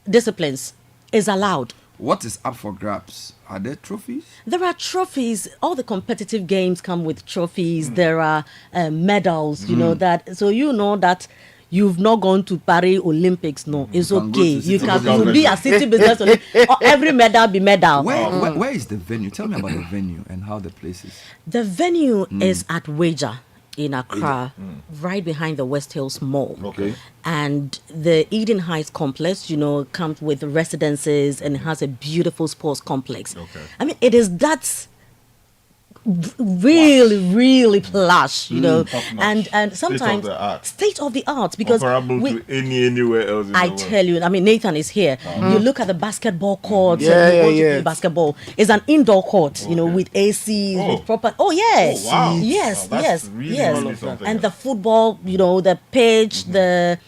disciplines. Is allowed. What is up for grabs? Are there trophies? There are trophies. All the competitive games come with trophies. There are medals, you know that. So you know that you've not gone to Paris Olympics. No, it's okay. You can be a Citi Business Olympics. Every medal be medal. Where is the venue? Tell me about the venue and how the place is. The venue is at Waja in Accra, right behind the West Hills Mall. Okay. And the Eden Heights complex, you know, comes with residences and has a beautiful sports complex. Okay. I mean, it is that really plush, you know, and sometimes state of the art because comparable to anywhere else. I tell you, I mean, Nathan is here. You look at the basketball courts. Basketball is an indoor court, you know, with AC, with proper. Oh yes, yes. Really and the football, you know, the pitch, the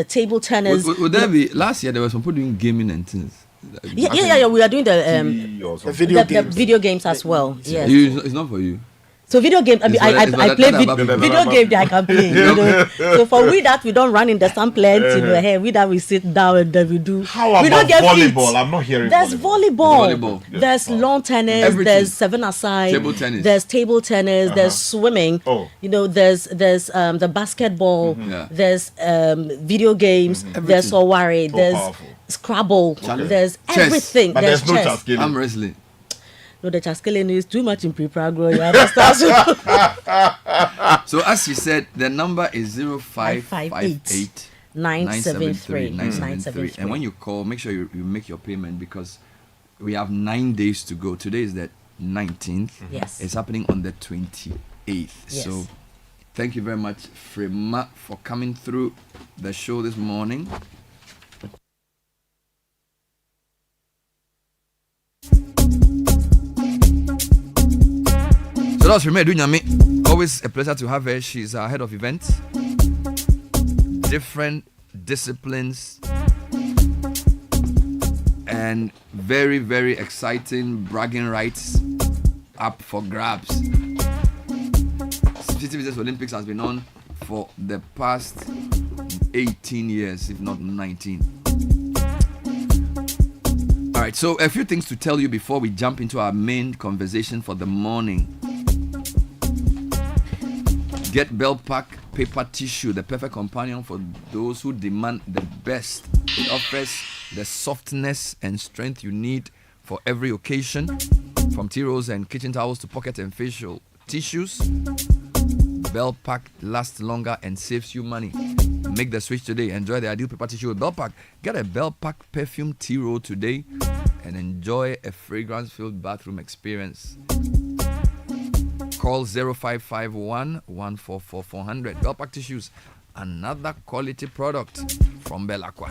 table tennis. Would there be last year? There was some people doing gaming and things. Yeah. We are doing the video games as well. Yes. It's not for you. So video game, I play video game that I can play. You know? So for we that we don't run in the sun plant, you know, hey, we that we sit down and then we do. How about volleyball? I'm not hearing. There's volleyball. There's lawn tennis. Everything. There's 7-a-side. Table tennis. There's table tennis. There's swimming. You know, there's the basketball. There's video games. There's Owari. There's Scrabble. There's everything. But there's no chess. I'm wrestling. No, the Chaskelen is too much in pre-progress. You understand? So as you said, the number is 0558 973 973. And when you call, make sure you make your payment because we have 9 days to go. Today is the 19th. Yes. It's happening on the 28th. Yes. So thank you very much, Frema, for coming through the show this morning. So that's Frema Dunyami. Always a pleasure to have her. She's our head of events. Different disciplines and very, very exciting bragging rights up for grabs. Citi Business Olympics has been on for the past 18 years, if not 19. All right, so a few things to tell you before we jump into our main conversation for the morning. Get Bell Pack paper tissue, the perfect companion for those who demand the best. It offers the softness and strength you need for every occasion. From tea rolls and kitchen towels to pocket and facial tissues, Bell Pack lasts longer and saves you money. Make the switch today. Enjoy the ideal paper tissue with Bell Pack. Get a Bell Pack perfume tea roll today and enjoy a fragrance-filled bathroom experience. Call 0551 144 400. Bell Pack tissues, another quality product from Belacqua.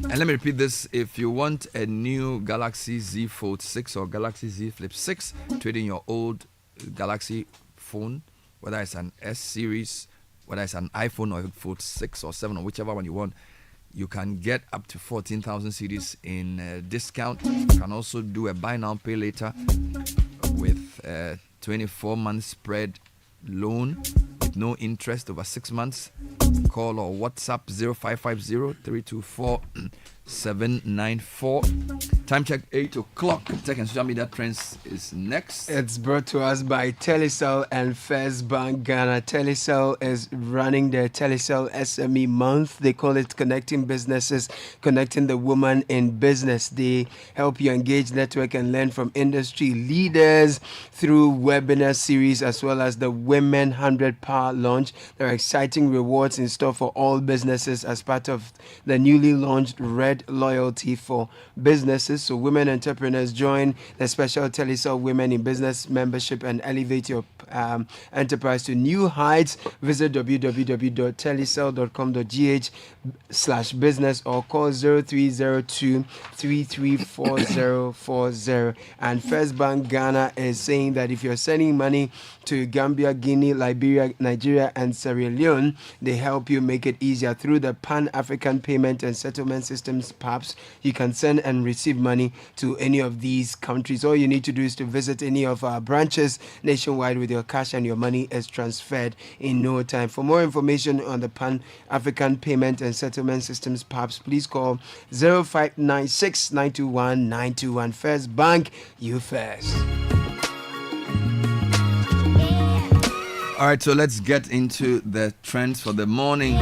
And let me repeat this. If you want a new Galaxy Z Fold 6 or Galaxy Z Flip 6, trade in your old Galaxy phone, whether it's an S series, whether it's an iPhone or a Fold 6 or 7 or whichever one you want, you can get up to 14,000 cedis in discount. You can also do a buy now, pay later with a 24-month spread loan with no interest over 6 months. Call or WhatsApp 0550-324-794. Time check 8 o'clock. Tech and social media trends is next. It's brought to us by Telecel and First Bank Ghana. Telecel is running their Telecel SME month. They call it Connecting Businesses, Connecting the Woman in Business. They help you engage, network, and learn from industry leaders through webinar series as well as the Women 100 Power launch. There are exciting rewards in store for all businesses as part of the newly launched Red certified loyalty for businesses. So women entrepreneurs join the special Telecel Women in Business membership and elevate your enterprise to new heights. Visit www.telecel.com.gh/business or call 0302 334040. And First Bank Ghana is saying that if you're sending money to Gambia, Guinea, Liberia, Nigeria, and Sierra Leone, they help you make it easier through the Pan-African Payment and Settlement Systems (PAPS). You can send and receive money to any of these countries. All you need to do is to visit any of our branches nationwide with your cash, and your money is transferred in no time. For more information on the Pan-African Payment and Settlement Systems (PAPS), please call 0596 921 921. First Bank, you first. All right, so let's get into the trends for the morning.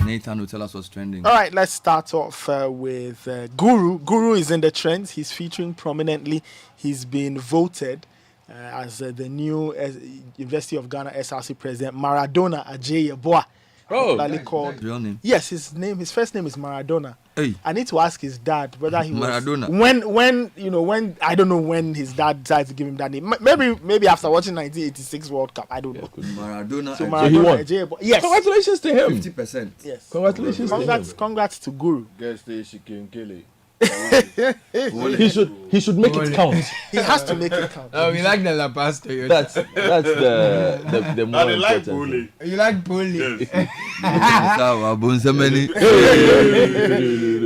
Nathan will tell us what's trending. All right, let's start off with Guru. Guru is in the trends. He's featuring prominently. He's been voted as the new University of Ghana SRC president, Maradona Ajay-Yeboah. Oh, called. Real name? Yes, his first name is Maradona. Hey. I need to ask his dad whether he Maradona. was when I don't know when his dad decided to give him that name. Maybe after watching 1986 World Cup. I don't know. Maradona. So Maradona Ajay-Yeboah. Yes. Congratulations to him. 50%. Yes. Congratulations to him. Congrats to Guru. Guess they can kill it. He should make it count. He has to make it count. Oh, we like the La Pasta. That's the more And they like important bully. You like bully. Yes.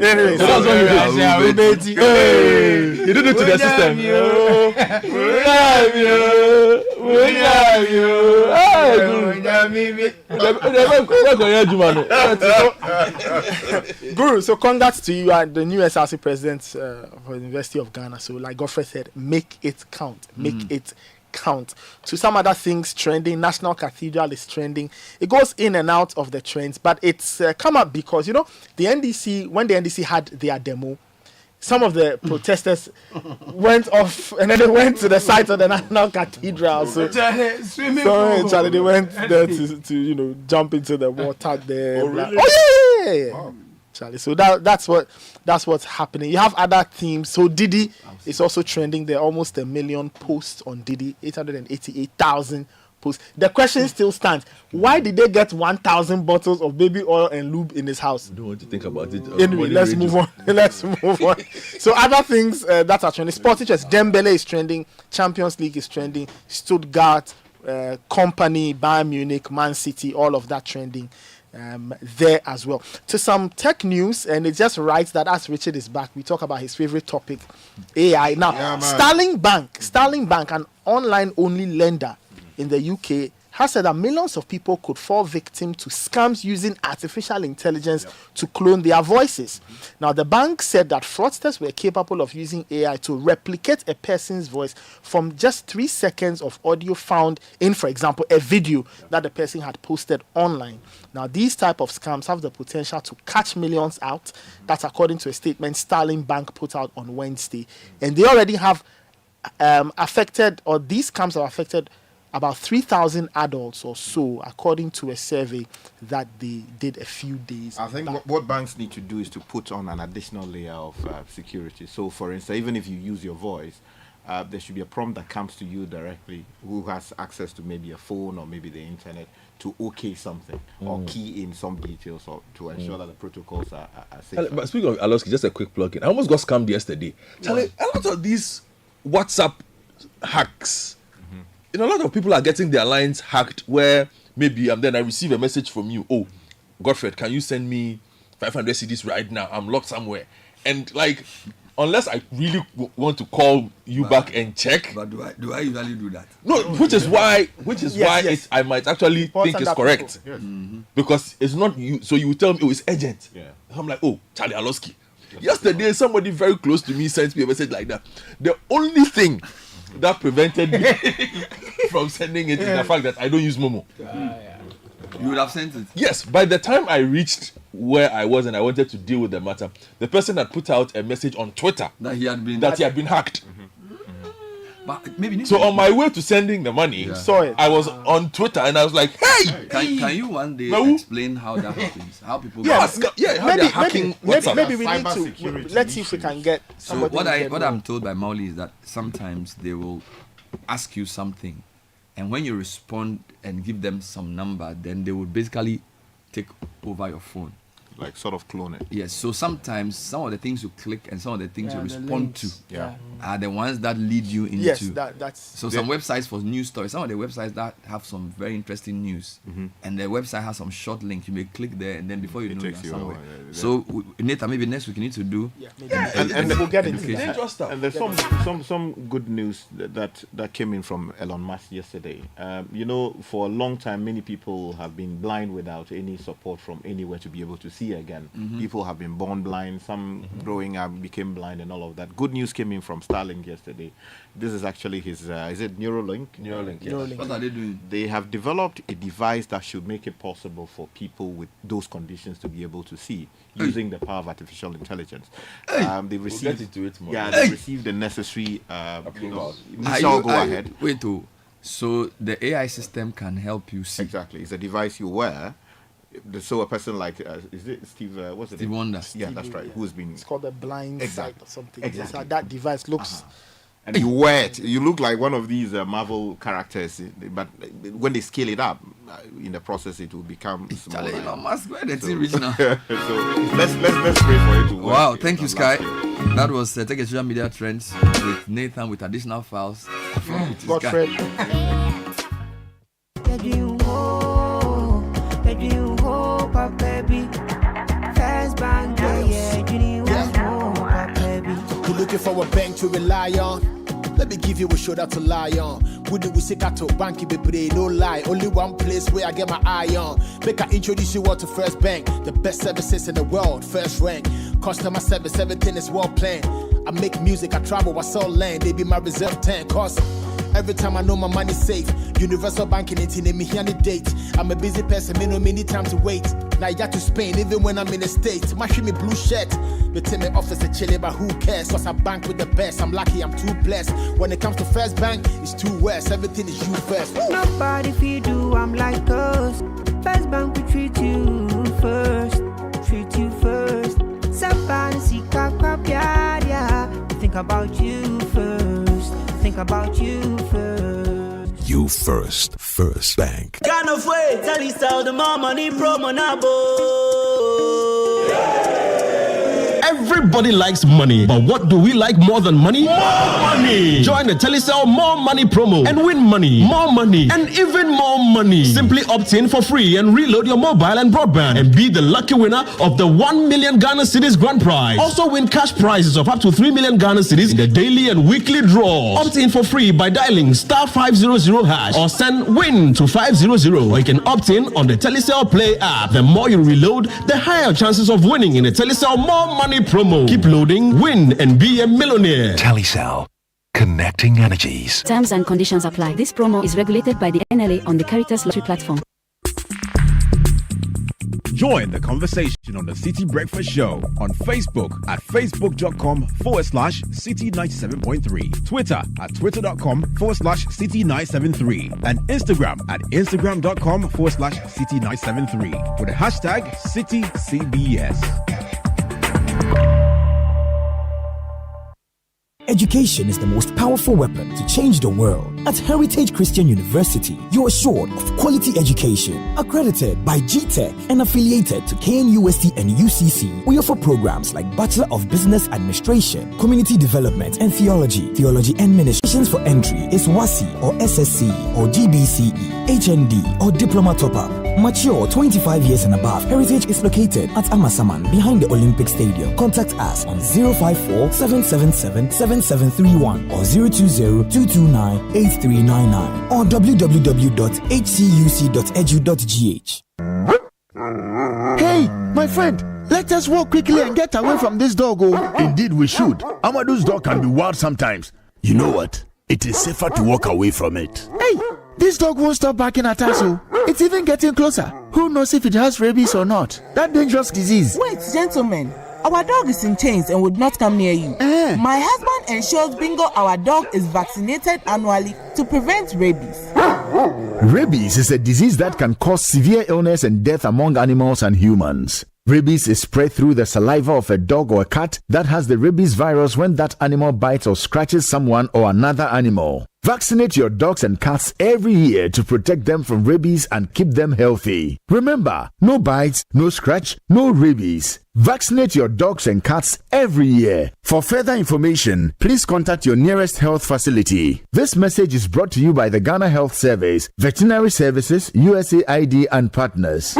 Anyway, so that's what he did to the system. Guru, so congrats to you. You are the new SRC president for the University of Ghana. So like Godfrey said, make it count. Make it count. To some other things trending, National Cathedral is trending. It goes in and out of the trends, but it's come up because, the NDC, when the NDC had their demo, some of the protesters went off and then they went to the site of the National Cathedral. So Charlie, they went there to jump into the water there. Oh, really? Yeah. Wow. Charlie. So that's what's happening. You have other themes. So Didi is also trending. There are almost 1 million posts on Didi, 888,000 posts. The question still stands: why did they get 1,000 bottles of baby oil and lube in his house? I don't want to think about it. Anyway, let's move on. So other things that are trending: sports interest. Dembele is trending. Champions League is trending. Stuttgart, Company, Bayern Munich, Man City, all of that trending. There as well. To some tech news, and it just writes that as Richard is back, we talk about his favorite topic, AI. Now, Starling Bank, an online-only lender in the UK, has said that millions of people could fall victim to scams using artificial intelligence to clone their voices. Now, the bank said that fraudsters were capable of using AI to replicate a person's voice from just 3 seconds of audio found in, for example, a video that the person had posted online. Now, these type of scams have the potential to catch millions out. That's according to a statement Starling Bank put out on Wednesday. And they already have these scams have affected about 3,000 adults or so, according to a survey that they did a few days I think what banks need to do is to put on an additional layer of security. So, for instance, even if you use your voice, there should be a prompt that comes to you directly, who has access to maybe a phone or maybe the internet, to okay something or key in some details or to ensure that the protocols are safe. But speaking of Aloski, just a quick plug-in. I almost got scammed yesterday. Charlie, a lot of these WhatsApp hacks, a lot of people are getting their lines hacked where maybe then I receive a message from you. Oh, Godfrey, can you send me 500 CDs right now? I'm locked somewhere. And unless I really want to call you back and check. But do I usually do that? No, which is why I might actually think it's correct. Yes. Because it's not you. So you tell me, it's urgent. Yeah. I'm like, oh, Charlie Aloski. Yesterday, somebody very close to me sent me a message like that. The only thing that prevented me from sending it is the fact that I don't use Momo. You would have sent it? Yes. By the time I reached where I was and I wanted to deal with the matter, the person had put out a message on Twitter that he had been hacked. But maybe so on my way to sending the money, saw it. I was on Twitter and I was like, "Hey, can you one day explain how that happens? How people how they're hacking WhatsApp? Maybe we need to let's see if we can get. So what I'm told by Mauli is that sometimes they will ask you something, and when you respond and give them some number, then they will basically take over your phone. Like sort of clone it. Yes, so sometimes some of the things you click and some of the things you respond to Yeah. are the ones that lead you into. Yes, that's. So some websites for news stories, some of the websites that have some very interesting news, and the website has some short link. You may click there, and then before you know, you're somewhere. So Nathan, maybe next week you need to do. Yeah, maybe. And we'll get into that. And there's some good news that came in from Elon Musk yesterday. You know, for a long time, many people have been blind without any support from anywhere to be able to see again. People have been born blind, some growing up became blind and all of that. Good news came in from Starlink yesterday. This is actually his, is it Neuralink? Neuralink, yes. Neuralink. What are they doing? They have developed a device that should make it possible for people with those conditions to be able to see using the power of artificial intelligence. They received, we'll get into it more. Yeah, they received the necessary approval. Go ahead. Wait, so the AI system can help you see. Exactly. It's a device you wear. So a person like is it Steve? What's it? Steve Wonder. Yeah, that's right. Who's been? It's called the blind sight or something. Exactly. That device looks. And you wear it. You look like one of these Marvel characters. But when they scale it up, in the process, it will become smaller. Elon Musk, where the thing reach now? So let's pray for it to work. Wow, thank you, Sky. That was Take a Social Media Trends with Nathan with additional files. Godfrey. You're looking for a bank to rely on. Let me give you a shoulder to lie on. We do we seek out to bank be no lie. Only one place where I get my eye on. Make I introduce you all to First Bank, the best services in the world, first rank. Customer service, everything is well planned. I make music, I travel, I sell land. They be my reserve tank. Cause every time I know my money's safe. Universal banking, it's in me here on the date. I'm a busy person, me no need time to wait. Now I got to Spain, even when I'm in the States. My me blue shirt. They tell me office a chilly, but who cares? Cause I bank with the best. I'm lucky, I'm too blessed. When it comes to First Bank, it's too west. Everything is you first. Nobody feed you, I'm like us. First Bank will treat you first. Treat you first. Somebody see think about you first. Think about you first. You first. First Bank. Kind of way, tell you so the more money promo nabo. Everybody likes money, but what do we like more than money? More money! Join the Telecel More Money promo and win money, more money, and even more money. Simply opt in for free and reload your mobile and broadband and be the lucky winner of the 1 million Ghana Cedis grand prize. Also win cash prizes of up to 3 million Ghana Cedis in the daily and weekly draws. Opt in for free by dialing *500# or send WIN to 500, or you can opt in on the Telecel Play app. The more you reload, the higher chances of winning in the Telecel More Money promo. Keep loading, win, and be a millionaire. Telecel. Connecting energies. Terms and conditions apply. This promo is regulated by the NLA on the Caritas Lottery platform. Join the conversation on the Citi Breakfast Show on Facebook at facebook.com/Citi97.3, Twitter at twitter.com/Citi973, and Instagram at instagram.com/Citi973 with the hashtag CitiCBS. Education is the most powerful weapon to change the world. At Heritage Christian University, you're assured of quality education, accredited by GTech and affiliated to KNUST and UCC. We offer programs like Bachelor of Business Administration, Community Development and Theology, Theology and Ministry. For entry is WASI or SSC or GBCE, HND or Diploma Top-Up. Mature 25 years and above. Heritage is located at Amasaman behind the Olympic Stadium. Contact us on 054-777-7731 or 020-229-8399 or www.hcuc.edu.gh. Hey, my friend, let us walk quickly and get away from this dog. Indeed, we should. Amadu's dog can be wild sometimes. You know what? It is safer to walk away from it. Hey, this dog won't stop barking at us. It's even getting closer. Who knows if it has rabies or not? That dangerous disease. Wait, gentlemen. Our dog is in chains and would not come near you. My husband ensures Bingo, our dog, is vaccinated annually to prevent rabies. Rabies is a disease that can cause severe illness and death among animals and humans. Rabies is spread through the saliva of a dog or a cat that has the rabies virus when that animal bites or scratches someone or another animal. Vaccinate your dogs and cats every year to protect them from rabies and keep them healthy. Remember, no bites, no scratch, no rabies. Vaccinate your dogs and cats every year. For further information, please contact your nearest health facility. This message is brought to you by the Ghana Health Service, Veterinary Services, USAID, and partners.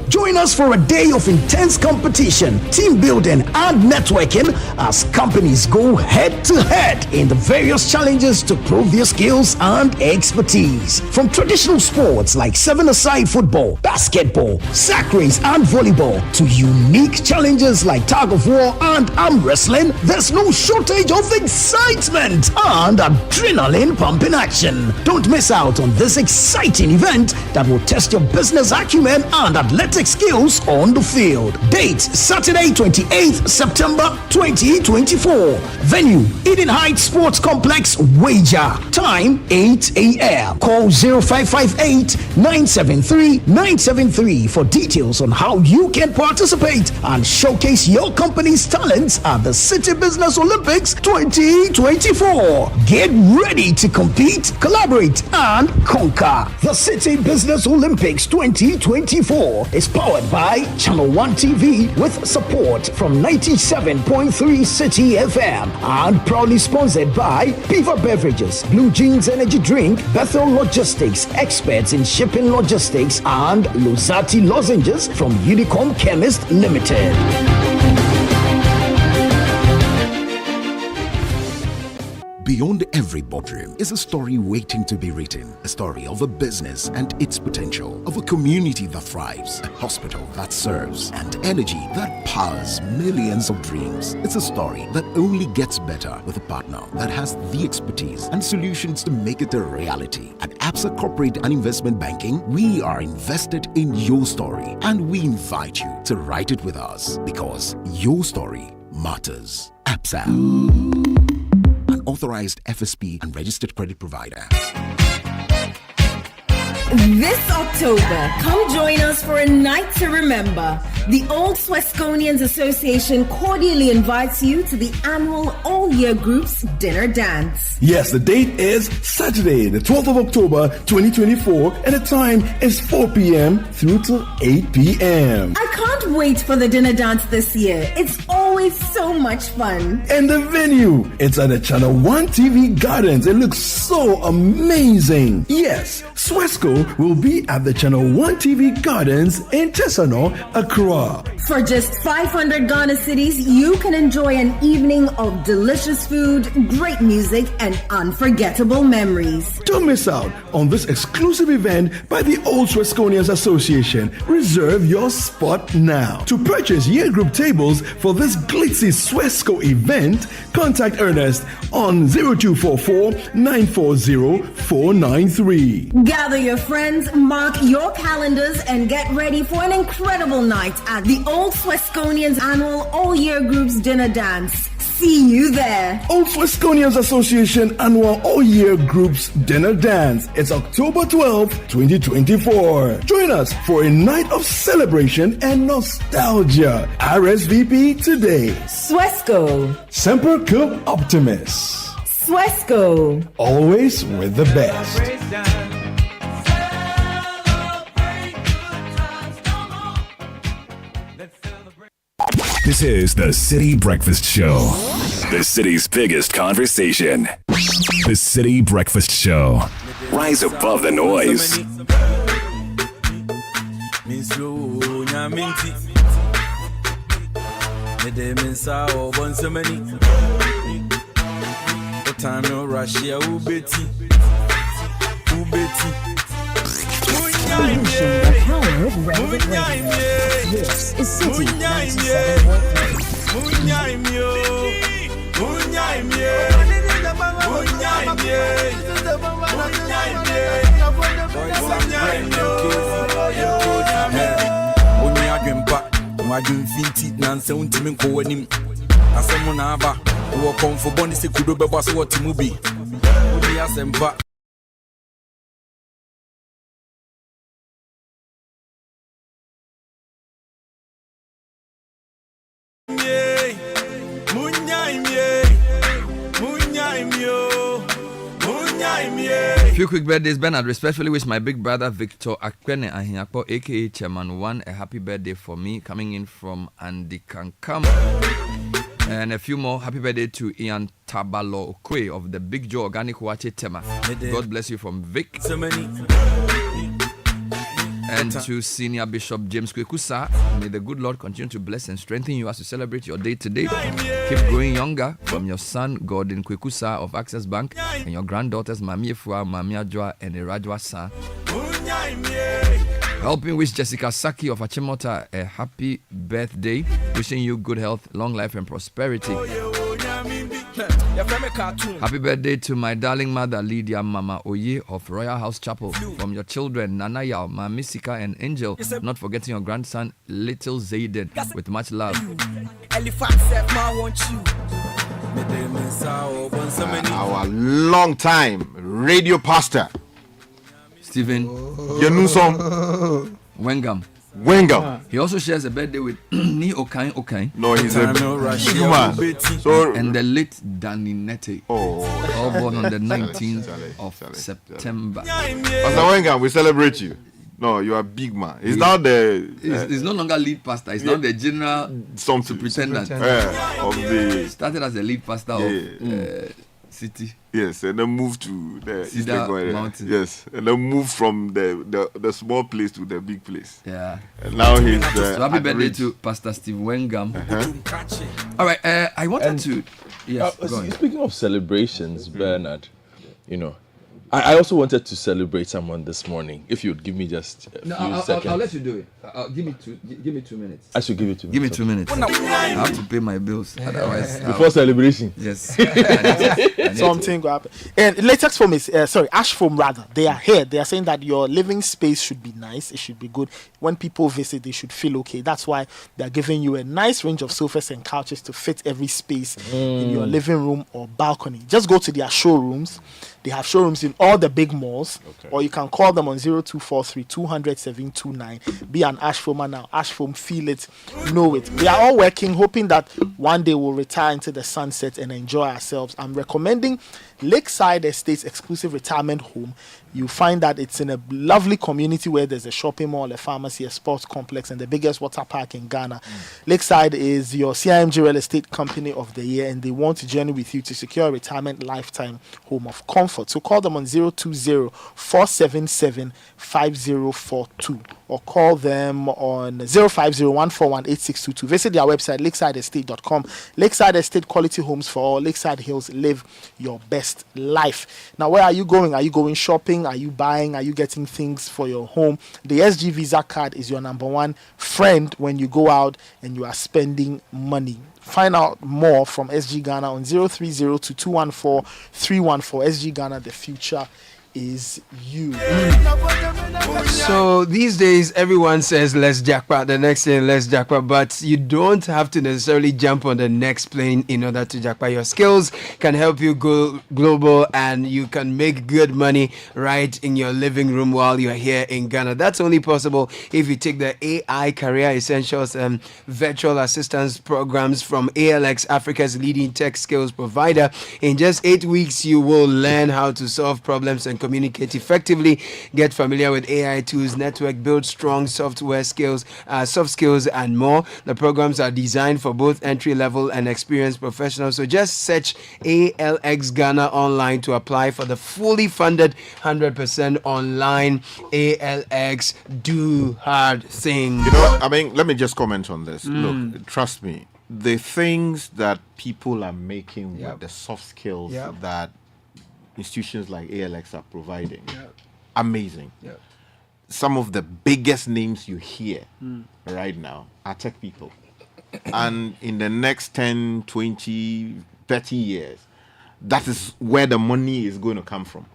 Join us for a day of intense competition, team building, and networking as companies go head to head in the various challenges to prove their skills and expertise. From traditional sports like 7-a-side football, basketball, sack race, and volleyball to unique challenges like tug of war and arm wrestling, there's no shortage of excitement and adrenaline pumping action. Don't miss out on this exciting event that will test your business acumen and athletic skills on the field. Date Saturday 28th September 2024. Venue Eden Heights Sports Complex, Wager. Time 8 a.m. Call 0558-973-973 for details on how you can participate and showcase your company's talents at the Citi Business Olympics 2024. Get ready to compete, collaborate, and conquer. The Citi Business Olympics 2024 is powered by Channel 1 TV with support from 97.3 Citi FM and proudly sponsored by Piva Beverages, Blue Jeans Energy Drink, Bethel Logistics, experts in shipping logistics, and Lozati Lozenges from Unicom Chemist Limited. Beyond every boardroom is a story waiting to be written. A story of a business and its potential, of a community that thrives, a hospital that serves, and energy that powers millions of dreams. It's a story that only gets better with a partner that has the expertise and solutions to make it a reality. At ABSA Corporate and Investment Banking, we are invested in your story, and we invite you to write it with us because your story matters. ABSA. Authorized FSP and registered credit provider. This October, come join us for a night to remember. The Old Swesconians Association cordially invites you to the annual All Year Groups Dinner Dance. Yes, the date is Saturday, the 12th of October, 2024, and the time is 4 p.m. through to 8 p.m. I can't wait for the dinner dance this year. It's always so much fun. And the venue, it's at the Channel 1 TV Gardens. It looks so amazing. Yes, Swesco will be at the Channel 1 TV Gardens in Tesano, Accra. For just 500 Ghana cedis, you can enjoy an evening of delicious food, great music, and unforgettable memories. Don't miss out on this exclusive event by the Old Swesconians Association. Reserve your spot now. To purchase year group tables for this glitzy Swesco event, contact Ernest on 0244-940-493. Gather your friends, mark your calendars, and get ready for an incredible night at the Old Swesconians Annual All Year Groups Dinner Dance. See you there. Old Swesconians Association Annual All Year Groups Dinner Dance. It's October 12th, 2024. Join us for a night of celebration and nostalgia. RSVP today. Swesco. Semper Cum Optimus. Swesco. Always with the best. This is the Citi Breakfast Show. The city's biggest conversation. The Citi Breakfast Show. Rise above the noise. Unleashing the power of relevant radio. This is Citi 97.3. Madun Finti, Nansa Untimin Koanim. As someone Ava, who are come for Bonnie Sekudo Babas, what to movie. Yes, and back. Few quick birthdays, Bernard. Respectfully wish my big brother Victor Akwene Ahinyakpo, aka Chairman 1, a happy birthday for me. Coming in from Andy Kankam. And a few more. Happy birthday to Ian Tabalo Okwe of the Big Joe Organic Wache Tema. God bless you from Vic. So many. And to Senior Bishop James Kwekusa, may the good Lord continue to bless and strengthen you as you celebrate your day today. Keep growing younger from your son Gordon Kwekusa of Access Bank and your granddaughters Mami Efua, Mami Adjoa and Erajwa San. Helping wish Jessica Saki of Achimota a happy birthday. Wishing you good health, long life and prosperity. Happy birthday to my darling mother Lydia Mama Oye of Royal House Chapel. From your children Nana Yao, Mami Sika and Angel. Not forgetting your grandson Little Zayden. With much love. Our long time radio pastor Stephen Yanusom Wengam. He also shares a birthday with Ni Okain Okain. No, he's a big man. So, and the late Danny Nete. All born on the 19th of September. Pastor Wengam, we celebrate you. No, you are a big man. He's now the... He's no longer lead pastor. He's now the general superintendent of the... Started as the lead pastor of City. Yes, and then moved to the Cedar Mountain. Yes, and then moved from the small place to the big place. Yeah. And now he's so happy birthday to Pastor Steve Wengam. All right, I wanted to... Yes, speaking of celebrations, Bernard, you know, I also wanted to celebrate someone this morning. If you'd give me just a few seconds. I'll let you do it. Give me 2 minutes. I should give you 2 minutes. Give me 2 minutes. I have to pay my bills. Otherwise, before celebration. Yes. Something will happen. And latex foam is ash foam rather. They are here. They are saying that your living space should be nice. It should be good. When people visit, they should feel okay. That's why they are giving you a nice range of sofas and couches to fit every space in your living room or balcony. Just go to their showrooms. They have showrooms in all the big malls, or you can call them on 0243 200 729. Be an ash foamer now. Ash foam, feel it, know it. We are all working, hoping that one day we'll retire into the sunset and enjoy ourselves. I'm recommending Lakeside Estates exclusive retirement home. You find that it's in a lovely community where there's a shopping mall, a pharmacy, a sports complex, and the biggest water park in Ghana. Lakeside is your CIMG Real Estate Company of the Year, and they want to journey with you to secure a retirement lifetime home of comfort. So call them on 020 477 5042 or call them on 050-141-8622. Visit their website, lakesideestate.com. Lakeside Estate, quality homes for all. Lakeside Hills, live your best life. Now, where are you going? Are you going shopping? Are you buying? Are you getting things for your home? The SG Visa card is your number one friend when you go out and you are spending money. Find out more from SG Ghana on 030-214-314. SG Ghana, the future is you. So these days everyone says let's jackpot, the next thing let's jackpot, but you don't have to necessarily jump on the next plane in order to jackpot. Your skills can help you go global and you can make good money right in your living room while you're here in Ghana. That's only possible if you take the AI Career Essentials and Virtual Assistance programs from ALX, Africa's leading tech skills provider. In just 8 weeks you will learn how to solve problems and communicate effectively, get familiar with AI tools, network, build strong software skills, soft skills, and more. The programs are designed for both entry-level and experienced professionals. So just search ALX Ghana online to apply for the fully funded 100% online ALX Do Hard Thing. You know, I mean, let me just comment on this. Look, trust me, the things that people are making with the soft skills that institutions like ALX are providing, amazing. Some of the biggest names you hear right now are tech people. And in the next 10, 20, 30 years, that is where the money is going to come from.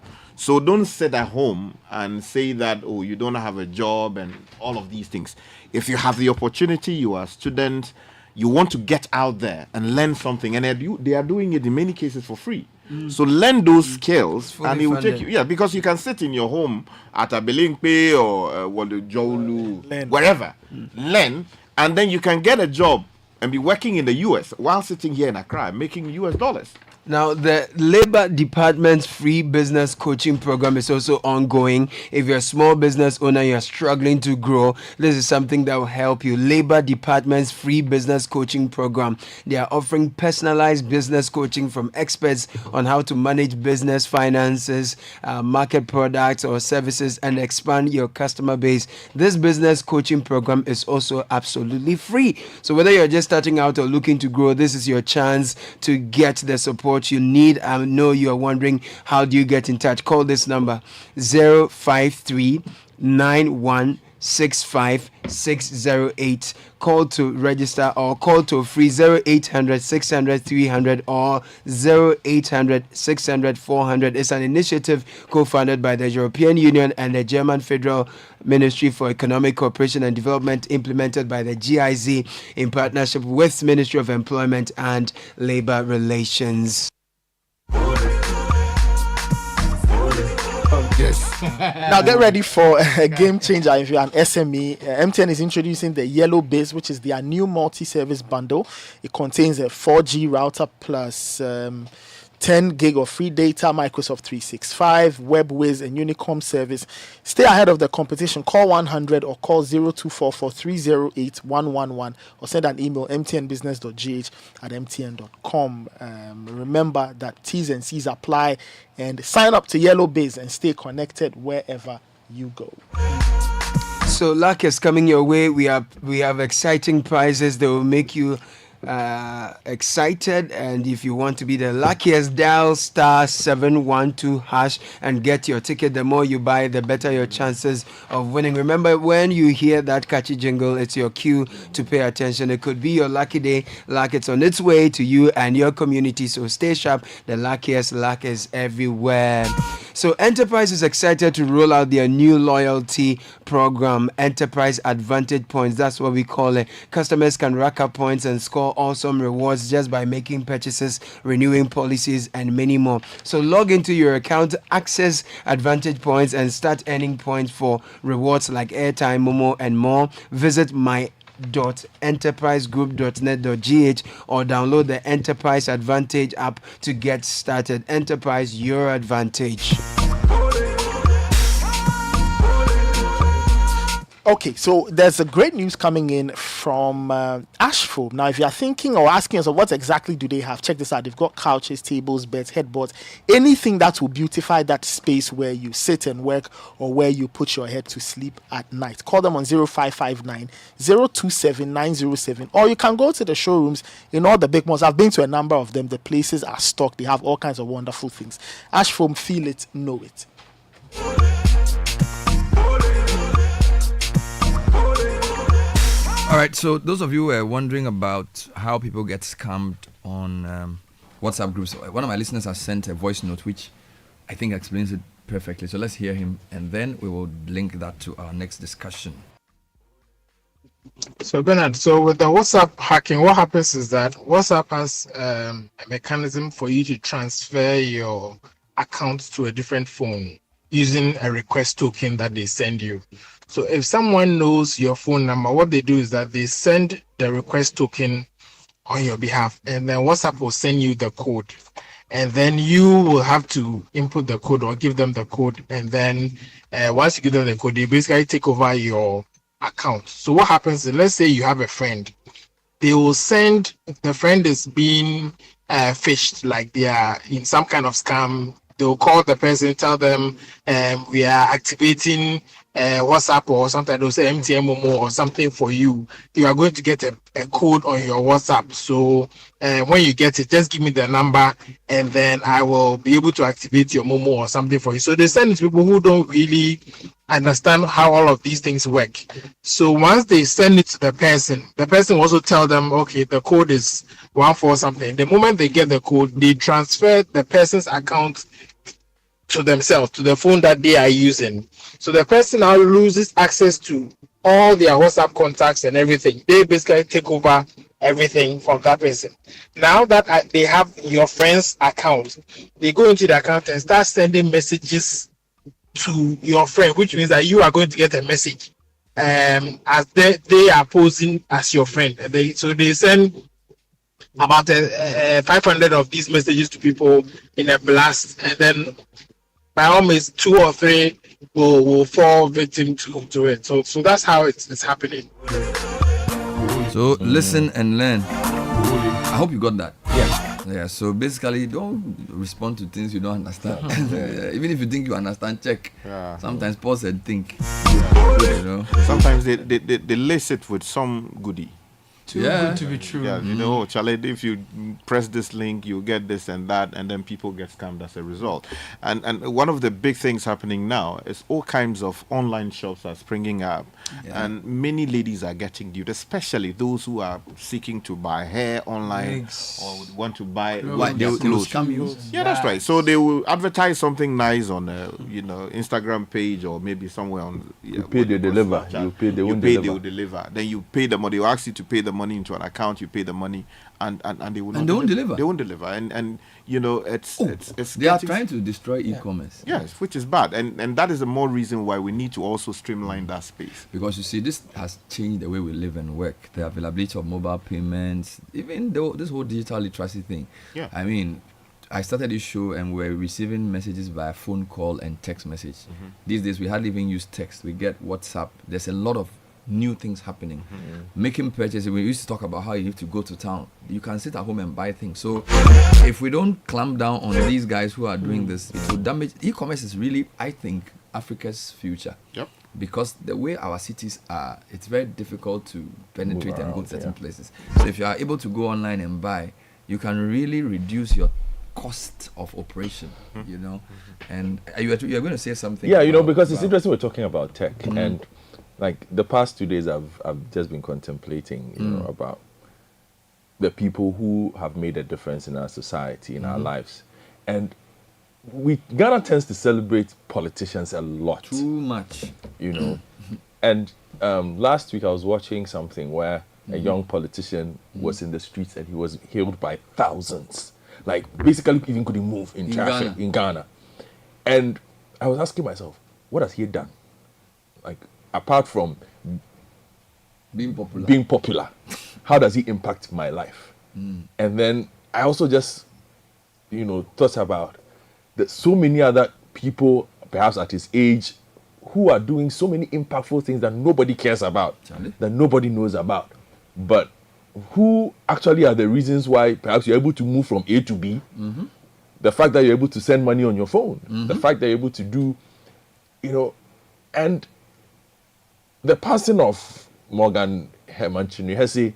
So don't sit at home and say that, oh, you don't have a job and all of these things. If you have the opportunity, you are a student, you want to get out there and learn something, and they are doing it in many cases for free. So learn those skills, and it will take you. Yeah, because you can sit in your home at a Belingpe or Jolu, wherever, learn, and then you can get a job and be working in the US while sitting here in Accra making US dollars. Now, the Labor Department's free business coaching program is also ongoing. If you're a small business owner, you're struggling to grow, this is something that will help you. Labor Department's free business coaching program. They are offering personalized business coaching from experts on how to manage business finances, market products or services, and expand your customer base. This business coaching program is also absolutely free. So whether you're just starting out or looking to grow, this is your chance to get the support you need. I know you are wondering, how do you get in touch? Call this number 053-9165-608. Call to register or call to free 0800 600 300 or 0800 600 400. It's an initiative co-founded by the European Union and the German Federal Ministry for Economic Cooperation and Development, implemented by the GIZ in partnership with Ministry of Employment and Labor Relations. Yes. Now get ready for a game changer. If you're an SME, MTN is introducing the Yellow Biz, which is their new multi-service bundle. It contains a 4G router plus 10 gig of free data, Microsoft 365, WebWiz, and Unicom service. Stay ahead of the competition. Call 100 or call 0244-308-111 or send an email mtnbusiness.gh@mtn.com. Remember that T's and C's apply, and sign up to Yellow Biz and stay connected wherever you go. So luck is coming your way. We have exciting prizes that will make you excited, and if you want to be the luckiest, dial *712# and get your ticket. The more you buy, the better your chances of winning. Remember, when you hear that catchy jingle, it's your cue to pay attention. It could be your lucky day. Luck, it's on its way to you and your community, so stay sharp. The luckiest luck is everywhere. So Enterprise is excited to roll out their new loyalty program, Enterprise Advantage Points. That's what we call it. Customers can rack up points and score awesome rewards just by making purchases, renewing policies, and many more. So log into your account, access Advantage Points, and start earning points for rewards like airtime, Momo, and more. Visit my.enterprisegroup.net.gh or download the Enterprise Advantage app to get started. Enterprise, your advantage. Okay, so there's a great news coming in from Ashford. Now, if you're thinking or asking yourself, what exactly do they have? Check this out. They've got couches, tables, beds, headboards, anything that will beautify that space where you sit and work or where you put your head to sleep at night. Call them on 0559 027 907, or you can go to the showrooms in all the big malls. I've been to a number of them. The places are stocked. They have all kinds of wonderful things. Ashford, feel it, know it. All right, so those of you who are wondering about how people get scammed on WhatsApp groups, one of my listeners has sent a voice note which I think explains it perfectly. So let's hear him, and then we will link that to our next discussion. So Bernard, so with the WhatsApp hacking, what happens is that WhatsApp has a mechanism for you to transfer your account to a different phone using a request token that they send you. So if someone knows your phone number, what they do is that they send the request token on your behalf, and then WhatsApp will send you the code. And then you will have to input the code or give them the code. And then once you give them the code, they basically take over your account. So what happens is, let's say you have a friend. They will send, the friend is being phished, like they are in some kind of scam. They'll call the person, tell them we are activating WhatsApp or something. They'll say MTN Momo or something for you. You are going to get a code on your WhatsApp. So when you get it, just give me the number and then I will be able to activate your Momo or something for you. So they send it to people who don't really understand how all of these things work. So once they send it to the person will also tell them, okay, the code is 14 something. The moment they get the code, they transfer the person's account to themselves, to the phone that they are using. So the person now loses access to all their WhatsApp contacts and everything. They basically take over everything from that person. Now that they have your friend's account, they go into the account and start sending messages to your friend, which means that you are going to get a message as they are posing as your friend. So they send about 500 of these messages to people in a blast, and then by all means 2 or 3 will fall victim to it. So that's how it's happening. So listen and learn. I hope you got that. Yeah. So basically, don't respond to things you don't understand. Even if you think you understand, check. Sometimes pause and think. You know. Sometimes they lace it with some goodie. Too good to be true. Yeah, you know, Charlie, if you press this link, you get this and that, and then people get scammed as a result. And one of the big things happening now is all kinds of online shops are springing up, and many ladies are getting duped, especially those who are seeking to buy hair online or want to buy they will scam you. Yeah, that's right. So they will advertise something nice on a Instagram page or maybe somewhere on. You pay, they deliver. You pay, they won't deliver. They will deliver. Then you pay the money. They will ask you to pay the money into an account. You pay the money, and they will not. And they won't deliver. They won't deliver. And you know it's they are trying to destroy e-commerce. Yes, which is bad. And that is the more reason why we need to also streamline that space. Because you see, this has changed the way we live and work. The availability of mobile payments, even though this whole digital literacy thing. Yeah. I mean, I started this show and we're receiving messages via phone call and text message. These days we hardly even use text. We get WhatsApp. There's a lot of new things happening. Making purchases, we used to talk about how you need to go to town. You can sit at home and buy things. So if we don't clamp down on these guys who are doing this, it will damage. E-commerce is really, I think, Africa's future. Yep. Because the way our cities are, it's very difficult to penetrate and go to certain places. So if you are able to go online and buy, you can really reduce your cost of operation, you know. And you're going to say something. Yeah, you know, because it's interesting we're talking about tech and like the past 2 days I've just been contemplating, you know, about the people who have made a difference in our society, in our lives. And Ghana tends to celebrate politicians a lot. Too much. You know. And last week I was watching something where a young politician was in the streets and he was hailed by thousands. Like basically even couldn't move in traffic in Ghana. And I was asking myself, what has he done? Like, apart from being popular, how does he impact my life? And then I also just, you know, thought about that so many other people, perhaps at his age, who are doing so many impactful things that nobody cares about, that nobody knows about, but who actually are the reasons why perhaps you're able to move from A to B. The fact that you're able to send money on your phone, the fact that you're able to do, you know, and the passing of Morgan Herman Chinua,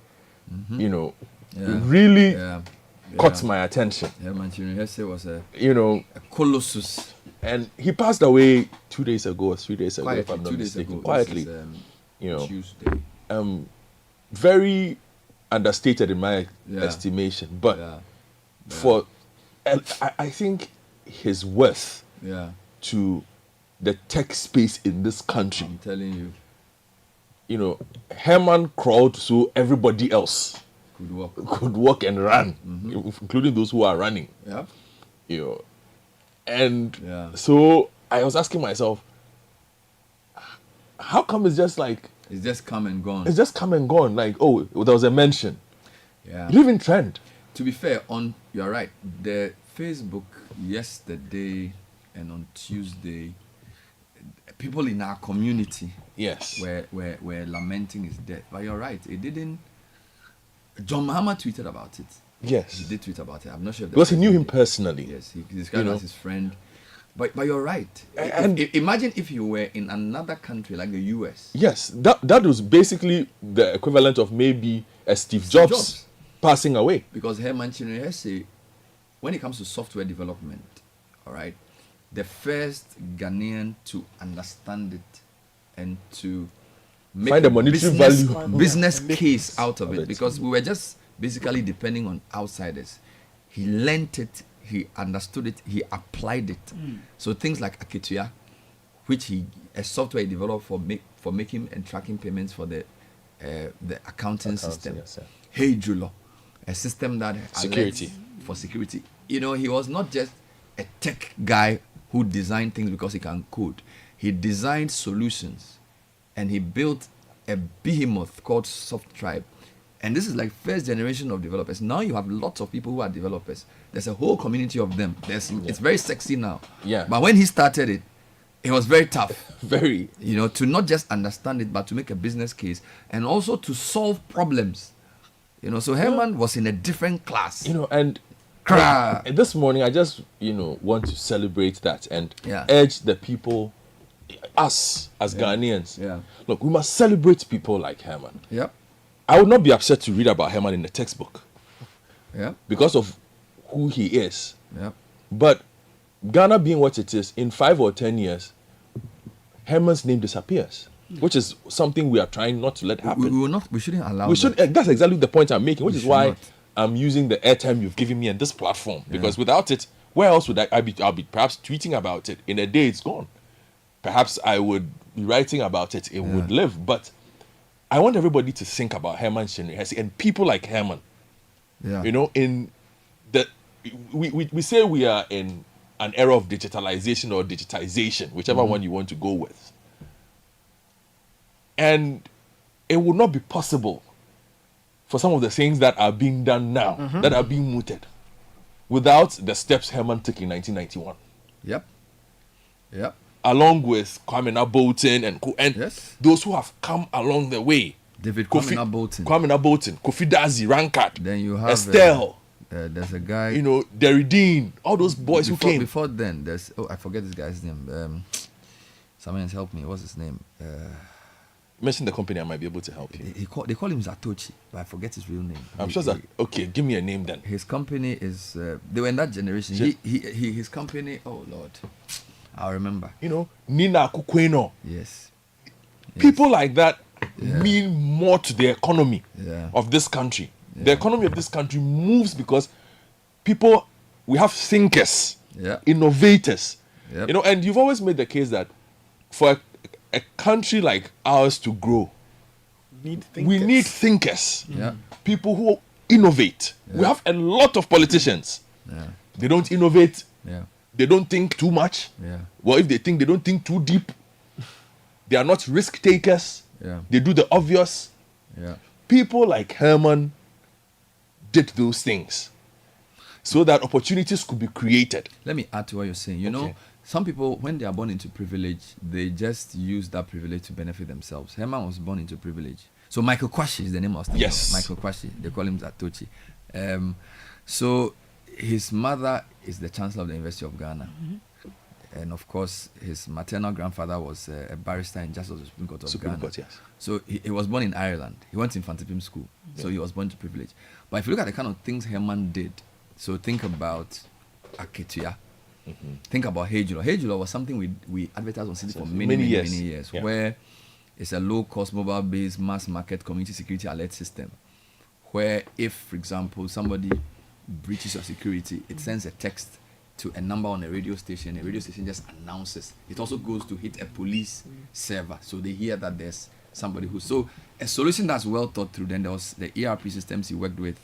you know, really caught my attention. Herman Chinua was a colossus. And he passed away 2 days ago or 3 days ago, if I'm not mistaken. Quietly. You know, Tuesday. Very understated in my estimation. But I think his worth to the tech space in this country. I'm telling you. You know, Herman crawled so everybody else could walk and run, including those who are running. You know, and so I was asking myself, how come it's just come and gone? It's just come and gone. Like, oh, there was a mention. Yeah. It didn't even trend. To be fair, you're right. The Facebook yesterday and on Tuesday, people in our community were lamenting his death. But you're right, it didn't. John Mahama tweeted about it. Yes. He did tweet about it. I'm not sure. Because he knew him personally. Yes, he described him as his friend. But you're right. And imagine if you were in another country like the US. Yes, that was basically the equivalent of maybe a Steve Jobs passing away. Because Herman Chinua, when it comes to software development, all right, the first Ghanaian to understand it and to make find a monetary business case out of it, because we were just basically depending on outsiders. He learnt it, he understood it, he applied it. So things like Aketua, which a software he developed for making and tracking payments for the accounting system. Yes, Hey Julo, a system that security. For security. You know, he was not just a tech guy who designed things because he can code. He designed solutions, and he built a behemoth called SoftTribe. And this is like first generation of developers. Now you have lots of people who are developers. There's a whole community of them. It's very sexy now. Yeah. But when he started it, it was very tough. Very. You know, to not just understand it, but to make a business case and also to solve problems. You know, so Herman was in a different class. You know, and this morning I just, want to celebrate that and urge the people, us as Ghanaians. Yeah. Look, we must celebrate people like Herman. Yep. I would not be upset to read about Herman in the textbook. Yeah. Because of who he is. Yeah. But Ghana being what it is, in 5 or 10 years, Herman's name disappears, which is something we are trying not to let happen. We shouldn't allow that. That's exactly the point I'm making, which is why not. I'm using the airtime you've given me and this platform. Because without it, where else would I'll be perhaps tweeting about it. In a day, it's gone. Perhaps I would be writing about it. It would live. But I want everybody to think about Herman Shenri and people like Herman. Yeah. You know, we say we are in an era of digitalization or digitization, whichever one you want to go with. And it would not be possible for some of the things that are being done now, that are being mooted, without the steps Herman took in 1991. Yep. Along with Kwame Bolton and those who have come along the way. Kwame Bolton, Kofi Dazi, Rankard, then you have Estelle. There's a guy, Deridine, all those boys who came. Before then, there's, I forget this guy's name. Someone else help me. What's his name? Mention the company, I might be able to help you. They call him Zatochi, but I forget his real name. I'm sure that. Okay, give me a name then. His company is. They were in that generation. His company. Oh Lord, I'll remember. Nina Kukweno. Yes. People like that mean more to the economy of this country. The economy of this country moves because we have thinkers, innovators. Yep. And you've always made the case that for a country like ours to grow, we need thinkers. People who innovate. We have a lot of politicians. They don't innovate. They don't think too much. Well, if they think, they don't think too deep. They are not risk takers. They do the obvious. People like Herman did those things so that opportunities could be created. Let me add to what you're saying. You know, some people, when they are born into privilege, they just use that privilege to benefit themselves. Herman was born into privilege. So Michael Kwashi is the name of the Michael Kwashi. They call him Zatochi. So his mother is the Chancellor of the University of Ghana. And of course, his maternal grandfather was a barrister in Justice of the Supreme Court of Ghana. So he was born in Ireland. He went to Infantipim School. So he was born to privilege. But if you look at the kind of things Herman did, so think about Aketua. Think about Hey Julo. Hey Julo was something we advertised on Citi for many years, where it's a low-cost, mobile-based, mass market community security alert system, where if, for example, somebody breaches your security, it sends a text to a number on a radio station. A radio station just announces. It also goes to hit a police server, so they hear that there's somebody who. So a solution that's well thought through. Then there was the ERP systems he worked with,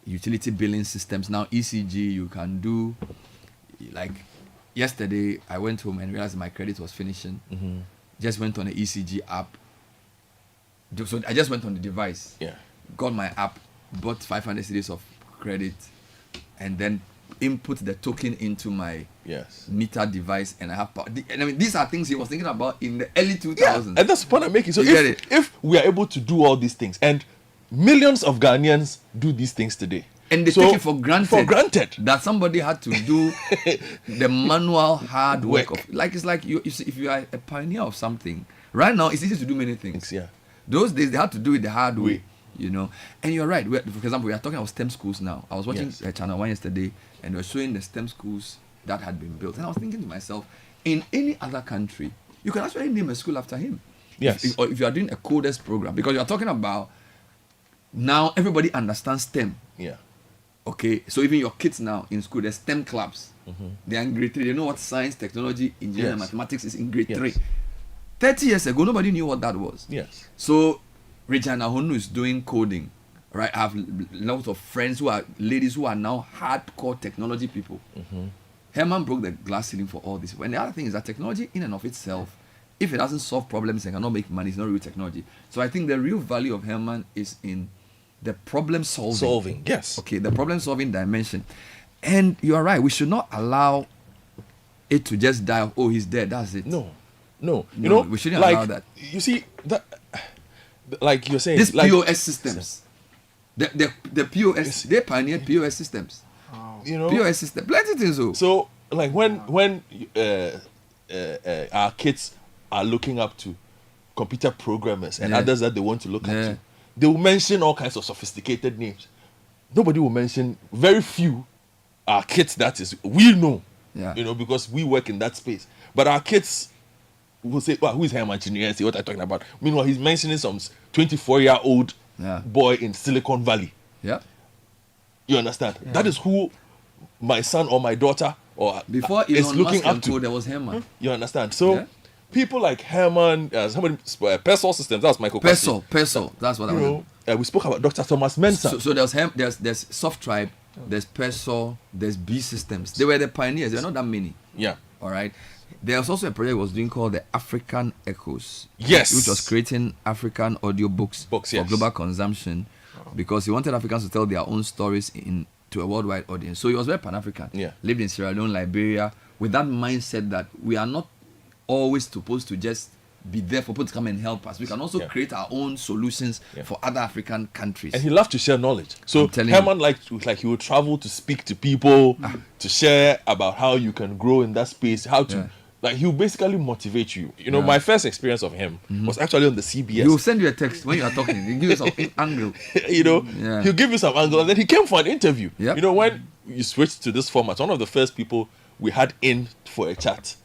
utility billing systems. Now ECG, you can do. Like yesterday, I went home and realized my credit was finishing. Just went on the ECG app. So I just went on the device. Got my app, bought 500 cedis of credit, and then input the token into my meter device, and I have power. And I mean, these are things he was thinking about in the early 2000s. And that's the point I'm making. So if we are able to do all these things, and millions of Ghanaians do these things today, and they take it for granted that somebody had to do the manual hard work of, it's like if you are a pioneer of something right now, it's easy to do many things. Those days they had to do it the hard way. And you're right. For example, we are talking about STEM schools now. I was watching Channel 1 yesterday, and they were showing the STEM schools that had been built. And I was thinking to myself, in any other country, you can actually name a school after him. If you are doing a coders program, because you are talking about now everybody understands STEM. Okay, so even your kids now in school, there's STEM clubs. They are in grade 3. They know what science, technology, engineering, and mathematics is in grade 3. 30 years ago, nobody knew what that was. Yes. So Regina Honu is doing coding, right? I have lots of friends who are ladies who are now hardcore technology people. Herman broke the glass ceiling for all this. And the other thing is that technology in and of itself, if it doesn't solve problems and cannot make money, it's not real technology. So I think the real value of Herman is in the problem solving. Yes. Okay, the problem solving dimension. And you are right, we should not allow it to just die of, oh, he's dead, that's it. No. You know, we shouldn't like, allow that. You see, that, like you're saying, these like, POS systems, the POS, they pioneered POS systems. You know, POS system, plenty things. So like when our kids are looking up to computer programmers and others that they want to look up to, they will mention all kinds of sophisticated names. Nobody will mention, very few are kids that is we know, you know, because we work in that space. But our kids will say, well, who is Herman Engineer? See what I'm talking about. Meanwhile, he's mentioning some 24-year-old boy in Silicon Valley. Yeah. You understand? Yeah. That is who my son or my daughter or before is looking up to. There was Herman. You understand? So people like Herman, somebody Pesol Systems. That was Michael. Pesol. That's what I know. We spoke about Dr. Thomas Mensah. So there's Soft Tribe, there's Pesol, there's B Systems. They were the pioneers. There are not that many. Yeah. All right. There's also a project I was doing called the African Echoes. Yes. Which was creating African audio books for global consumption, because he wanted Africans to tell their own stories to a worldwide audience. So he was very Pan-African. Yeah. Lived in Sierra Leone, Liberia, with that mindset that we are not always supposed to just be there for people to come and help us. We can also create our own solutions for other African countries. And he loved to share knowledge. So Herman like he would travel to speak to people, to share about how you can grow in that space, how to like he will basically motivate you. You know, my first experience of him was actually on the CBS. He will send you a text when you are talking. He'll give you some angle. You know, he'll give you some angle, and then he came for an interview. You know, when you switched to this format, one of the first people we had in for a chat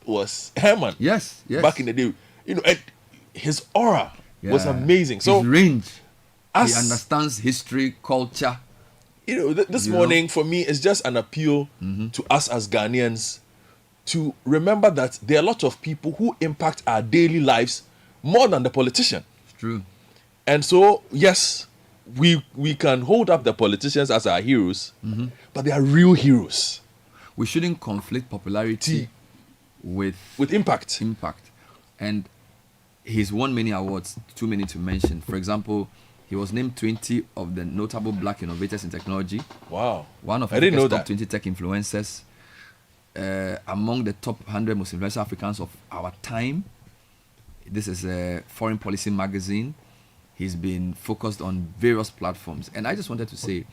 was Herman. Yes. Back in the day, you know, and his aura was amazing. So his range, he understands history, culture. You know, this morning for me is just an appeal to us as Ghanaians to remember that there are a lot of people who impact our daily lives more than the politician. It's true. And so, yes, we can hold up the politicians as our heroes, but they are real heroes. We shouldn't conflict popularity with impact. And he's won many awards, too many to mention. For example, he was named 20 of the notable black innovators in technology. Wow. One of Africa's top 20 tech influencers. Among the top 100 most influential Africans of our time. This is a Foreign Policy magazine. He's been focused on various platforms. And I just wanted to say,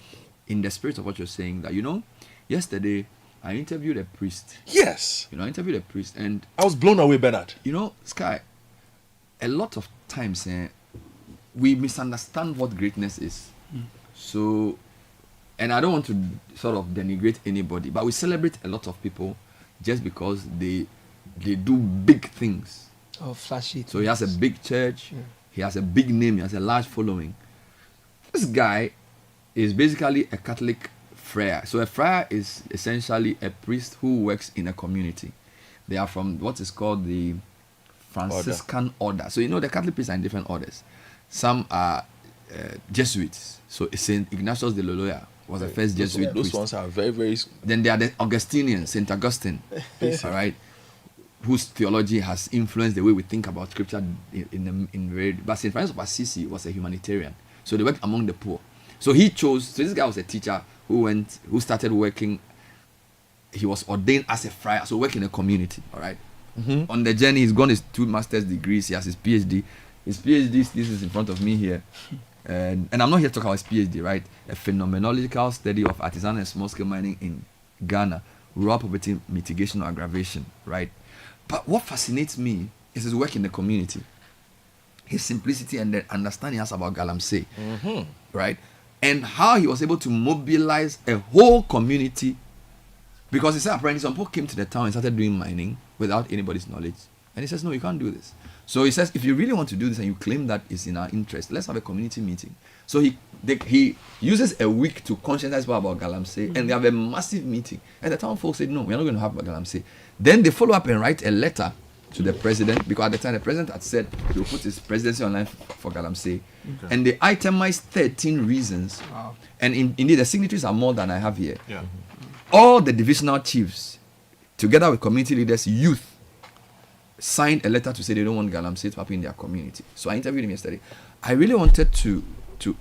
in the spirit of what you're saying, that, you know, yesterday I interviewed a priest. Yes. You know, I interviewed a priest, and I was blown away, Bernard. You know, Sky, a lot of times we misunderstand what greatness is. So, and I don't want to sort of denigrate anybody, but we celebrate a lot of people just because they do big things. Oh, flashy. So he has a big church, he has a big name, he has a large following. This guy is basically a Catholic friar. So a friar is essentially a priest who works in a community. They are from what is called the Franciscan order. So you know the Catholic priests are in different orders. Some are Jesuits. So Saint Ignatius de Loyola was the first Jesuit priest. Those ones are very, very... Then there are the Augustinians, Saint Augustine, all right, whose theology has influenced the way we think about scripture but Saint Francis of Assisi was a humanitarian. So they worked among the poor. So he chose, so this guy was a teacher who started working, he was ordained as a friar, so work in a community, all right. On the journey, he's gone his 2 master's degrees, he has his PhD. His PhD, this is in front of me here. And I'm not here to talk about his PhD, right? A phenomenological study of artisanal and small-scale mining in Ghana, rural poverty mitigation or aggravation, right? But what fascinates me is his work in the community, his simplicity and the understanding he has about Galamsey, right? And how he was able to mobilize a whole community, because he said apparently some people came to the town and started doing mining without anybody's knowledge. And he says, no, you can't do this. So he says, if you really want to do this and you claim that it's in our interest, let's have a community meeting. So he uses a week to conscientize people about Galamsey, and they have a massive meeting. And the town folks said, no, we're not going to have Galamsey. Then they follow up and write a letter to the president, because at the time the president had said he will put his presidency online for Galamsey. Okay. And they itemized 13 reasons. Wow. And indeed, the signatories are more than I have here. Yeah. All the divisional chiefs, together with community leaders, youth, signed a letter to say they don't want Galamsey to happen in their community. So I interviewed him yesterday. I really wanted to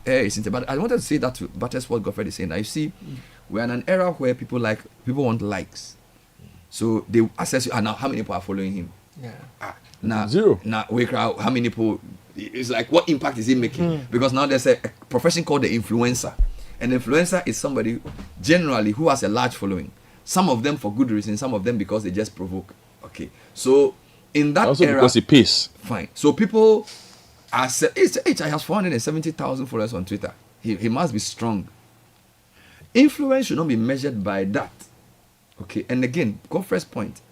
air his interview, but I wanted to say that to butters what Godfrey is saying. Now you see, we're in an era where people want likes. So they assess you, now how many people are following him? Yeah. Now zero. Now we crowd how many people, it's like what impact is he making? Because now there's a profession called the influencer. An influencer is somebody generally who has a large following. Some of them for good reasons, some of them because they just provoke. Okay. So in that also era, because it pays. Fine. So people are HI has 470,000 followers on Twitter. He must be strong. Influence should not be measured by that. Okay. And again, go first point.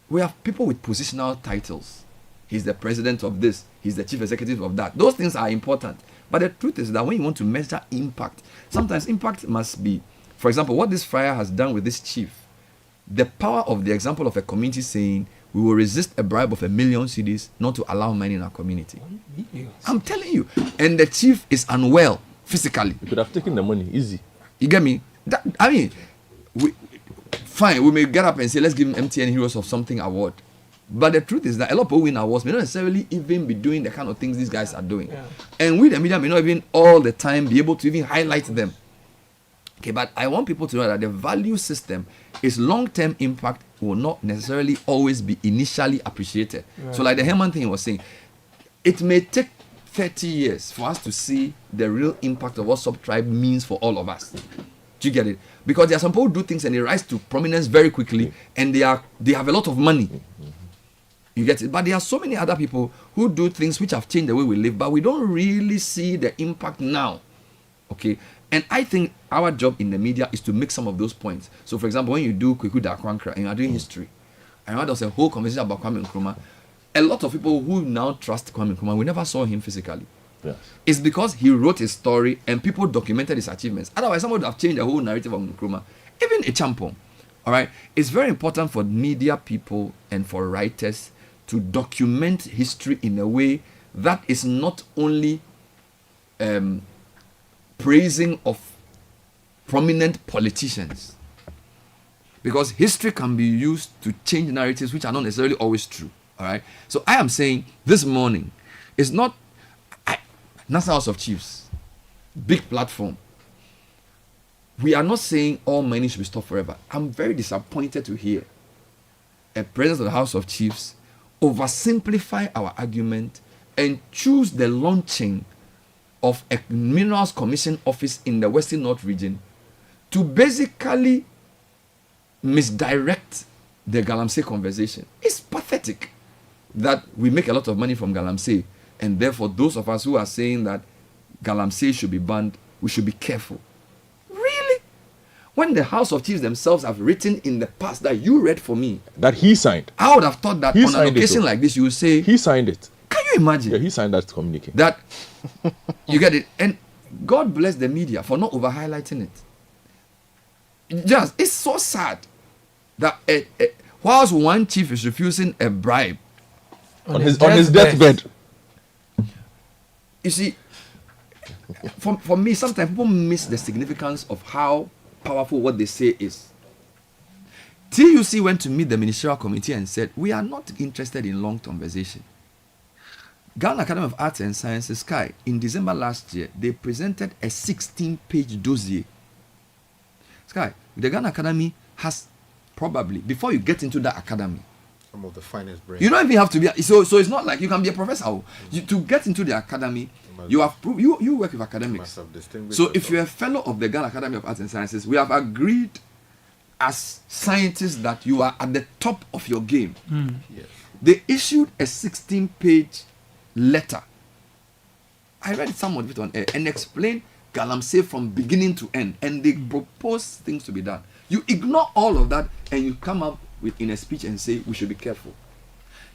We have people with positional titles. He's the president of this. He's the chief executive of that. Those things are important. But the truth is that when you want to measure impact, sometimes impact must be, for example, what this friar has done with this chief. The power of the example of a community saying, we will resist a bribe of 1 million cedis not to allow money in our community. I'm telling you. And the chief is unwell physically. You could have taken the money, easy. You get me? Fine, we may get up and say, let's give him MTN Heroes of Something award. But the truth is that a lot of people win awards may not necessarily even be doing the kind of things these guys are doing. Yeah. And we, the media, may not even all the time be able to even highlight them. Okay, but I want people to know that the value system is long-term impact will not necessarily always be initially appreciated. Right. So like the Herman thing he was saying, it may take 30 years for us to see the real impact of what sub-tribe means for all of us. Do you get it? Because there are some people who do things and they rise to prominence very quickly, and they have a lot of money. You get it? But there are so many other people who do things which have changed the way we live, but we don't really see the impact now. Okay? And I think our job in the media is to make some of those points. So, for example, when you do Kweku Dakwankra and you are doing history, I know there was a whole conversation about Kwame Nkrumah. A lot of people who now trust Kwame Nkrumah, we never saw him physically. Yes. It's because he wrote his story and people documented his achievements. Otherwise, someone would have changed the whole narrative of Nkrumah. Even a Champon. All right? It's very important for media people and for writers to document history in a way that is not only praising of prominent politicians. Because history can be used to change narratives which are not necessarily always true. All right? So I am saying this morning, it's not National House of Chiefs, big platform. We are not saying all money should be stopped forever. I'm very disappointed to hear a president of the House of Chiefs oversimplify our argument and choose the launching of a Minerals Commission office in the Western North region to basically misdirect the Galamsey conversation. It's pathetic that we make a lot of money from Galamsey, and therefore those of us who are saying that Galamsey should be banned, we should be careful. Really? When the House of Chiefs themselves have written in the past that you read for me, that he signed, I would have thought that on an occasion like this you would say he signed it. Can you imagine? Yeah, he signed that communique. That you get it. And God bless the media for not over highlighting it. It's so sad that whilst one chief is refusing a bribe on his deathbed. You see, for me, sometimes people miss the significance of how powerful what they say is. TUC went to meet the ministerial committee and said, we are not interested in long conversation. Ghana Academy of Arts and Sciences, Sky, in December last year, they presented a 16-page dossier. Sky, the Ghana Academy has probably, before you get into that academy, some of the finest brains. You don't even have to be, so it's not like you can be a professor. To get into the academy, you have proved, you work with academics. So if you're a fellow of the Ghana Academy of Arts and Sciences, we have agreed as scientists that you are at the top of your game. Yes. They issued a 16-page letter. I read some of it on air and explained Galamsey from beginning to end, and they propose things to be done. You ignore all of that and you come up in a speech and say we should be careful.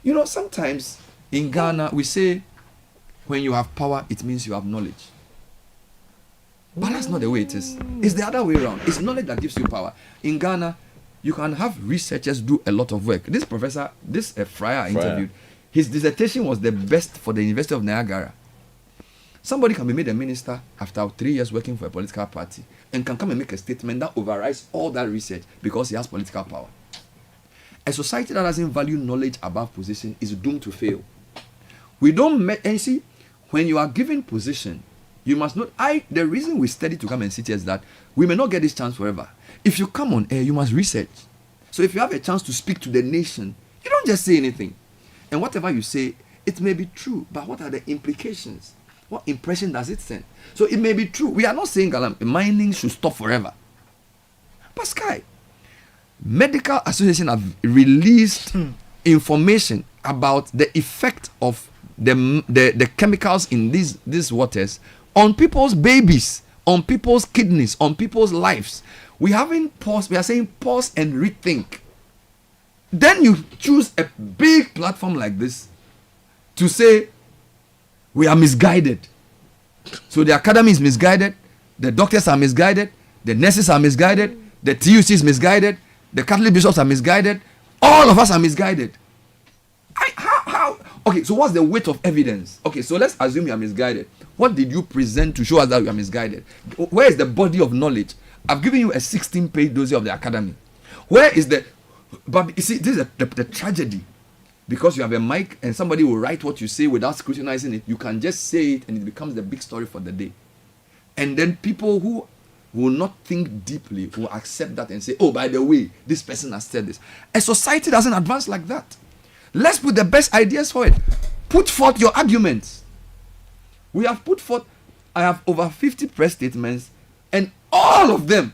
You know, sometimes In Ghana, we say when you have power, it means you have knowledge. But that's not the way it is. It's the other way around. It's knowledge that gives you power. In Ghana, you can have researchers do a lot of work. This professor, Fryer I interviewed, his dissertation was the best for the University of Niagara. Somebody can be made a minister after 3 years working for a political party and can come and make a statement that overrides all that research because he has political power. A society that doesn't value knowledge above position is doomed to fail. We don't and see, when you are given position, you must not. The reason we study to come and sit here is that we may not get this chance forever. If you come on air, you must research. So if you have a chance to speak to the nation, you don't just say anything. And whatever you say, it may be true, but what are the implications? What impression does it send? So it may be true. We are not saying mining should stop forever. But Sky, Medical Association have released information about the effect of the chemicals in these waters on people's babies, on people's kidneys, on people's lives. We are saying pause and rethink. Then you choose a big platform like this to say we are misguided. So the academy is misguided, the doctors are misguided, the nurses are misguided, the TUC is misguided, the Catholic bishops are misguided, all of us are misguided. How? Okay, so what's the weight of evidence? Okay, so let's assume you are misguided. What did you present to show us that you are misguided? Where is the body of knowledge? I've given you a 16-page dossier of the academy. Where is the... But you see, this is the tragedy. Because you have a mic and somebody will write what you say without scrutinizing it. You can just say it and it becomes the big story for the day. And then people who will not think deeply will accept that and say, oh, by the way, this person has said this. A society doesn't advance like that. Let's put the best ideas for it. Put forth your arguments. We have put forth, I have over 50 press statements, and all of them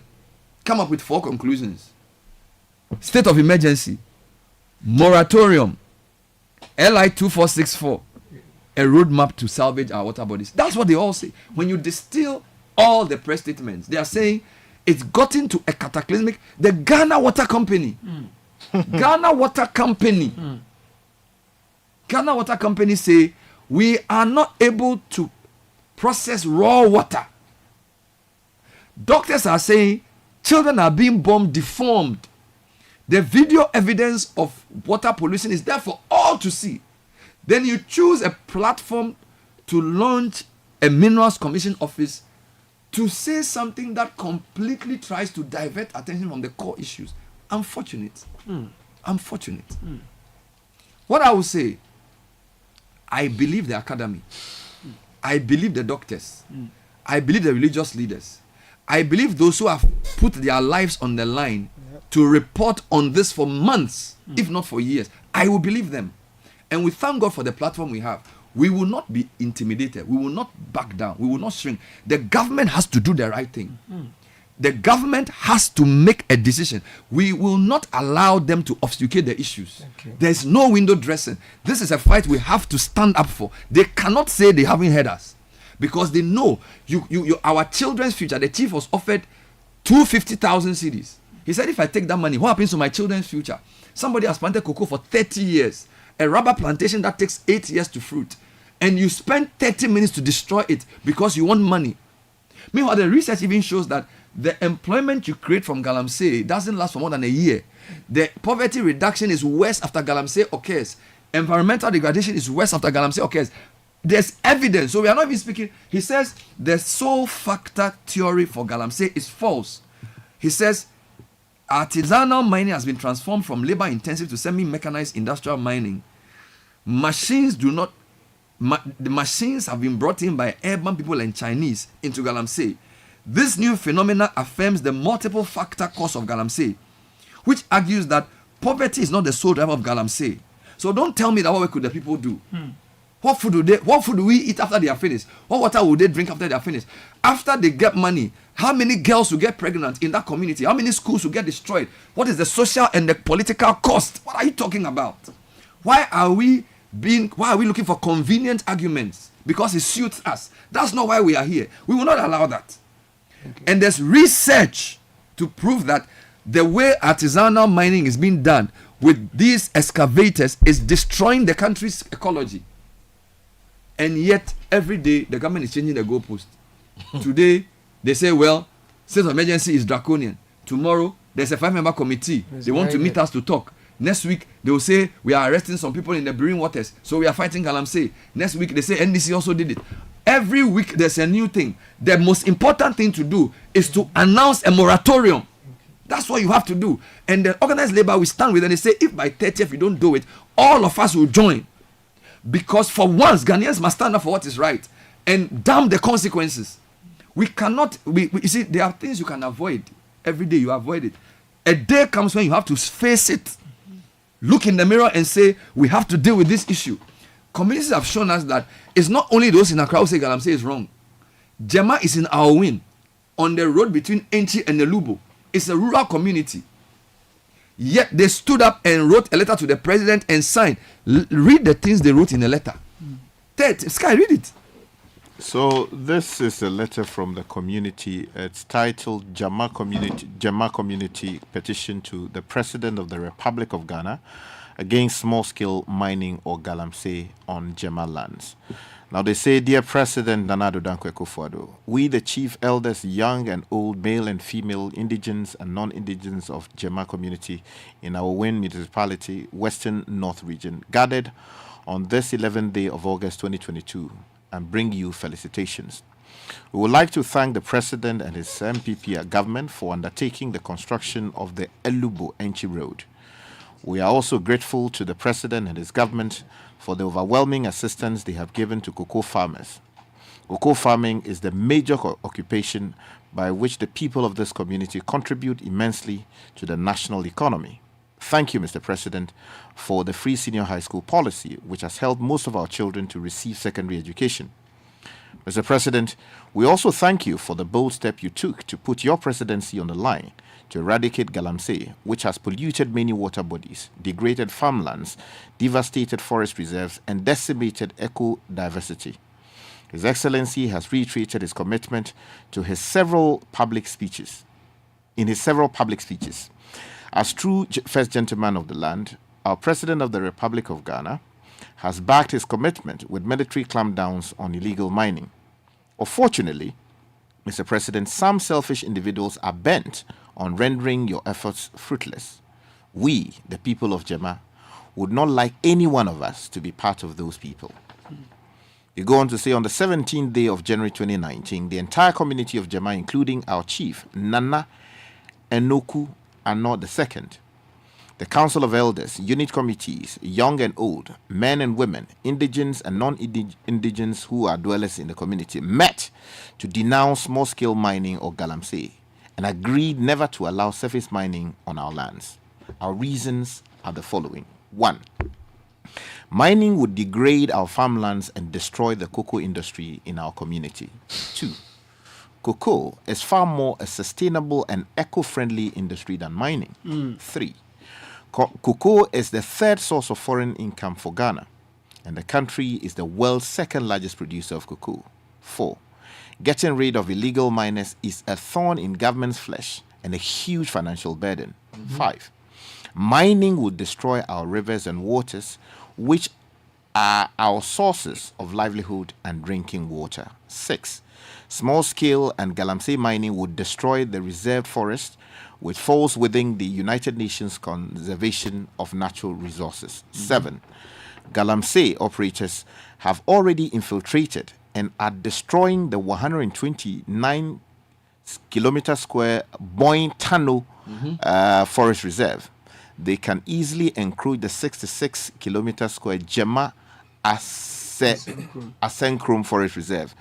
come up with 4 conclusions. State of emergency, moratorium, LI 2464, a roadmap to salvage our water bodies. That's what they all say. When you distill all the press statements, they are saying it's gotten to a cataclysmic. The Ghana Water Company, Ghana Water Company say we are not able to process raw water. Doctors are saying children are being born deformed. The video evidence of water pollution is there for all to see. Then you choose a platform to launch a Minerals Commission office to say something that completely tries to divert attention from the core issues. Unfortunate. Unfortunate. What I will say, I believe the academy. I believe the doctors. I believe the religious leaders. I believe those who have put their lives on the line to report on this for months, if not for years. I will believe them. And we thank God for the platform we have. We will not be intimidated. We will not back down. We will not shrink. The government has to do the right thing. The government has to make a decision. We will not allow them to obfuscate the issues. There's no window dressing. This is a fight we have to stand up for. They cannot say they haven't heard us, because they know our children's future. The chief was offered 250,000 cedis. He said, if I take that money, what happens to my children's future? Somebody has planted cocoa for 30 years, a rubber plantation that takes 8 years to fruit, and you spend 30 minutes to destroy it because you want money. Meanwhile, the research even shows that the employment you create from Galamsey doesn't last for more than a year. The poverty reduction is worse after Galamsey occurs. Environmental degradation is worse after Galamsey occurs. There's evidence. So we are not even speaking. He says the sole factor theory for Galamsey is false. He says artisanal mining has been transformed from labor-intensive to semi-mechanized industrial mining. The machines have been brought in by urban people and Chinese into Galamsey. This new phenomena affirms the multiple factor cause of Galamsey, which argues that poverty is not the sole driver of Galamsey. So don't tell me that what could the people do? What food do we eat after they are finished? What water will they drink after they are finished? After they get money, how many girls will get pregnant in that community? How many schools will get destroyed? What is the social and the political cost? What are you talking about? Why are we looking for convenient arguments? Because it suits us. That's not why we are here. We will not allow that. And there's research to prove that the way artisanal mining is being done with these excavators is destroying the country's ecology. And yet, every day, the government is changing the goalpost. Today, they say, well, state of emergency is draconian. Tomorrow, there's a 5-member committee. They want to meet us to talk. Next week, they will say, we are arresting some people in the Berlin waters, so we are fighting Galamsey. Next week, they say NDC also did it. Every week, there's a new thing. The most important thing to do is to announce a moratorium. That's what you have to do. And the organized labor will stand with them and say, if by 30th you don't do it, all of us will join. Because for once, Ghanaians must stand up for what is right and damn the consequences. We cannot, you see, there are things you can avoid. Every day you avoid it. A day comes when you have to face it. Look in the mirror and say, we have to deal with this issue. Communities have shown us that it's not only those in Accra who say Galamsey is wrong. Jema is in our win on the road between Enchi and Nelubo. It's a rural community. Yet they stood up and wrote a letter to the president and signed. Read the things they wrote in the letter. Sky, read it. So this is a letter from the community. It's titled Jama Community Petition to the President of the Republic of Ghana against small-scale mining or Galamsey on Jema lands. Now they say, Dear President Nana Addo Dankwa Akufo-Addo, we the chief elders, young and old, male and female, indigenous and non-indigenous of Jema community in our Win municipality, Western North region, gathered on this 11th day of August 2022 and bring you felicitations. We would like to thank the President and his MPP government for undertaking the construction of the Elubo-Enchi Road. We are also grateful to the President and his government for the overwhelming assistance they have given to cocoa farmers. Cocoa farming is the major occupation by which the people of this community contribute immensely to the national economy. Thank you, Mr. President, for the free senior high school policy, which has helped most of our children to receive secondary education. Mr. President, we also thank you for the bold step you took to put your presidency on the line to eradicate Galamsey, which has polluted many water bodies, degraded farmlands, devastated forest reserves, and decimated eco-diversity. His Excellency has reiterated his commitment to his several public speeches. As true first gentleman of the land, our President of the Republic of Ghana has backed his commitment with military clampdowns on illegal mining. Unfortunately, Mr. President, some selfish individuals are bent on rendering your efforts fruitless. We, the people of Jema, would not like any one of us to be part of those people. You go on to say, on the 17th day of January 2019, the entire community of Jema, including our chief, Nana Enoku Ano II, the Council of Elders, unit committees, young and old, men and women, indigenous and non-indigenous who are dwellers in the community, met to denounce small-scale mining or Galamsey and agreed never to allow surface mining on our lands. Our reasons are the following. 1. Mining would degrade our farmlands and destroy the cocoa industry in our community. 2. Cocoa is far more a sustainable and eco-friendly industry than mining. 3. Cocoa is the third source of foreign income for Ghana, and the country is the world's second largest producer of cocoa. 4. Getting rid of illegal miners is a thorn in government's flesh and a huge financial burden. 5. Mining would destroy our rivers and waters, which are our sources of livelihood and drinking water. 6. Small-scale and Galamsey mining would destroy the reserved forest, which falls within the United Nations Conservation of Natural Resources. 7. Galamsey operators have already infiltrated and are destroying the 129 kilometer square Boyne Tunnel forest reserve. They can easily encroach the 66 kilometer square Jema Asenkrum forest reserve,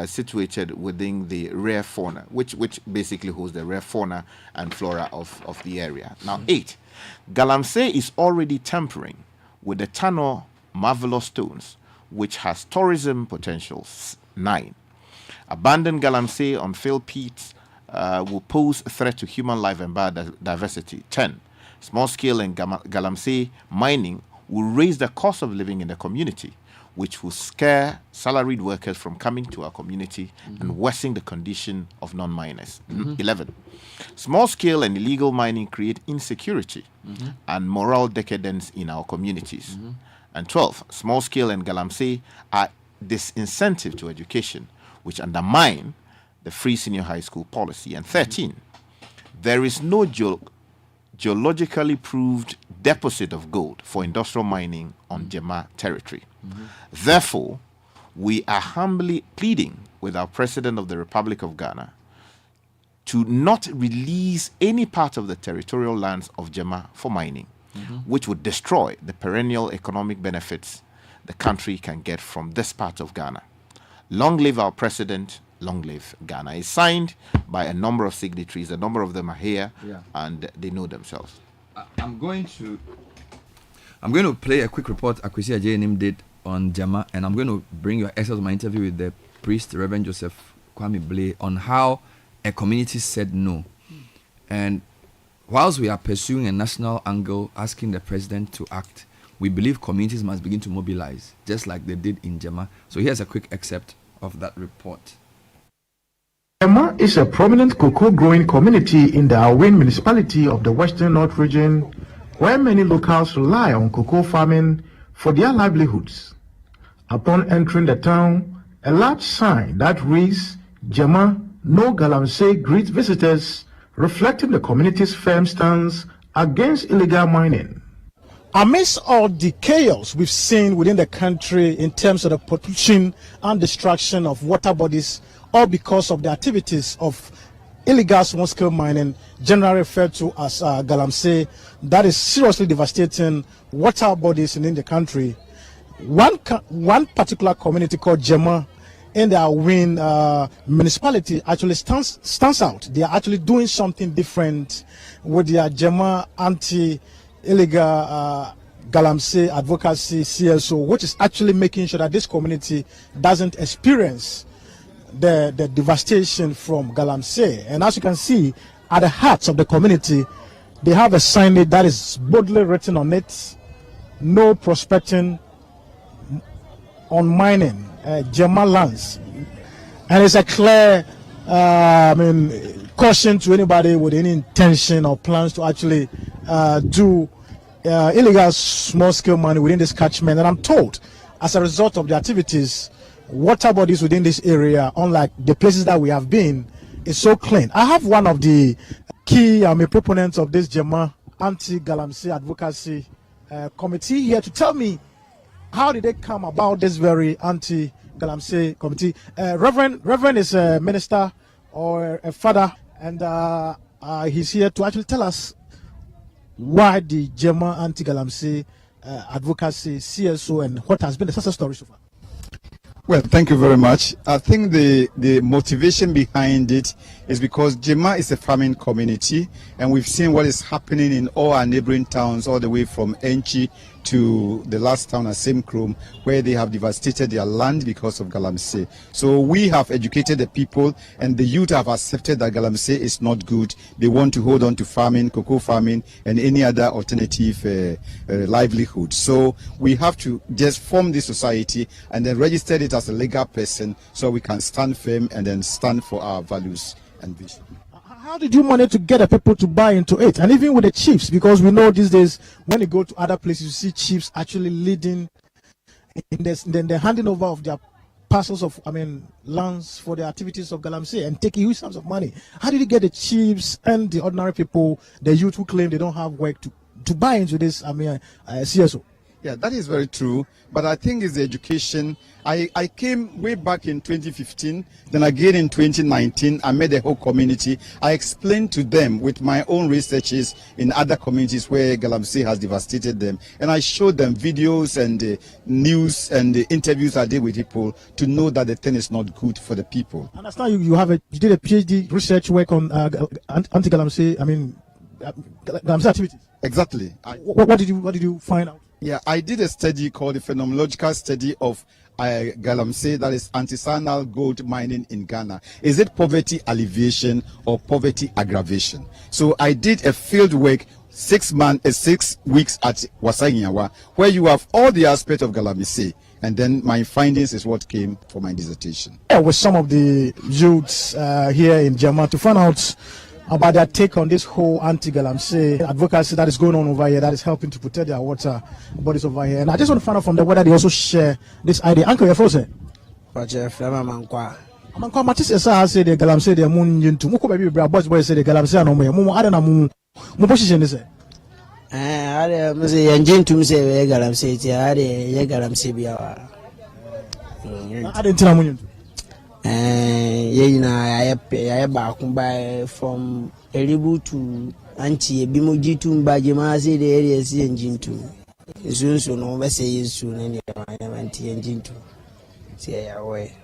situated within the rare fauna, which basically holds the rare fauna and flora of the area. Now, 8. Galamsey is already tampering with the Tano marvelous stones, which has tourism potentials. 9. Abandoned Galamsey on filled peats will pose a threat to human life and biodiversity. 10. Small-scale and Galamsey mining will raise the cost of living in the community, which will scare salaried workers from coming to our community and worsen the condition of non-miners. 11. Small-scale and illegal mining create insecurity and moral decadence in our communities. And 12. Small-scale and Galamsey are disincentive to education, which undermine the free senior high school policy. And 13. There is no geologically proved deposit of gold for industrial mining on Jema territory. Therefore, we are humbly pleading with our President of the Republic of Ghana to not release any part of the territorial lands of Jema for mining, which would destroy the perennial economic benefits the country can get from this part of Ghana. Long live our President, long live Ghana. It's signed by a number of signatories. A number of them are here, and they know themselves. I'm going to play a quick report Akwesi Ajayinim did on Jama, and I'm going to bring your excerpt of my interview with the priest, Reverend Joseph Kwame Blay, on how a community said no. And whilst we are pursuing a national angle, asking the president to act, we believe communities must begin to mobilize, just like they did in Jama. So here's a quick excerpt of that report. Jema is a prominent cocoa growing community in the Awin municipality of the Western North region, where many locals rely on cocoa farming for their livelihoods. Upon entering the town, a large sign that reads Jema No Galamsey greets visitors, reflecting the community's firm stance against illegal mining. Amidst all the chaos we've seen within the country in terms of the pollution and destruction of water bodies, all because of the activities of illegal small-scale mining, generally referred to as Galamsey, that is seriously devastating water bodies in the country. One particular community called Jema in the Awin municipality actually stands out. They are actually doing something different with their Jema anti-illegal Galamsey advocacy CSO, which is actually making sure that this community doesn't experience the devastation from Galamsey. And as you can see, at the heart of the community, they have a signage that is boldly written on it: no prospecting on mining Jema lands. And it's a clear caution to anybody with any intention or plans to actually do illegal small-scale mining within this catchment. And I'm told, as a result of the activities, water bodies within this area, unlike the places that we have been, is so clean. I have one of the key proponents of this Jema anti-Galamsey advocacy committee here to tell me how did they come about this very anti-Galamsey committee. Reverend is a minister or a father, and he's here to actually tell us why the Jema anti-Galamsey advocacy CSO and what has been the success story so far. Well, thank you very much. I think the motivation behind it is because Jema is a farming community, and we've seen what is happening in all our neighboring towns, all the way from Enchi to the last town, Asemkrom, where they have devastated their land because of Galamsey. So we have educated the people, and the youth have accepted that Galamsey is not good. They want to hold on to farming, cocoa farming, and any other alternative livelihood. So we have to just form this society and then register it as a legal person, so we can stand firm and then stand for our values and vision. How did you manage to get the people to buy into it? And even with the chiefs, because we know these days when you go to other places, you see chiefs actually leading in this, then the handing over of their parcels of lands for the activities of Galamsey and taking huge sums of money. How did you get the chiefs and the ordinary people, the youth who claim they don't have work, to buy into this CSO? Yeah, that is very true. But I think it's the education. I came way back in 2015, then again in 2019, I met the whole community. I explained to them with my own researches in other communities where Galamsey has devastated them. And I showed them videos and news and the interviews I did with people to know that the thing is not good for the people. I understand you did a PhD research work on anti-Galamsey, Galamsey activities. Exactly. What did you find out? Yeah, I did a study called the phenomenological study of Galamsey, that is artisanal gold mining in Ghana. Is it poverty alleviation or poverty aggravation? So I did a field work 6 weeks at Wasanyawa, where you have all the aspects of Galamsey. And then my findings is what came for my dissertation. With some of the youths here in Germany to find out about their take on this whole anti-galamsey advocacy that is going on over here, that is helping to protect their water bodies over here. And I just want to find out from them whether they also share this idea. Uncle, you're frozen. Manko Matis Esa say the Galamsey the moon into Muko baby boys say the Galamsey no more. Mumu ada na mu position is I say engine to say Galamsey ti are Galamsey biawa. I didn't tell you. You know I back by from Elibu to Anti Bimuji to Bajima the area see engine to. Soon no we say soon anyway anti engine to. See away.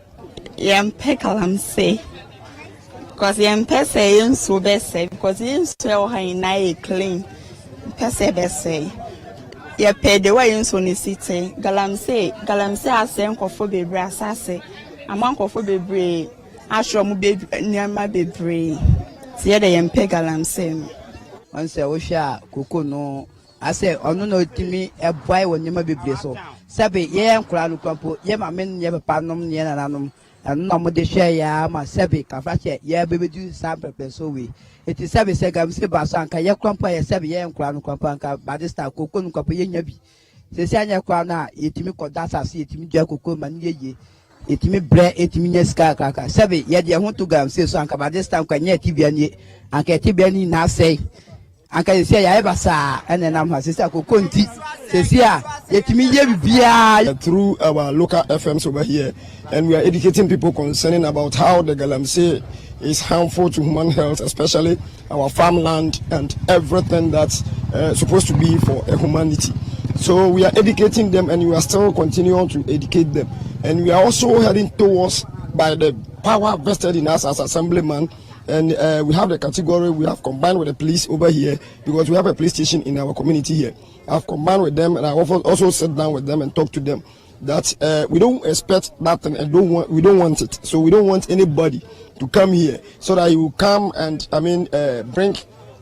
Yempe Galamsey because yempe say so bese because yin so ha na clean pese bese ye pay the way yin so ni city Galamsey asem kofo bebre asase amon kofo bebre ahwo mu bebre niama bebre tie de yempe Galamsey on say wo hwa koko no ase onu no timi e boy wo niama bebre so sabe ye nkura no kwampo ye ma men ye papa nom ye nananom and no more the share ya ma sebi kafache ya baby do some purpose so we it is sebi say Galamsey basanka ye kwampa ye sebi ye nkura no kwampa nka badista koko no kwampa ye nyabi se se anya kwa na yetimi kodasa se yetimi dua koko ma ne ye yetimi bre yetimi nyeska kaka sebi ye de ho to Galamsey so anka badista nka nya tibia ni anka tibia ni na sei anka se ya ebasa ene nam ha se se koko nti through our local FMs over here, and we are educating people concerning about how the Galamsey is harmful to human health, especially our farmland and everything that's supposed to be for humanity. So we are educating them, and we are still continuing to educate them, and we are also heading towards by the power vested in us as assemblyman. And we have the category, we have combined with the police over here because we have a police station in our community here. I've combined with them, and I also sit down with them and talk to them that we don't expect nothing and we don't want it. So we don't want anybody to come here so that you come and bring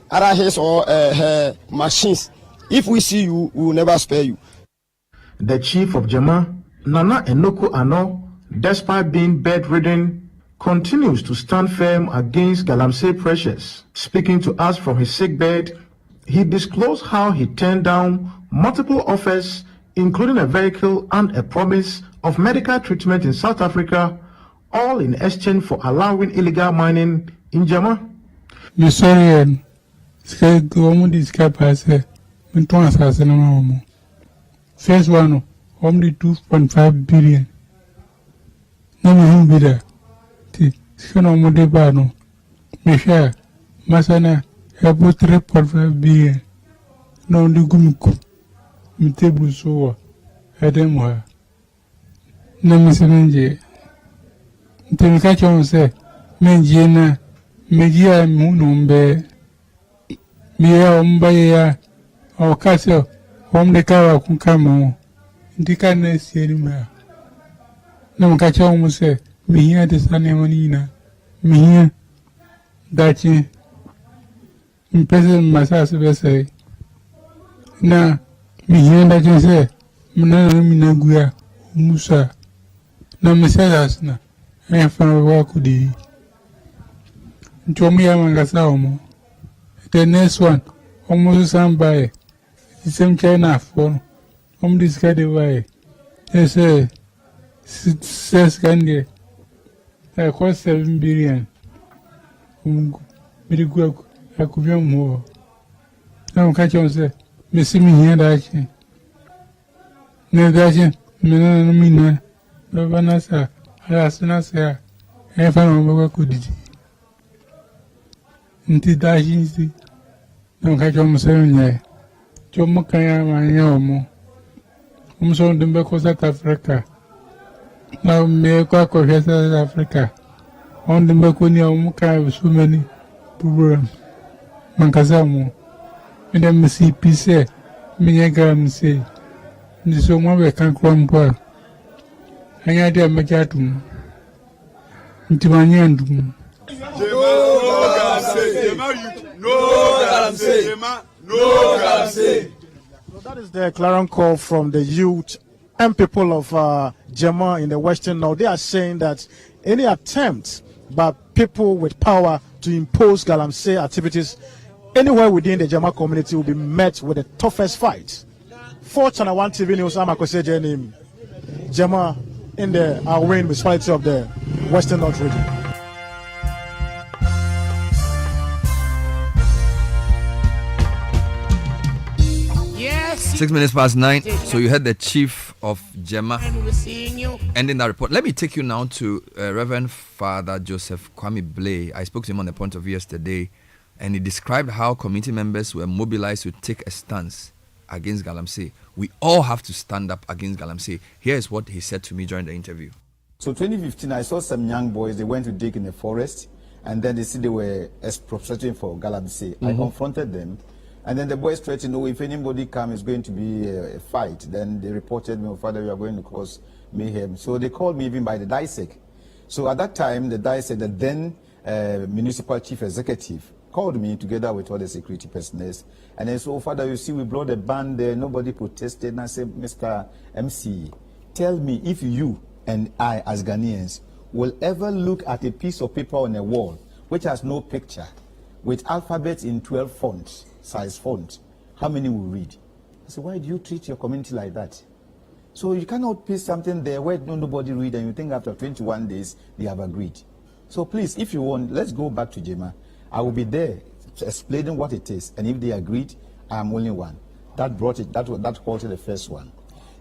other his or her machines. If we see you, we will never spare you. The chief of Jema, Nana Enoko Ano, despite being bedridden, continues to stand firm against Galamsey pressures. Speaking to us from his sickbed, he disclosed how he turned down multiple offers, including a vehicle and a promise of medical treatment in South Africa, all in exchange for allowing illegal mining in Jema. First one, only 2.5 billion. No bidder. Sikono modebano. Mesha, Masana, about 3.5 billion. No, the Gumuku. Mitebu soa. Ademwa. No, Miss Menje. Temikacho say, Menjena, Media Munumbe. Mia Umbaya, or Castle, home the car Kunkamo. Dicane Serima. No, Cacho say. Me here this anemonina. Me here that in present Masas say. Na me here that you say, Minaguya, Musa. No, Messias, na, I found work with thee. Tomia Mangasamo. The next one, almost some by the same China phone. This guy away. They say, says Gandhi. I cost 7 billion. Very good. I could be more. Now, catch on, say, Miss me here, that no, that Mina, no Vanessa, Alasana, I found what could it. Until that, don't catch on 7 years. Jomokaya, my yomo. So the back was South Africa. Now, make a South Africa. On the Baconia, Muka, so many programs. Mankazamo. And then see peace, Galamsey. This is one we can crumble. I had a majatum. Intimaniandum. No Galamsey. So that is the clarion call from the youth and people of Jema in the Western North, they are saying that any attempt by people with power to impose Galamsey activities anywhere within the Jema community will be met with the toughest fight. For Channel 1 TV News, I'm Akoseje name Jema in the Awen municipality of the Western North region. Yes. 6 minutes past 9. So you heard the chief of Jema ending that report. Let me take you now to Reverend Father Joseph Kwame Blay. I spoke to him on the point of view yesterday, and he described how community members were mobilized to take a stance against Galamsey. We all have to stand up against Galamsey. Here is what he said to me during the interview. So 2015, I saw some young boys, they went to dig in the forest, and then they said they were expropriating for Galamsey. I confronted them, and then the boys threatened, if anybody comes, it's going to be a fight. Then they reported me, Father, we are going to cause mayhem. So they called me even by the DISEC. So at that time, the DISEC, the then municipal chief executive, called me together with all the security personnel, and they said, Father, you see, we brought a ban there, nobody protested. And I said, Mr. MC, tell me if you and I, as Ghanaians, will ever look at a piece of paper on a wall which has no picture, with alphabets in 12 fonts, size font, how many will read? I said, why do you treat your community like that? So you cannot paste something there where nobody read, and you think after 21 days they have agreed. So please, if you want, let's go back to Jema. I will be there explaining what it is, and if they agreed, I am only one. That brought it, that halted the first one.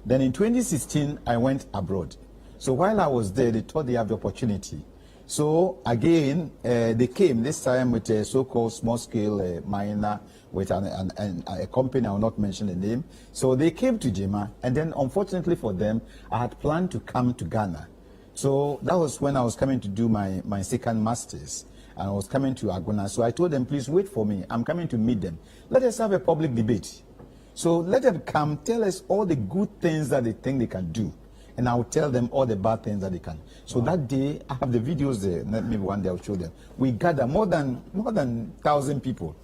Then in 2016, I went abroad. So while I was there, they thought they have the opportunity. So again, they came this time with a so-called small-scale miner with a company, I will not mention the name. So they came to Jema, and then unfortunately for them, I had planned to come to Ghana. So that was when I was coming to do my second master's. And I was coming to Agona. So I told them, please wait for me. I'm coming to meet them. Let us have a public debate. So let them come, tell us all the good things that they think they can do. And I will tell them all the bad things that they can. So that day, I have the videos there. Maybe one day I'll show them. We gathered more than 1,000 people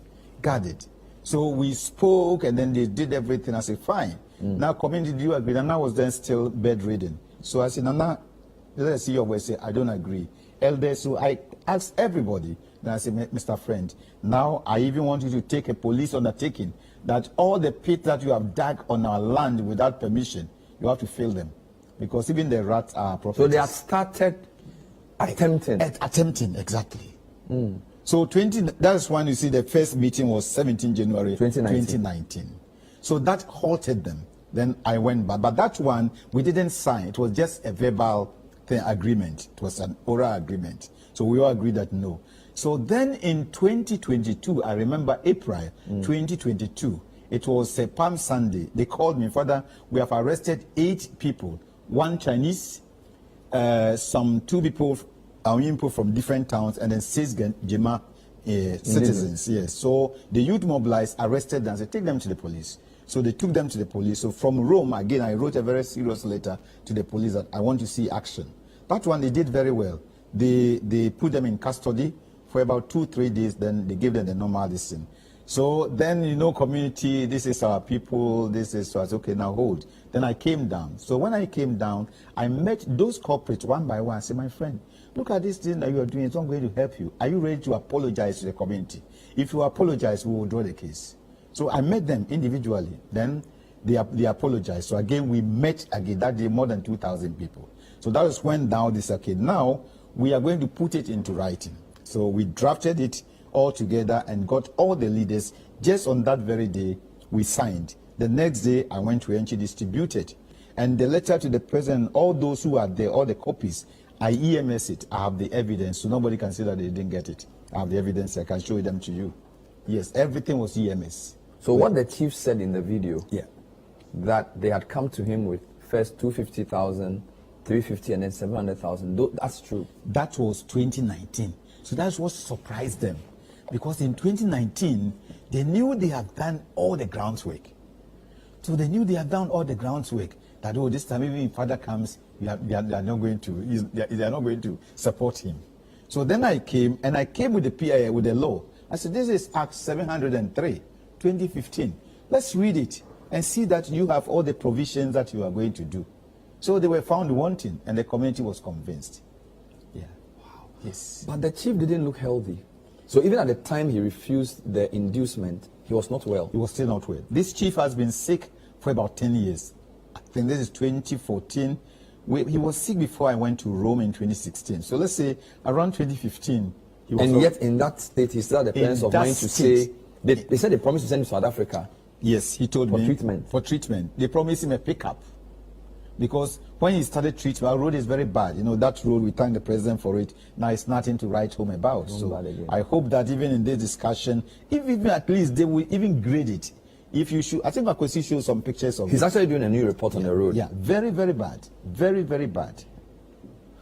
gathered. So we spoke, and then they did everything. I said, fine. Now, community, do you agree? And I was then still bedridden. So I said, Nana, let's see your voice. Say, I don't agree. Elders, so I asked everybody. Then I said, Mr. Friend, now I even want you to take a police undertaking that all the pits that you have dug on our land without permission, you have to fill them. Because even the rats are prophets. So they have started attempting. Attempting, exactly. So that's when you see the first meeting was 17 January 2019. So that halted them. Then I went back. But that one, we didn't sign. It was just a verbal agreement. It was an oral agreement. So we all agreed that no. So then in 2022, I remember April 2022, it was a Palm Sunday. They called me, Father, we have arrested 8 people, 1 Chinese, some 2 people from different towns, and then 6 Jema citizens. Yes. So the youth mobilized, arrested them, and said, take them to the police. So they took them to the police. So from Rome, again, I wrote a very serious letter to the police that I want to see action. That one, they did very well. They put them in custody for about 2-3 days, then they gave them the normal listing. So then, community, this is our people, this is, so I said, okay, now hold. Then I came down. So when I came down, I met those culprits one by one. I said, my friend, look at this thing that you are doing. It's not going to help you. Are you ready to apologize to the community? If you apologize, we will draw the case. So I met them individually. Then they apologized. So again, we met again that day, more than 2,000 people. So that was when now this, okay, now we are going to put it into writing. So we drafted it all together and got all the leaders. Just on that very day, we signed. The next day, I went to NG distributed. And the letter to the president, all those who are there, all the copies, I EMS it. I have the evidence, so nobody can say that they didn't get it. I have the evidence. I can show them to you. Yes, everything was EMS. So what the chief said in the video, that they had come to him with first 250,000, 350, and then 700,000. That's true. That was 2019. So that's what surprised them. Because in 2019, they knew they had done all the groundwork. So they knew they had done all the groundwork. That, this time, even if Father comes, they are not going to support him. So then I came, and I came with the PIA, with the law. I said, this is Act 703, 2015. Let's read it and see that you have all the provisions that you are going to do. So they were found wanting, and the community was convinced. Yeah. Wow. Yes. But the chief didn't look healthy. So even at the time he refused the inducement, he was not well. He was still not well. This chief has been sick for about 10 years. I think this is 2014. He was sick before I went to Rome in 2016. So let's say around 2015, he was. And yet in that state, he still had the presence of mind to say, they said they promised to send him to South Africa. Yes, he told me. For treatment. They promised him a pickup. Because when he started treatment, our road is very bad. You know, that road, we thank the president for it. Now it's nothing to write home about. So I hope that even in this discussion, even at least they will even grade it. If you should, I think Akwesi showed some pictures of He's actually doing a new report on the road. Yeah, very, very bad. Very, very bad.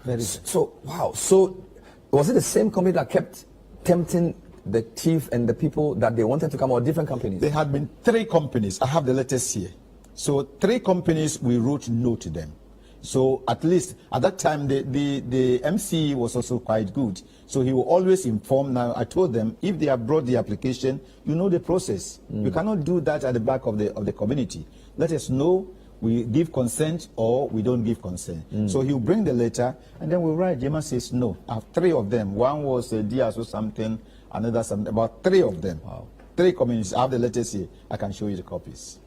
Very bad. So, wow. So, was it the same company that kept tempting the chief and the people that they wanted to come, or different companies? There had been 3 companies. I have the letters here. So 3 companies, we wrote no to them. So at least at that time, the MC was also quite good. So he will always inform. Now I told them, if they have brought the application, you know the process. You cannot do that at the back of the community. Let us know, we give consent or we don't give consent. So he'll bring the letter and then we'll write. Jema says no. I have 3 of them. One was Diaz or something, another something, about 3 of them. Wow. 3 communities. I have the letters here. I can show you the copies.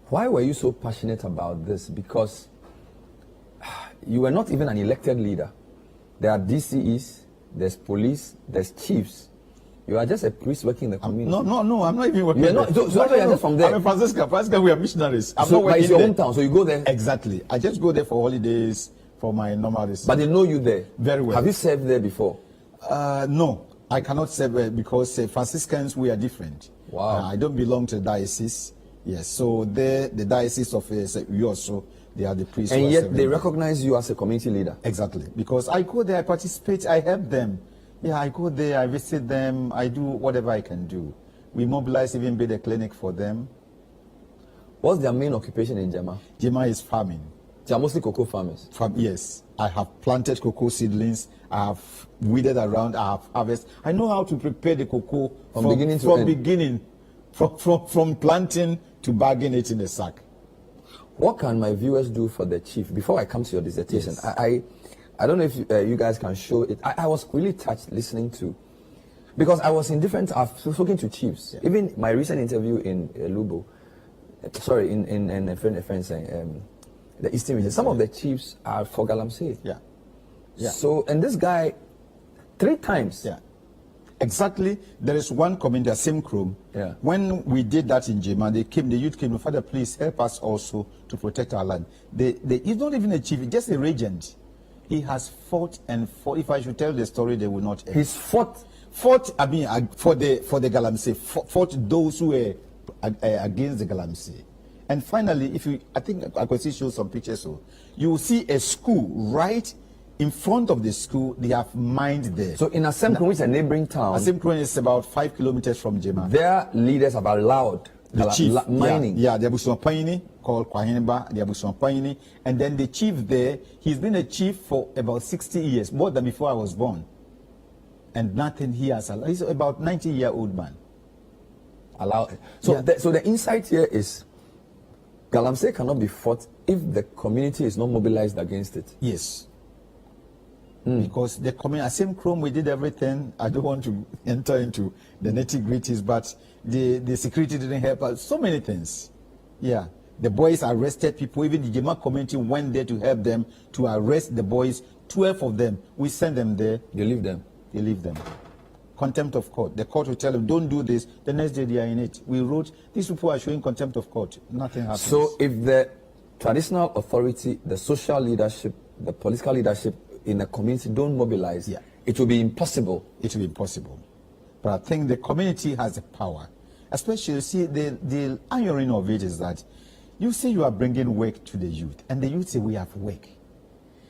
Why were you so passionate about this? Because you were not even an elected leader. There are DCEs, there's police, there's chiefs. You are just a priest working in the community. No, I'm not even working. You're not, so you're just from there. I'm a Franciscan. Franciscan, we are missionaries. I'm so, not working it's your there. hometown, so you go there? Exactly. I just go there for holidays, for my normal days. But they know you there? Very well. Have you served there before? No, I cannot serve there because Franciscans, we are different. Wow. I don't belong to the diocese. Yes, so the diocese of Uyoso, they are the priests. And yet they recognize you as a community leader. Exactly, because I go there, I participate, I help them. Yeah, I go there, I visit them, I do whatever I can do. We mobilize, even build a clinic for them. What's their main occupation in Jema? Jema is farming. They are mostly cocoa farmers? Yes, I have planted cocoa seedlings, I have weeded around, I have harvested. I know how to prepare the cocoa from beginning, from planting to bagging it in a sack. What can my viewers do for the chief? Before I come to your dissertation, yes. I don't know if you guys can show it. I was really touched listening to, because I was in different, I've spoken to chiefs. Yeah. Even my recent interview in Lubo, in a friend saying, the Eastern region, some of the chiefs are for Galamsey. Yeah. So, and this guy, 3 times. Yeah. Exactly. There is one community, same crew. Yeah. When we did that in Jema, the youth came, Father, please help us also to protect our land. He's not even a chief, he's just a regent. He has fought and fought. If I should tell the story, they will not end. He's fought, I mean, for the Galamsey, fought those who were against the Galamsey. And finally, I think I could show some pictures. So you will see a school right in front of the school. They have mined there. So in Asemkron, which is a neighboring town, Asemkron is about 5 kilometers from Jema. Their leaders have allowed the chief mining. Yeah, the Abusuampaini called Kwahinba, the Abusuampaini, and then the chief there. He's been a chief for about 60 years, more than before I was born, and nothing he has allowed. He's about 90-year-old man. Allowed. So, so the insight here is, Galamsey cannot be fought if the community is not mobilized against it. Yes. Because the community, same Chrome, we did everything. I don't want to enter into the nitty-gritties, but the security didn't help us. So many things. Yeah. The boys arrested people. Even the Jema community went there to help them to arrest the boys. 12 of them. We sent them there. They leave them. They leave them. Contempt of court. The court will tell them, don't do this. The next day they are in it. We wrote, these people are showing contempt of court. Nothing happens. So if the traditional authority, the social leadership, the political leadership in the community don't mobilize, it will be impossible. It will be impossible. But I think the community has the power. Especially, you see, the irony of it is that you say you are bringing work to the youth, and the youth say we have work.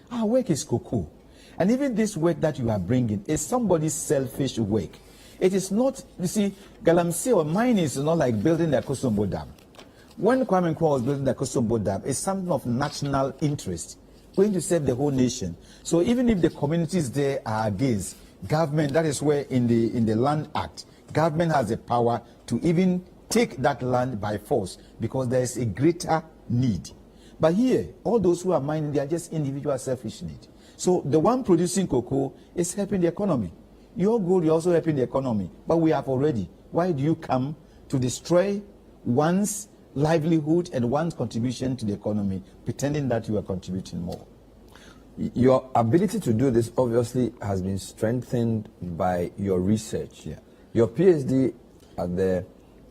Our work is cocoa. And even this work that you are bringing is somebody's selfish work. It is not, you see, Galamsey or mining is not like building the Akosombo Dam. When Kwame Nkrumah was building the Akosombo Dam, it's something of national interest, going to save the whole nation. So even if the communities there are against government, that is where in the Land Act, government has the power to even take that land by force because there is a greater need. But here, all those who are mining, they are just individual selfish need. So the one producing cocoa is helping the economy. You're good, you're also helping the economy. But we have already. Why do you come to destroy one's livelihood and one's contribution to the economy, pretending that you are contributing more? Your ability to do this obviously has been strengthened by your research. Yeah. Your PhD at the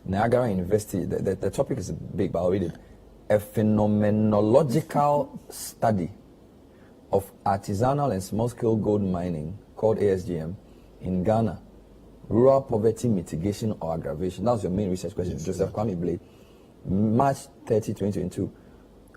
Niagara University, the topic is big, but I'll read it. A phenomenological study of artisanal and small-scale gold mining, called ASGM, in Ghana. Rural poverty mitigation or aggravation. That was your main research question, Joseph Kwame Blade. March 30, 2022.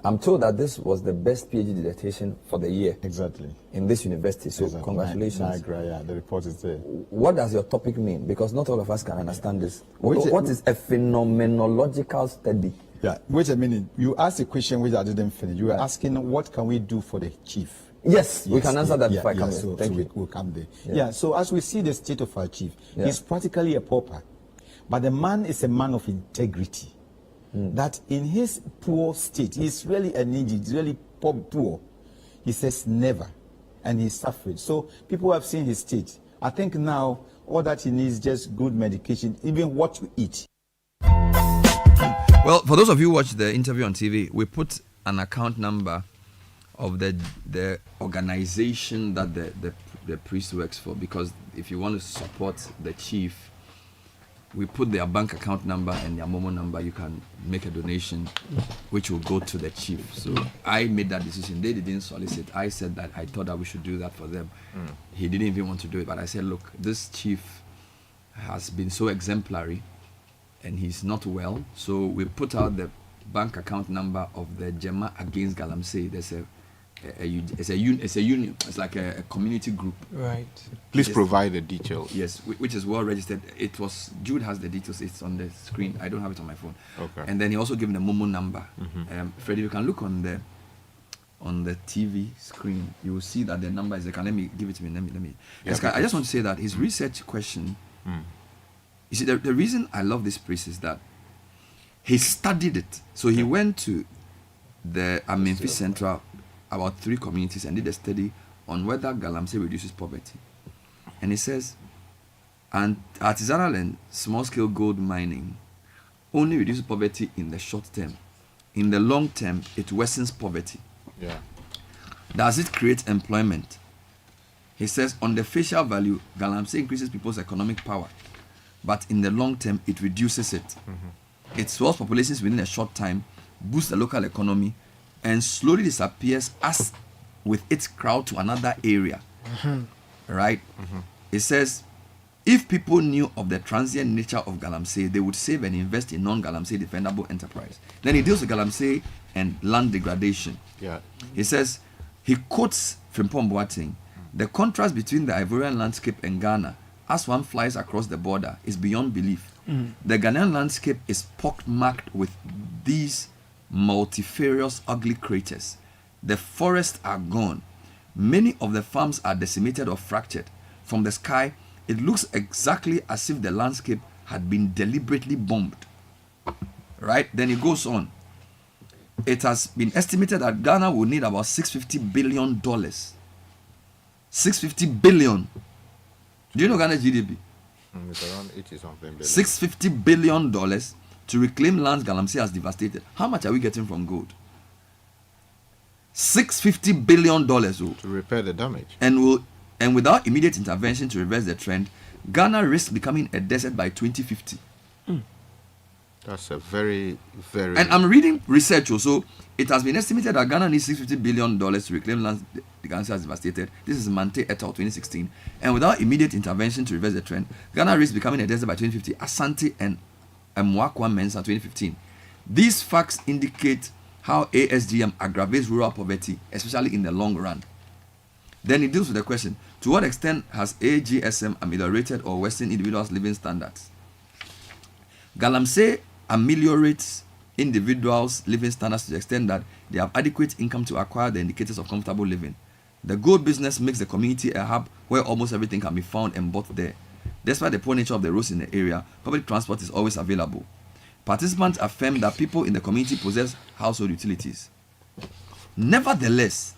I'm told that this was the best PhD dissertation for the year. Exactly. In this university. So congratulations. Niagara, yeah, the report is there. What does your topic mean? Because not all of us can understand this. What is a phenomenological study? Yeah, wait a minute. You asked a question which I didn't finish. You were asking what can we do for the chief? Yes, we can answer that before I come so, Thank you. We'll come there. Yeah, so as we see the state of our chief, he's practically a pauper. But the man is a man of integrity. That in his poor state, he's really a needy, he's really poor. He says never, and he's suffering. So people have seen his state. I think now all that he needs is just good medication, even what to eat. Well, for those of you who watch the interview on TV, we put an account number of the organization that the priest works for, because if you want to support the chief, we put their bank account number and their Momo number. You can make a donation, which will go to the chief. So I made that decision. They didn't solicit. I said that I thought that we should do that for them. He didn't even want to do it, but I said, look, this chief has been so exemplary and he's not well. So we put out the bank account number of the Jema against Galamsey. There's it's a union. It's like a community group. Right. Please provide the details. Yes, which is well registered. It was Jude has the details. It's on the screen. I don't have it on my phone. Okay. And then he also gave me the Momo number. Freddie, you can look on the TV screen. You will see that the number is there. Let me give it to me. Let me. Yes, I just want to say that his research question. You see, the reason I love this priest is that he studied it. So he went to the Memphis Central, about 3 communities, and did a study on whether Galamsey reduces poverty. And he says, and artisanal and small-scale gold mining only reduces poverty in the short term. In the long term, it worsens poverty. Yeah. Does it create employment? He says, on the facial value, Galamsey increases people's economic power, but in the long term, it reduces it. It swells populations within a short time, boosts the local economy, and slowly disappears as with its crowd to another area. Right? It says, if people knew of the transient nature of Galamsey, they would save and invest in non-Galamsey defendable enterprise. Then he deals with Galamsey and land degradation. Yeah. He says, he quotes Frimpong Boateng, the contrast between the Ivorian landscape and Ghana, as one flies across the border, is beyond belief. The Ghanaian landscape is pockmarked with these multifarious ugly craters. The forests are gone. Many of the farms are decimated or fractured. From the sky, it looks exactly as if the landscape had been deliberately bombed. Right? Then it goes on. It has been estimated that Ghana will need about $650 billion. $650 billion. Do you know Ghana's GDP? It's around 80-something billion. $650 billion to reclaim lands Galamsey has devastated. How much are we getting from gold? $650 billion. To repair the damage. And without immediate intervention to reverse the trend, Ghana risks becoming a desert by 2050. That's a very, very... And I'm reading research also. It has been estimated that Ghana needs $650 billion to reclaim lands the Galamsey has devastated. This is Mante et al. 2016. And without immediate intervention to reverse the trend, Ghana risks becoming a desert by 2050. Asante and Mwakwa Mensa 2015. These facts indicate how ASGM aggravates rural poverty, especially in the long run. Then it deals with the question, to what extent has AGSM ameliorated or worsened individuals' living standards? Galamsey ameliorates individuals' living standards to the extent that they have adequate income to acquire the indicators of comfortable living. The gold business makes the community a hub where almost everything can be found and bought there. Despite the poor nature of the roads in the area, public transport is always available. Participants affirm that people in the community possess household utilities. Nevertheless,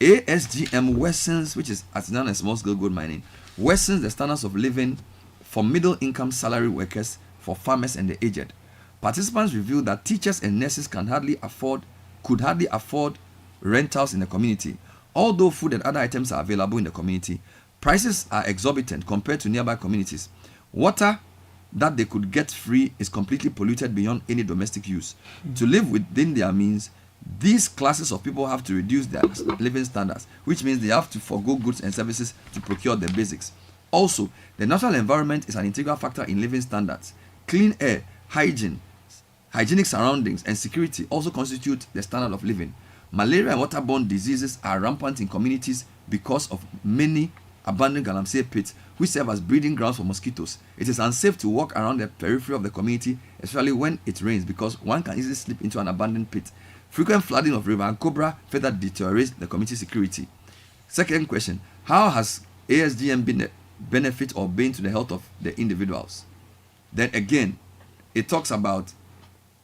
ASGM worsens, which is Artisanal and Small Scale Gold Mining, worsens the standards of living for middle-income salary workers, for farmers and the aged. Participants revealed that teachers and nurses could hardly afford rentals in the community. Although food and other items are available in the community, prices are exorbitant compared to nearby communities. Water that they could get free is completely polluted beyond any domestic use. To live within their means, these classes of people have to reduce their living standards, which means they have to forego goods and services to procure the basics. Also, the natural environment is an integral factor in living standards. Clean air, hygienic surroundings, and security also constitute the standard of living. Malaria and waterborne diseases are rampant in communities because of many abandoned Galamsey pits, which serve as breeding grounds for mosquitoes. It is unsafe to walk around the periphery of the community, especially when it rains, because one can easily slip into an abandoned pit. Frequent flooding of river and cobra further deteriorates the community security. Second question: how has ASGM been a benefit or bane to the health of the individuals? Then again, it talks about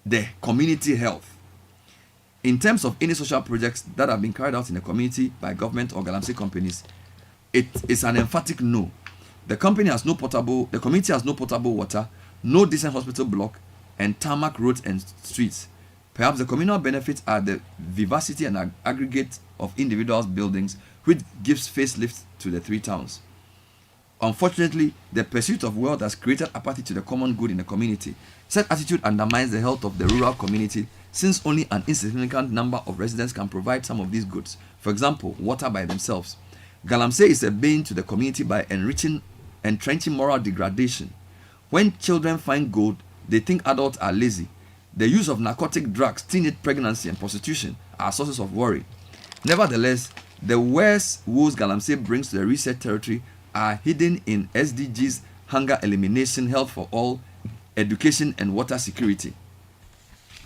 the community health. In terms of any social projects that have been carried out in the community by government or Galamsey companies, it is an emphatic no. The community has no potable water, no decent hospital block, and tarmac roads and streets. Perhaps the communal benefits are the vivacity and aggregate of individuals' buildings, which gives facelift to the three towns. Unfortunately, the pursuit of wealth has created apathy to the common good in the community. Such attitude undermines the health of the rural community, since only an insignificant number of residents can provide some of these goods. For example, water by themselves. Galamsey is a bane to the community by entrenching moral degradation. When children find gold, they think adults are lazy. The use of narcotic drugs, teenage pregnancy, and prostitution are sources of worry. Nevertheless, the worst woes Galamsey brings to the research territory are hidden in SDGs, hunger elimination, health for all, education, and water security.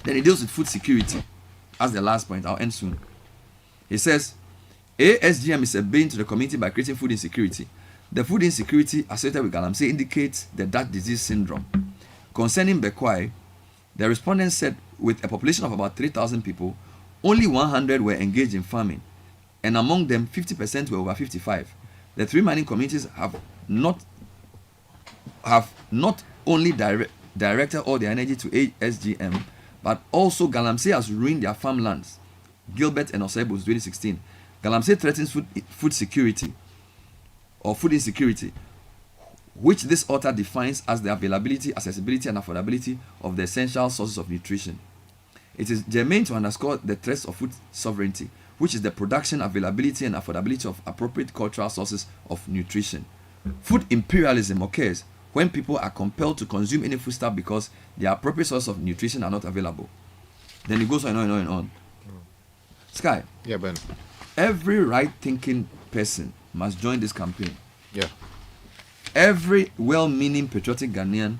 Then he deals with food security as the last point. I'll end soon. He says, ASGM is a bane to the community by creating food insecurity. The food insecurity associated with Galamsey indicates the dark disease syndrome. Concerning Bekwai, the respondents said with a population of about 3,000 people, only 100 were engaged in farming, and among them 50% were over 55. The three mining communities have not only directed all their energy to ASGM, but also Galamsey has ruined their farmlands. Gilbert and Osebo's 2016. Galamsey threatens food security or food insecurity, which this author defines as the availability, accessibility, and affordability of the essential sources of nutrition. It is germane to underscore the threats of food sovereignty, which is the production, availability, and affordability of appropriate cultural sources of nutrition. Food imperialism occurs when people are compelled to consume any foodstuff because their appropriate sources of nutrition are not available. Then it goes on and on and on. Sky. Yeah, Ben. Every right-thinking person must join this campaign. Yeah. Every well-meaning patriotic Ghanaian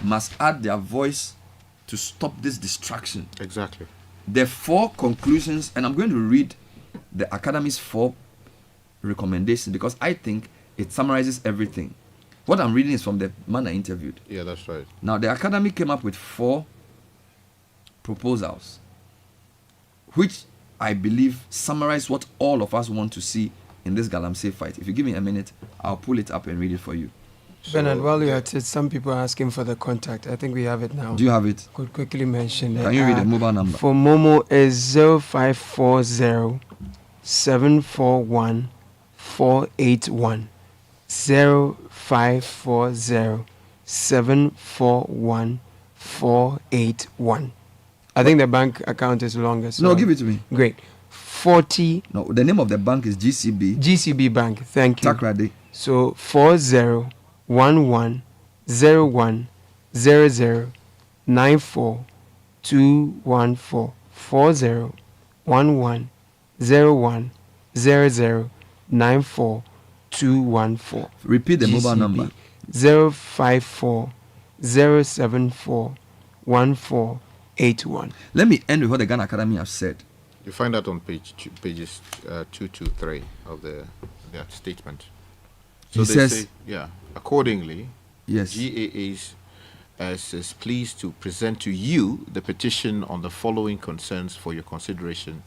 must add their voice to stop this distraction. Exactly. The 4 conclusions, and I'm going to read the Academy's 4 recommendations because I think it summarizes everything. What I'm reading is from the man I interviewed. Yeah, that's right. Now, the Academy came up with 4 proposals, which I believe summarize what all of us want to see in this Galamsey fight. If you give me a minute, I'll pull it up and read it for you. Bernard, while you're at it, some people are asking for the contact. I think we have it now. Do you have it? Could quickly mention it. Can you read the mobile number? For Momo is 0540 741 481. 0540 741 481. I think the bank account is longer. So no, give it to me. Great. 40. No, the name of the bank is GCB. GCB Bank. Thank you. Takrade. So 4011009424. 4011009424. Repeat the mobile number. 0540741481. Let me end with what the Ghana Academy have said. You find that on pages 2 to 3 of their statement. So they say, accordingly, yes, GAAs is pleased to present to you the petition on the following concerns for your consideration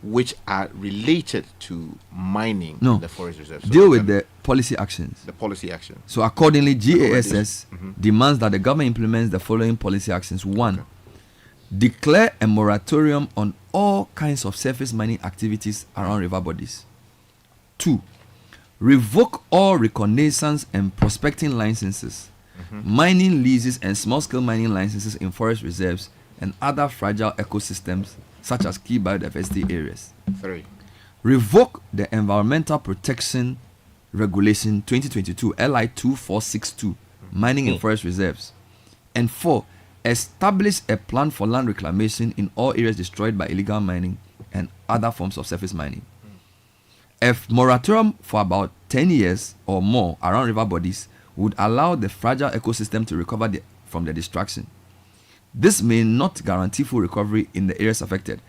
which are related to mining No. in the forest reserve. So Deal with the policy actions. the policy action. So accordingly, GASS Mhm. demands that the government implements the following policy actions. 1. Declare a moratorium on all kinds of surface mining activities around river bodies. 2. Revoke all reconnaissance and prospecting licenses, mining leases and small-scale mining licenses in forest reserves and other fragile ecosystems such as key biodiversity areas. 3. Revoke the Environmental Protection Regulation 2022 LI 2462, mining in forest reserves. And 4. Establish a plan for land reclamation in all areas destroyed by illegal mining and other forms of surface mining. A moratorium for about 10 years or more around river bodies would allow the fragile ecosystem to recover from the destruction. This may not guarantee full recovery in the areas affected,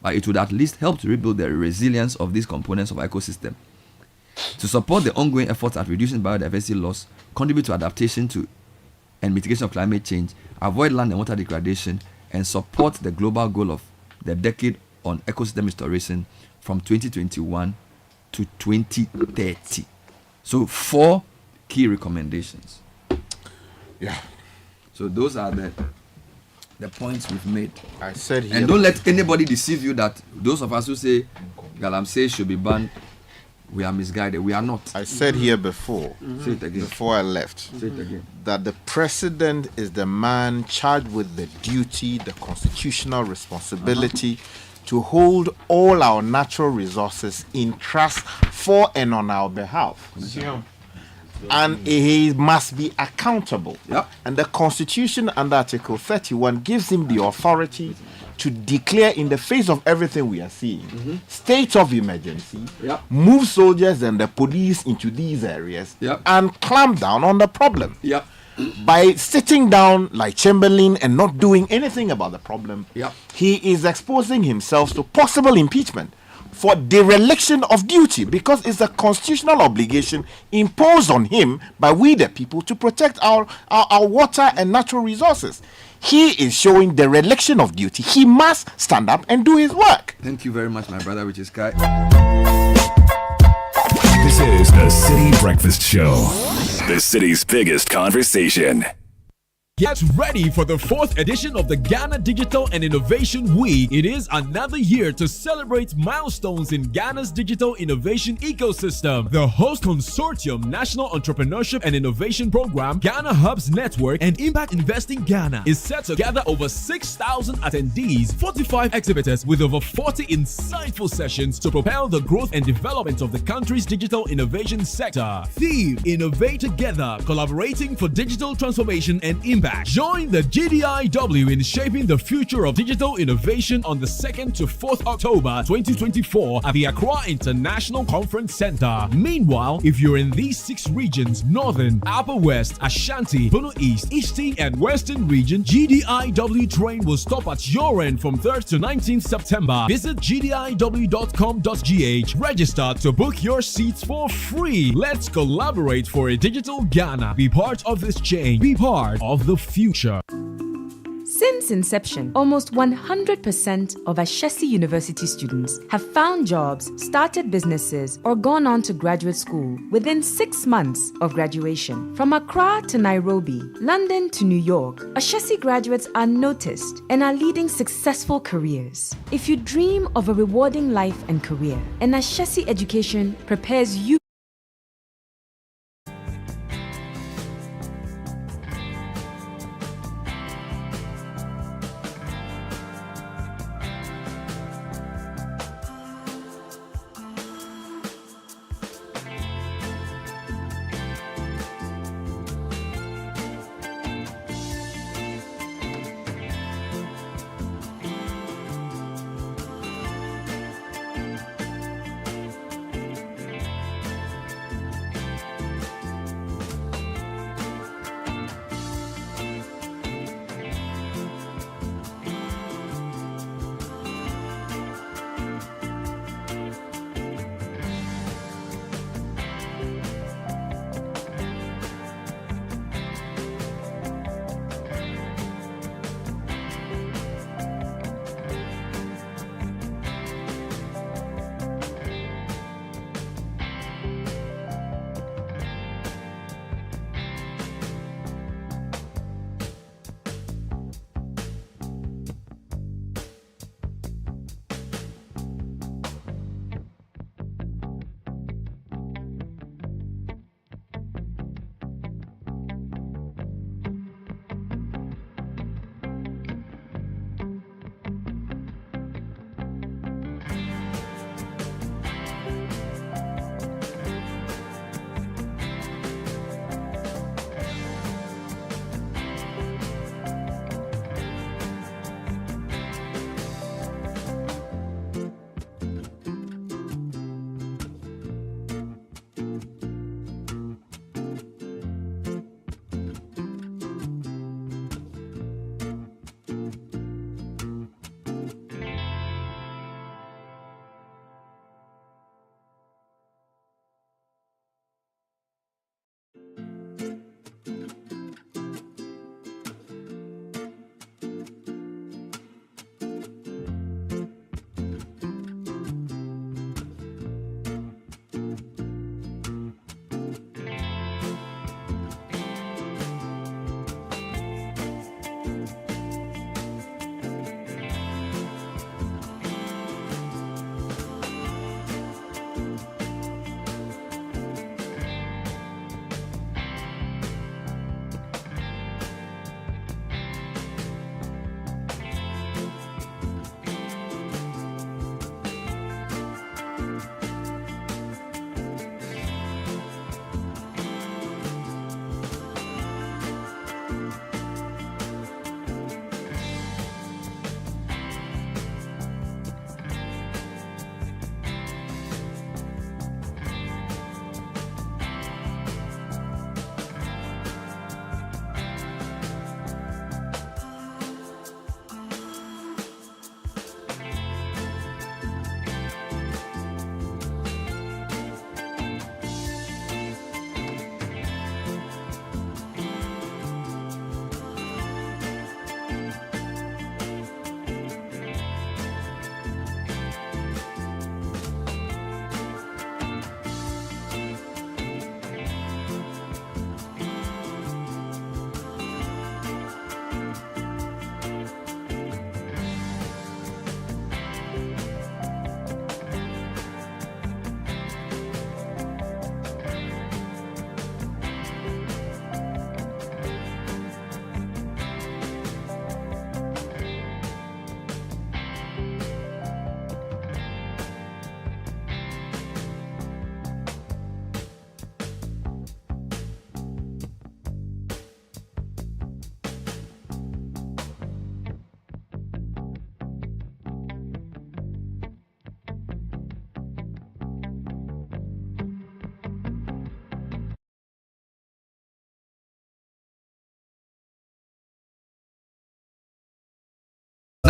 but it would at least help to rebuild the resilience of these components of our ecosystem. To support the ongoing efforts at reducing biodiversity loss, contribute to adaptation to and mitigation of climate change, avoid land and water degradation, and support the global goal of the decade on ecosystem restoration from 2021 to 2030. So 4 key recommendations. Yeah. So those are the points we've made. I said here. And don't let anybody deceive you that those of us who say Galamsey should be banned, we are misguided. We are not. I said here before, Say it again. before I left, Say it again. that the president is the man charged with the duty, the constitutional responsibility to hold all our natural resources in trust for and on our behalf. And he must be accountable. And the Constitution under Article 31 gives him the authority to declare, in the face of everything we are seeing, state of emergency, move soldiers and the police into these areas, and clamp down on the problem. By sitting down like Chamberlain and not doing anything about the problem, he is exposing himself to possible impeachment for dereliction of duty, because it's a constitutional obligation imposed on him by we the people to protect our water and natural resources. He is showing dereliction of duty. He must stand up and do his work. Thank you very much, my brother, which is Kai. This is the Citi Breakfast Show, the city's biggest conversation. Get ready for the 4th edition of the Ghana Digital and Innovation Week. It is another year to celebrate milestones in Ghana's digital innovation ecosystem. The host consortium, National Entrepreneurship and Innovation Program, Ghana Hubs Network, and Impact Investing Ghana is set to gather over 6,000 attendees, 45 exhibitors with over 40 insightful sessions to propel the growth and development of the country's digital innovation sector. Theme: Innovate Together, collaborating for digital transformation and impact. Join the GDIW in shaping the future of digital innovation on the 2nd to 4th October 2024 at the Accra International Conference Center. Meanwhile, if you're in these 6 regions, Northern, Upper West, Ashanti, Bono East, Eastern and Western region, GDIW train will stop at your end from 3rd to 19th September. Visit gdiw.com.gh, register to book your seats for free. Let's collaborate for a digital Ghana. Be part of this change. Be part of the future. Since inception, almost 100% of Ashesi University students have found jobs, started businesses, or gone on to graduate school within 6 months of graduation. From Accra to Nairobi, London to New York, Ashesi graduates are noticed and are leading successful careers. If you dream of a rewarding life and career, an Ashesi education prepares you.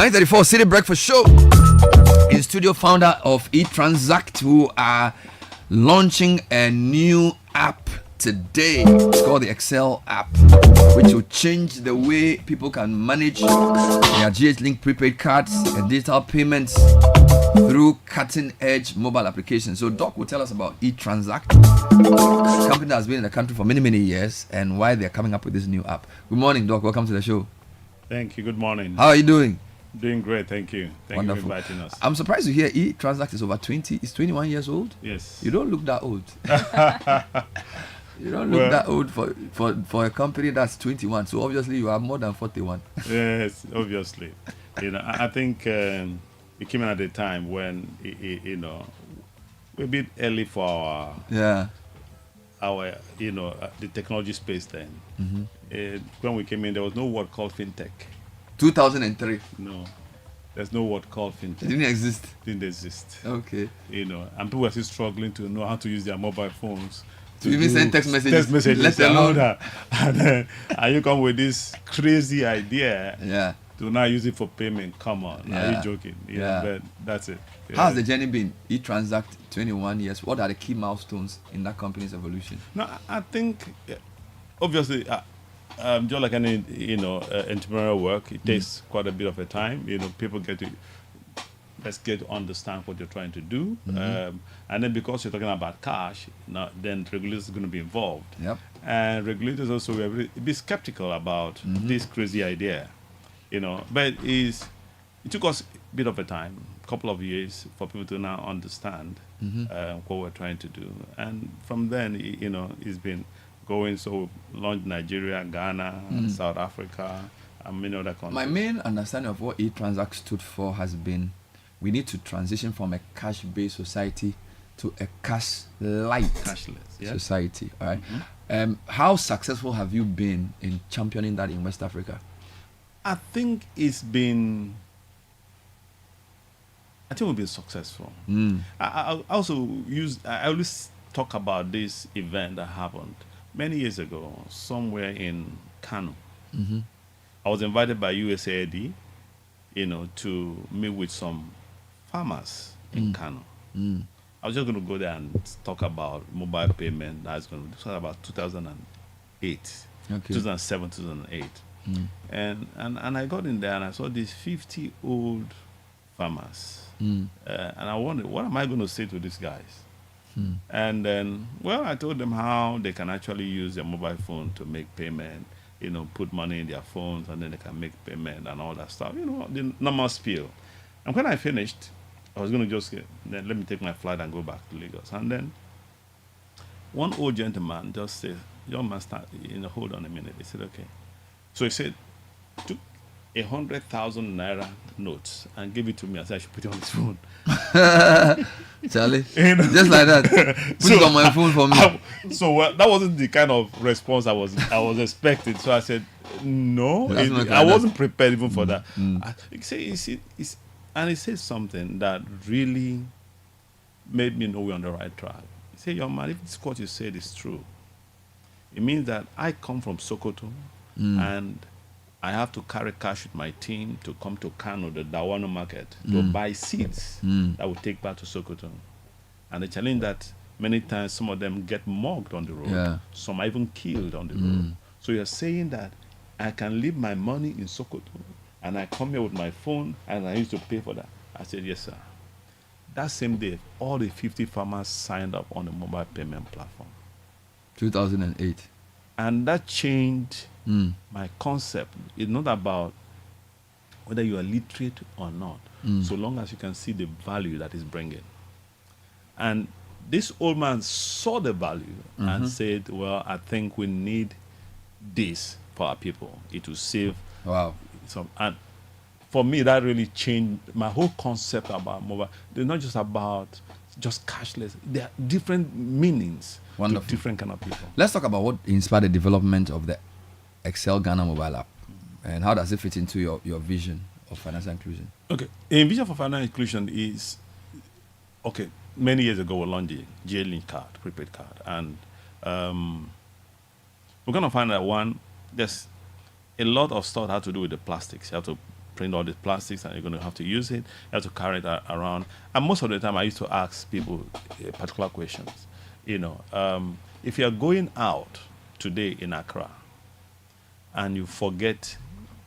9:34 Citi Breakfast Show. In studio, founder of e-transact, who are launching a new app today. It's called the Excel app, which will change the way people can manage their GH-Link prepaid cards and digital payments through cutting-edge mobile applications. So Doc will tell us about e-transact, a company that has been in the country for many, many years, and why they're coming up with this new app. Good morning, Doc. Welcome to the show. Thank you. Good morning. How are you doing? Doing great, thank you. Thank you for inviting us. I'm surprised to hear e-transact is over 20. It's 21 years old. Yes. You don't look that old. You don't look that old for a company that's 21. So obviously you are more than 41. Yes, obviously. I think it came in at a time when we're a bit early for our the technology space then. Mm-hmm. When we came in, there was no word called fintech. 2003. No, there's no word called fintech. It didn't exist. Didn't exist. Okay. And people were still struggling to know how to use their mobile phones. To even send text messages. Let alone that. And you come with this crazy idea. To now use it for payment. Come on. Are you joking? But that's it. How's the journey been? e-transact 21 years. What are the key milestones in that company's evolution? No, I think obviously just like any entrepreneurial work, it takes quite a bit of a time. People get to understand what you're trying to do, and then because you're talking about cash, then regulators are going to be involved. Yep. And regulators also will be skeptical about this crazy idea, But it took us a bit of a time, a couple of years, for people to now understand what we're trying to do, and from then, it's been going. So launched Nigeria, Ghana, South Africa, and many other countries. My main understanding of what e-transact stood for has been we need to transition from a cash-based society to a cashless society. All right. Mm-hmm. How successful have you been in championing that in West Africa? I think we've been successful. I always talk about this event that happened many years ago, somewhere in Kano. Mm-hmm. I was invited by USAID, to meet with some farmers in Kano. I was just going to go there and talk about mobile payment. That's going to be about 2008, 2007, 2008. And I got in there and I saw these 50 old farmers. And I wondered, what am I going to say to these guys? And then, I told them how they can actually use their mobile phone to make payment, put money in their phones and then they can make payment and all that stuff, the normal spiel. And when I finished, I was going to just let me take my flight and go back to Lagos. And then one old gentleman just said, "Young man, hold on a minute." He said, "Okay." So he said, took 100,000 naira notes and gave it to me. I said I should put it on his phone. Charlie, just like that. Put it on my phone for me. That wasn't the kind of response I was expecting. So I said, no, I wasn't prepared even for that. And he said something that really made me know we're on the right track. He said, "Young man, if this what you said is true, it means that I come from Sokoto and I have to carry cash with my team to come to Kano, the Dawano market, to buy seeds that will take back to Sokoto. And the challenge that many times some of them get mugged on the road. Yeah. Some are even killed on the road. So you're saying that I can leave my money in Sokoto and I come here with my phone and I used to pay for that." I said, "Yes, sir." That same day, all the 50 farmers signed up on the mobile payment platform. 2008. And that changed my concept. It's not about whether you are literate or not, so long as you can see the value that is bringing. And this old man saw the value and said, "I think we need this for our people. It will save." Wow. And for me, that really changed my whole concept about mobile. They're not just about just cashless. There are different meanings to different kind of people. Let's talk about what inspired the development of the Excel Ghana mobile app, and how does it fit into your vision of financial inclusion? Okay, in vision for financial inclusion is, many years ago we launched the GH-Link card, prepaid card, and we're going to find that there's a lot of stuff that has to do with the plastics. You have to print all the plastics and you're going to have to use it. You have to carry it around. And most of the time, I used to ask people particular questions. If you're going out today in Accra and you forget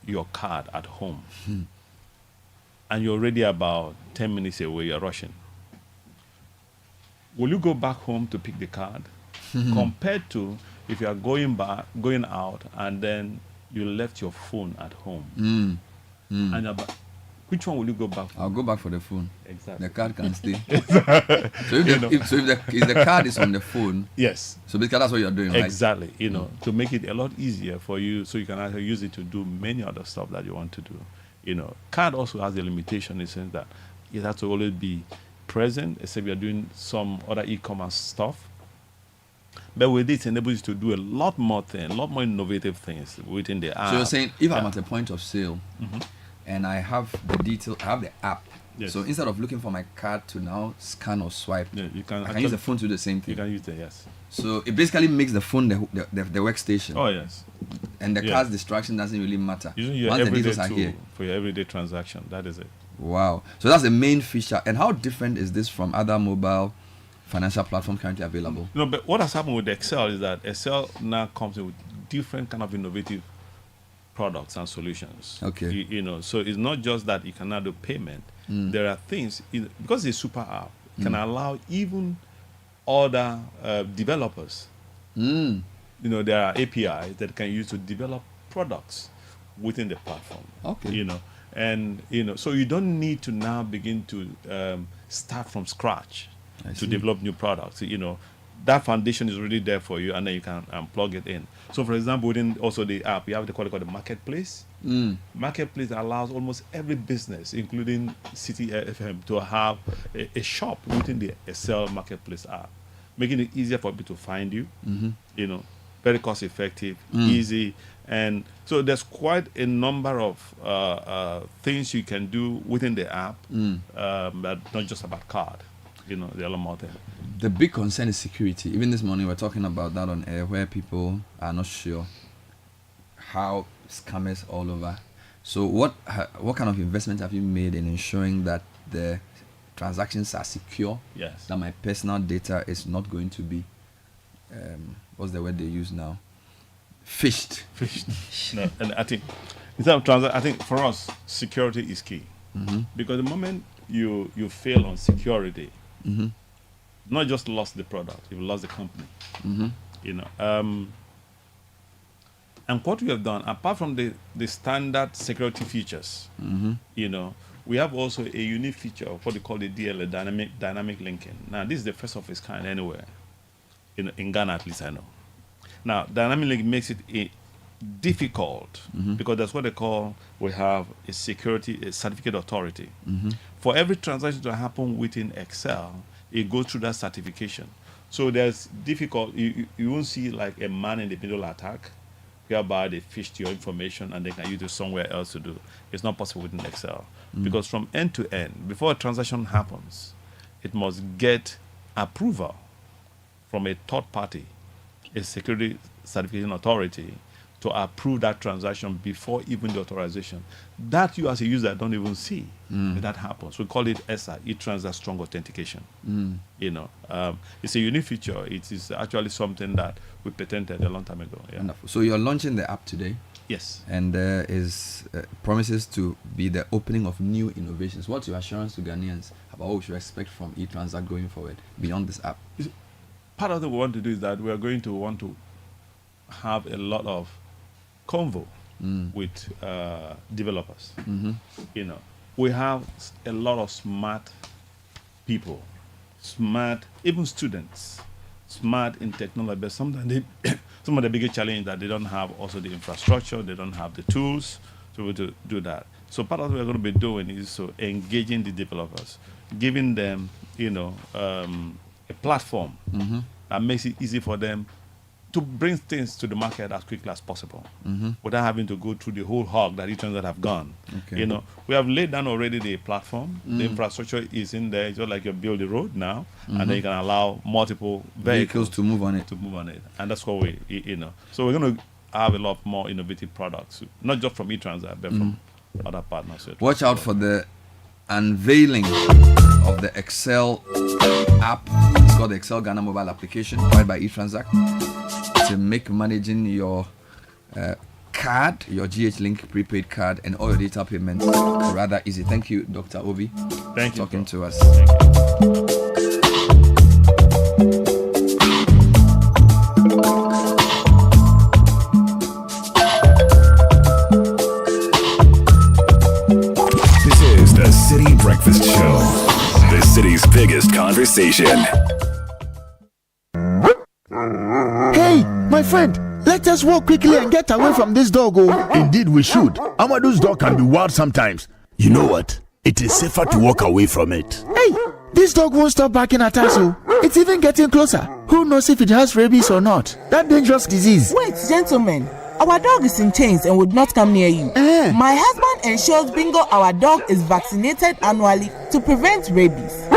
your card at home and you're already about 10 minutes away, you're rushing, will you go back home to pick the card? Compared to if you are going out and then you left your phone at home. And which one will you go back for? I'll go back for the phone. Exactly. The card can stay. So if the card is on the phone, yes. So basically that's what you're doing, right? Exactly. To make it a lot easier for you, so you can actually use it to do many other stuff that you want to do. Card also has a limitation in the sense that it has to always be present, except you're doing some other e-commerce stuff. But with this, it enables you to do a lot more things, a lot more innovative things within the app. So you're saying if I'm at a point of sale and I have the detail, I have the app. Yes. So instead of looking for my card to now scan or swipe, you can I can use the phone to do the same thing. You can use it, yes. So it basically makes the phone the workstation. Oh, yes. And the card's distraction doesn't really matter. Using your once the everyday details are tool here. for your everyday transaction, that is it. Wow. So that's the main feature. And how different is this from other mobile financial platforms currently available? But what has happened with Excel is that Excel now comes in with different kind of innovative products and solutions. Okay. So it's not just that you can now do payment. There are things, because it's a super app, it can allow even other developers. There are APIs that can use to develop products within the platform. Okay. So you don't need to now begin to start from scratch to develop new products. That foundation is already there for you, and then you can plug it in. So, for example, within also the app, you have what they call the marketplace. Marketplace allows almost every business, including Citi FM, to have a shop within the Excel marketplace app, making it easier for people to find you. Very cost effective, easy. And so there's quite a number of things you can do within the app, but not just about card. There are a lot more there. The big concern is security. Even this morning we're talking about that on air, where people are not sure how scammers all over. So what kind of investment have you made in ensuring that the transactions are secure? Yes. That my personal data is not going to be what's the word they use now? Fished. No, and I think in terms of I think for us security is key. Because the moment you fail on security, not just lost the product, you've lost the company. And what we have done, apart from the standard security features, we have also a unique feature of what they call the DLA, dynamic linking. Now, this is the first of its kind anywhere, in Ghana at least I know. Now, dynamic linking makes it difficult because that's what they call, we have a certificate authority. For every transaction to happen within Excel, it goes through that certification. So there's difficult, you won't see like a man in the middle attack whereby they fished your information and they can use it somewhere else to do. It's not possible within Excel. Because from end to end, before a transaction happens, it must get approval from a third party, a security certification authority, to approve that transaction before even the authorization. That you as a user don't even see that happens. We call it ESA, e-transact strong authentication. It's a unique feature. It is actually something that we patented a long time ago. Yeah. Wonderful. So you're launching the app today? Yes. And there is promises to be the opening of new innovations. What's your assurance to Ghanaians about what we should expect from e-transact going forward beyond this app? Part of what we want to do is that we are going to want to have a lot of convo with developers. We have a lot of smart people, even students, smart in technology, but sometimes some of the biggest challenge is that they don't have also the infrastructure, they don't have the tools to be able to do that. So part of what we're going to be doing is to engaging the developers, giving them, a platform that makes it easy for them to bring things to the market as quickly as possible, without having to go through the whole hog that e-transact have gone. Okay. We have laid down already the platform. The infrastructure is in there. It's just like you build the road now, and then you can allow multiple vehicles to move on it. And that's what we, So we're going to have a lot more innovative products, not just from e-transact, but from other partners. Watch out for the unveiling of the Excel app. It's called the Excel Ghana mobile application, powered by e-transact, to make managing your card, your GH Link prepaid card, and all your data payments rather easy. Thank you, Dr. Obi. Thank you for talking to us. Thank you. This is the Citi Breakfast Show, the city's biggest conversation. Hey, my friend, let us walk quickly and get away from this dog. Oh. Indeed, we should. Amadu's dog can be wild sometimes. You know what? It is safer to walk away from it. Hey, this dog won't stop barking at us. Oh. It's even getting closer. Who knows if it has rabies or not? That dangerous disease. Wait, gentlemen. Our dog is in chains and would not come near you. My husband ensures Bingo, our dog, is vaccinated annually to prevent rabies.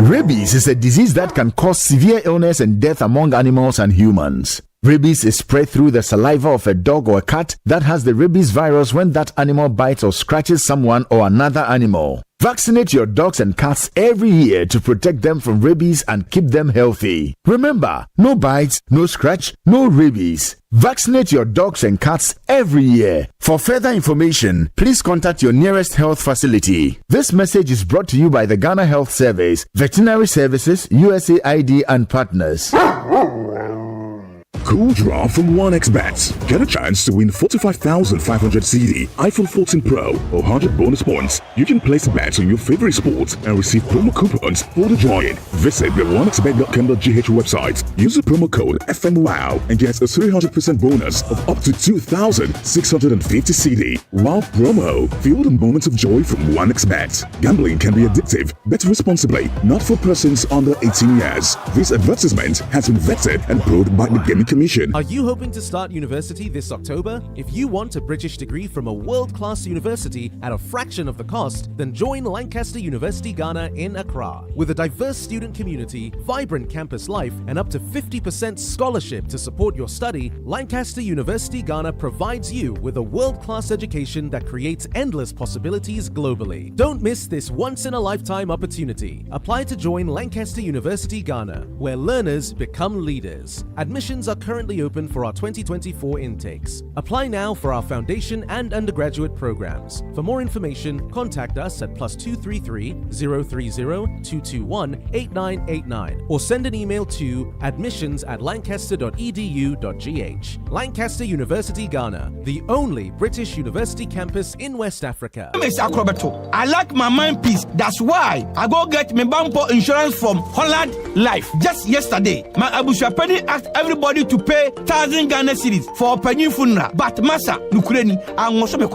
Rabies is a disease that can cause severe illness and death among animals and humans. Rabies is spread through the saliva of a dog or a cat that has the rabies virus when that animal bites or scratches someone or another animal. Vaccinate your dogs and cats every year to protect them from rabies and keep them healthy. Remember, no bites, no scratch, no rabies. Vaccinate your dogs and cats every year. For further information, please contact your nearest health facility. This message is brought to you by the Ghana Health Service, Veterinary Services, USAID, and partners. Cool draw from 1xBet. Get a chance to win 45,500 CD, iPhone 14 Pro, or 100 bonus points. You can place bets on your favorite sports and receive promo coupons for the drawing. Visit the 1xBet.com.gh website. Use the promo code FMWOW and get a 300% bonus of up to 2,650 CD. Wow promo. Feel the moments of joy from 1xBet. Gambling can be addictive. Bet responsibly. Not for persons under 18 years. This advertisement has been vetted and approved by the Gaming Commission. Are you hoping to start university this October? If you want a British degree from a world-class university at a fraction of the cost, then join Lancaster University Ghana in Accra. With a diverse student community, vibrant campus life, and up to 50% scholarship to support your study, Lancaster University Ghana provides you with a world-class education that creates endless possibilities globally. Don't miss this once-in-a-lifetime opportunity. Apply to join Lancaster University Ghana, where learners become leaders. Admissions are currently open for our 2024 intakes. Apply now for our foundation and undergraduate programs. For more information, contact us at +233 030 221 8989 or send an email to admissions@lancaster.edu.gh. Lancaster University Ghana, the only British university campus in West Africa. Mr. Akrobato, I like my mind peace. That's why I go get my Bampo insurance from Holland Life. Just yesterday, my Abusha Penny asked everybody to pay 1,000 Ghana cedis for a penny funeral. But Masa Nukureni, I want to make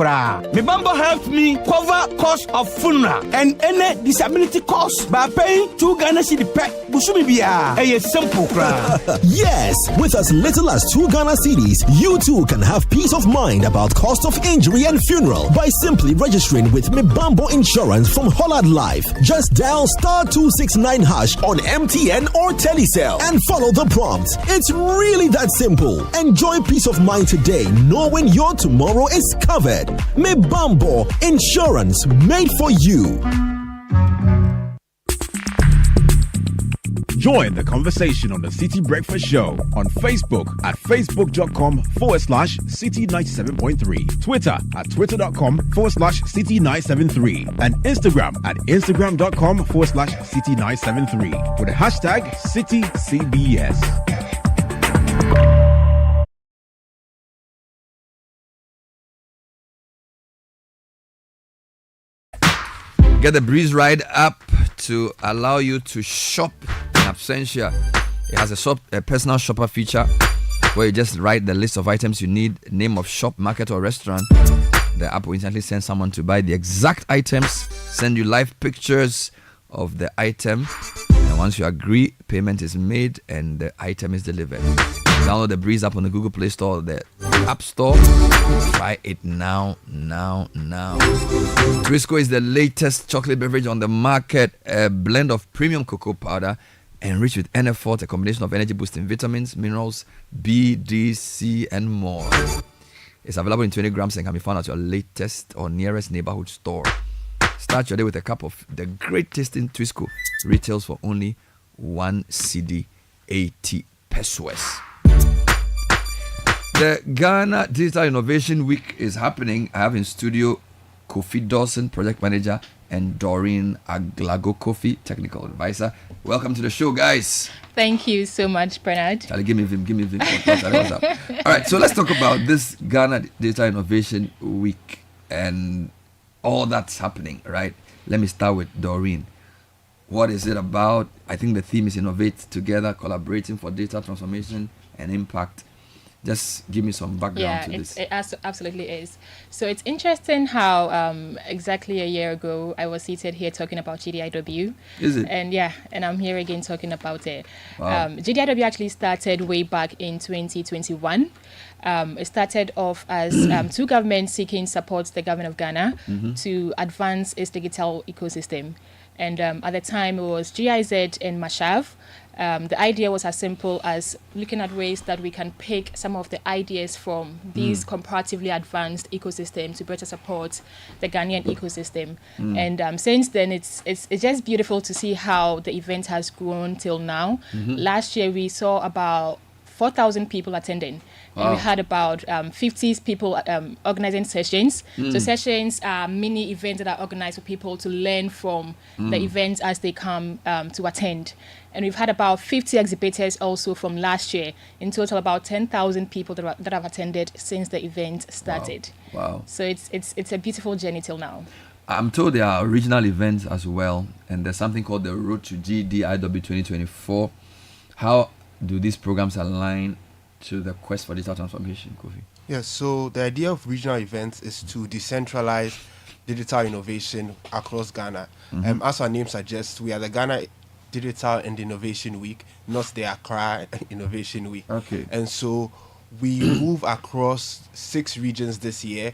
Me Bambo helped me cover cost of funeral and any disability cost by paying 2 Ghana cedis per Bushumi Bia. A simple crowd. Yes, with as little as 2 Ghana cedis, you too can have peace of mind about cost of injury and funeral by simply registering with Mibambo Insurance from Holland Life. Just dial *269# on MTN or Telecel and follow the prompts. It's really that simple. Enjoy peace of mind today, knowing your tomorrow is covered. Mibambo Insurance, made for you. Join the conversation on the Citi Breakfast Show on Facebook at facebook.com/Citi97.3, Twitter at twitter.com/Citi973, and Instagram at instagram.com/Citi973 with the hashtag CitiCBS. Get the Breeze Ride app to allow you to shop in absentia. It has a personal shopper feature where you just write the list of items you need, name of shop, market, or restaurant. The app will instantly send someone to buy the exact items, send you live pictures of the item, and once you agree, payment is made and the item is delivered. Download the Breeze app on the Google Play Store or the App Store. Try it now. Trisco is the latest chocolate beverage on the market, a blend of premium cocoa powder enriched with NF4, a combination of energy boosting vitamins, minerals, B, D, C, and more. It's available in 20 grams and can be found at your latest or nearest neighborhood store. Start your day with a cup of the great tasting Twisco. Retails for only 1 CD 80 pesos. The Ghana Digital Innovation Week is happening. I have in studio Kofi Dawson, project manager, and Doreen Aglago Kofi, technical advisor. Welcome to the show, guys. Thank you so much, Bernard. Charlie, give me Vim. What's up? All right, so let's talk about this Ghana Digital Innovation Week and all that's happening, right? Let me start with Doreen. What is it about? I think the theme is Innovate Together, Collaborating for Data Transformation and Impact. Just give me some background to this. It absolutely is. So it's interesting how exactly a year ago I was seated here talking about GDIW. Is it? And I'm here again talking about it. Wow. GDIW actually started way back in 2021. It started off as two governments seeking support the government of Ghana to advance its digital ecosystem. And at the time it was GIZ and Mashav. The idea was as simple as looking at ways that we can pick some of the ideas from these comparatively advanced ecosystems to better support the Ghanaian ecosystem. And since then, it's just beautiful to see how the event has grown till now. Last year, we saw about 4,000 people attending. And we had about 50 people organizing sessions. So sessions are mini events that are organized for people to learn from the events as they come to attend. And we've had about 50 exhibitors also from last year. In total, about 10,000 people that have attended since the event started. Wow. So it's a beautiful journey till now. I'm told there are regional events as well, and there's something called the Road to GDIW 2024. How do these programs align to the quest for digital transformation, Kofi? Yes, so the idea of regional events is to decentralize digital innovation across Ghana. As our name suggests, we are the Ghana Digital and Innovation Week, not the Accra Innovation Week. Okay. And so we move across 6 regions this year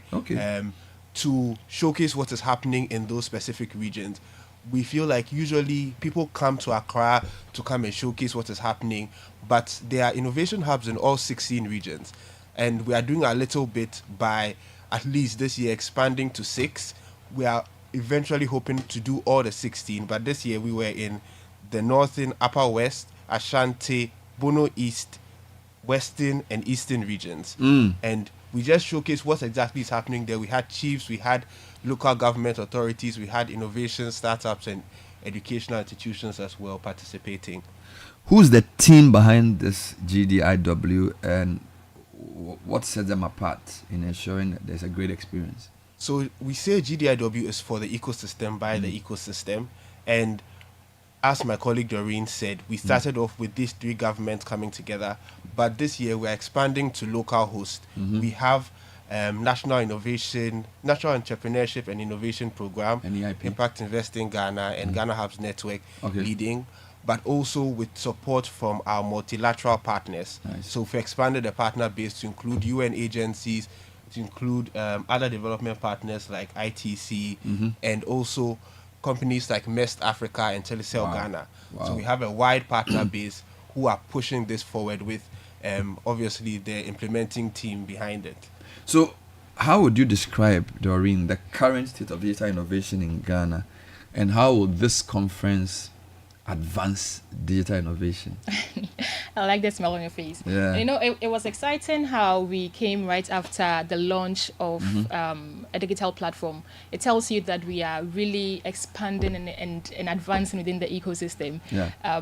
to showcase what is happening in those specific regions. We feel like usually people come to Accra to come and showcase what is happening, but there are innovation hubs in all 16 regions. And we are doing a little bit by, at least this year, expanding to 6. We are eventually hoping to do all the 16, but this year we were in the Northern, Upper West, Ashanti, Bono East, Western, and Eastern regions. And we just showcased what exactly is happening there. We had chiefs, we had local government authorities, we had innovation startups and educational institutions as well participating. Who's the team behind this GDIW, and what sets them apart in ensuring that there's a great experience? So we say GDIW is for the ecosystem, by the ecosystem. And as my colleague Doreen said, we started off with these 3 governments coming together, but this year we're expanding to local host. We have National Entrepreneurship and Innovation Program, Impact Investing Ghana, and Ghana Hubs Network leading, but also with support from our multilateral partners. So we've expanded the partner base to include UN agencies, to include other development partners like ITC, and also companies like Mest Africa and Telecel Ghana. So we have a wide partner base who are pushing this forward with obviously the implementing team behind it. So how would you describe, Doreen, the current state of digital innovation in Ghana, and how will this conference advance digital innovation? I like the smile on your face. Yeah. You know, it was exciting how we came right after the launch of a digital platform. It tells you that we are really expanding and advancing within the ecosystem.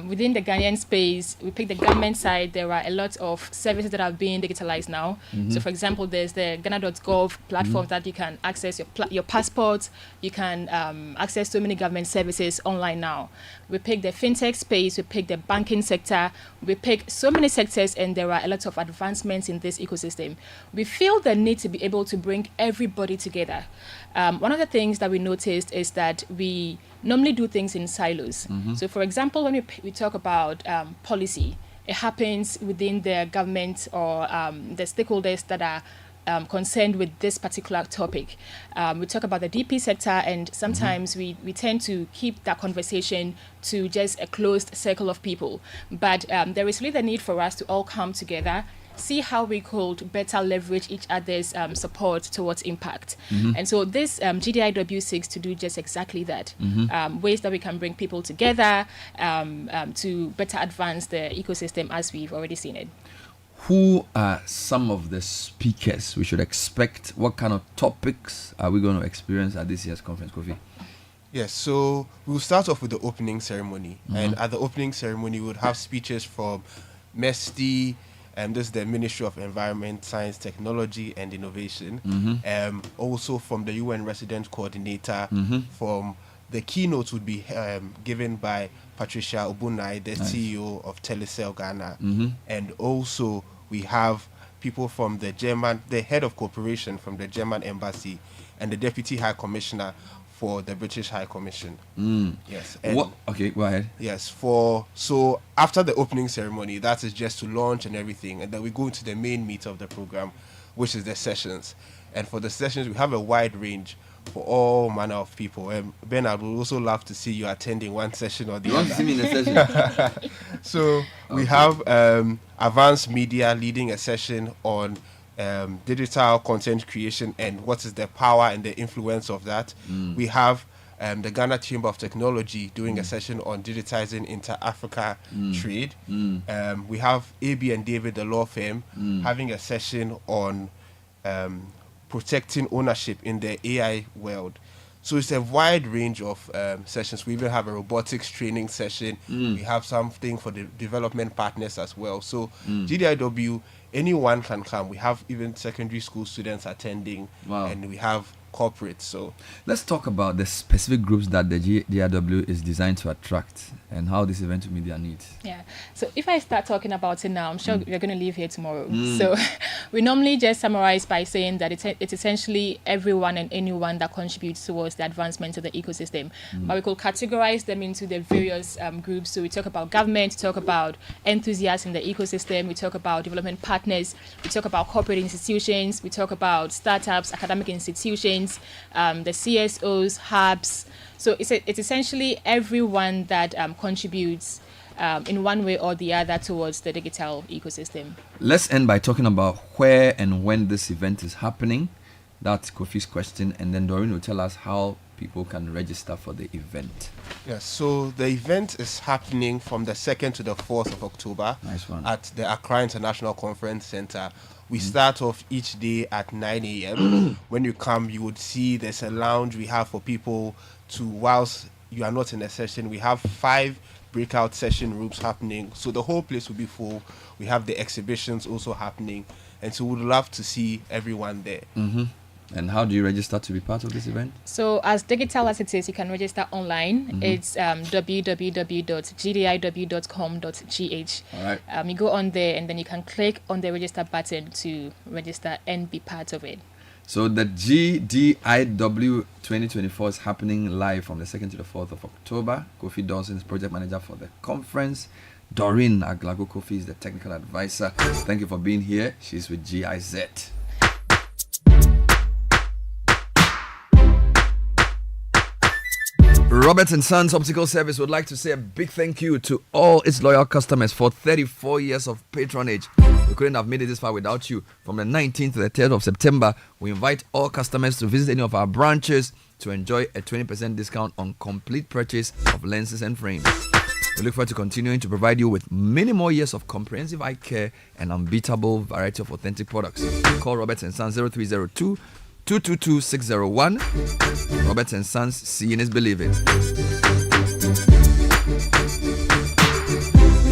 Within the Ghanaian space, we pick the government side. There are a lot of services that are being digitalized now. So, for example, there's the Ghana.gov platform that you can access your passport. You can access so many government services online now. We pick the fintech space, we pick the banking sector, we pick so many sectors, and there are a lot of advancements in this ecosystem. We feel the need to be able to bring everybody together. One of the things that we noticed is that we normally do things in silos. So, for example, when we talk about policy, it happens within the government or the stakeholders that are concerned with this particular topic. We talk about the DP sector, and sometimes we tend to keep that conversation to just a closed circle of people. But there is really the need for us to all come together see how we could better leverage each other's support towards impact. And so this GDIW seeks to do just exactly that. Ways that we can bring people together to better advance the ecosystem as we've already seen it. Who are some of the speakers we should expect? What kind of topics are we going to experience at this year's conference, Kofi? Yes, so we'll start off with the opening ceremony. And at the opening ceremony, we would have speeches from MESTI, this is the Ministry of Environment, Science, Technology and Innovation. Also from the UN Resident Coordinator. From the keynotes would be given by Patricia Obunai, the CEO of Telecel Ghana. And also we have people from the head of cooperation from the German Embassy and the Deputy High Commissioner for the British High Commission. Yes. And okay, go ahead. Yes. So after the opening ceremony, that is just to launch and everything, and then we go into the main meat of the program, which is the sessions. And for the sessions, we have a wide range for all manner of people. Ben, I would also love to see you attending one session or the other. You want to see me in a session? So we have Advanced Media leading a session on digital content creation and what is the power and the influence of that. We have the Ghana Chamber of Technology doing a session on digitizing inter-Africa trade. We have AB and David, the law firm, having a session on protecting ownership in the AI world. So it's a wide range of sessions. We even have a robotics training session. We have something for the development partners as well. So GDIW, anyone can come. We have even secondary school students attending, and we have corporates. So let's talk about the specific groups that the GDIW is designed to attract and how this event will meet their needs. Yeah. So if I start talking about it now, I'm sure we're going to leave here tomorrow. So we normally just summarize by saying that it's essentially everyone and anyone that contributes towards the advancement of the ecosystem. But we could categorize them into the various groups. So we talk about government, talk about enthusiasts in the ecosystem, we talk about development partners, we talk about corporate institutions, we talk about startups, academic institutions, the CSOs, hubs. So it's essentially everyone that contributes in one way or the other towards the digital ecosystem. Let's end by talking about where and when this event is happening. That's Kofi's question, and then Doreen will tell us how people can register for the event. Yes, so the event is happening from the 2nd to the 4th of October at the Accra International Conference Center. We start off each day at 9 a.m. When you come, you would see there's a lounge we have for people to, whilst you are not in a session, we have 5 breakout session rooms happening. So the whole place will be full. We have the exhibitions also happening. And so we'd love to see everyone there. And how do you register to be part of this event? So as digital as it is, you can register online. It's www.gdiw.com.gh. All right. You go on there and then you can click on the register button to register and be part of it. So the GDIW 2024 is happening live from the 2nd to the 4th of October. Kofi Dawson is project manager for the conference. Doreen Aglago Kofi is the technical advisor. Thank you for being here. She's with GIZ. Roberts & Sons Optical Service would like to say a big thank you to all its loyal customers for 34 years of patronage. We couldn't have made it this far without you. From the 19th to the 3rd of September, we invite all customers to visit any of our branches to enjoy a 20% discount on complete purchase of lenses and frames. We look forward to continuing to provide you with many more years of comprehensive eye care and unbeatable variety of authentic products. Call Roberts & Sons 0302 222-601. Roberts & Sons, seeing is believing.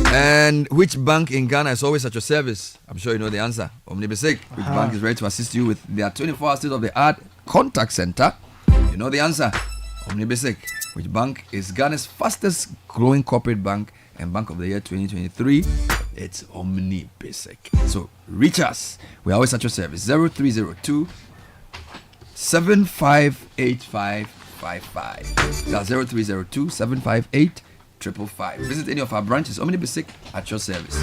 And which bank in Ghana is always at your service? I'm sure you know the answer. Omnibasic. Which bank is ready to assist you with their 24-hour state-of-the-art contact center? You know the answer. Omnibasic. Which bank is Ghana's fastest growing corporate bank and Bank of the Year 2023? It's Omnibasic. So reach us. We're always at your service. 0302 758555. That's 0302 758 555. Visit any of our branches. Omnibasic at your service.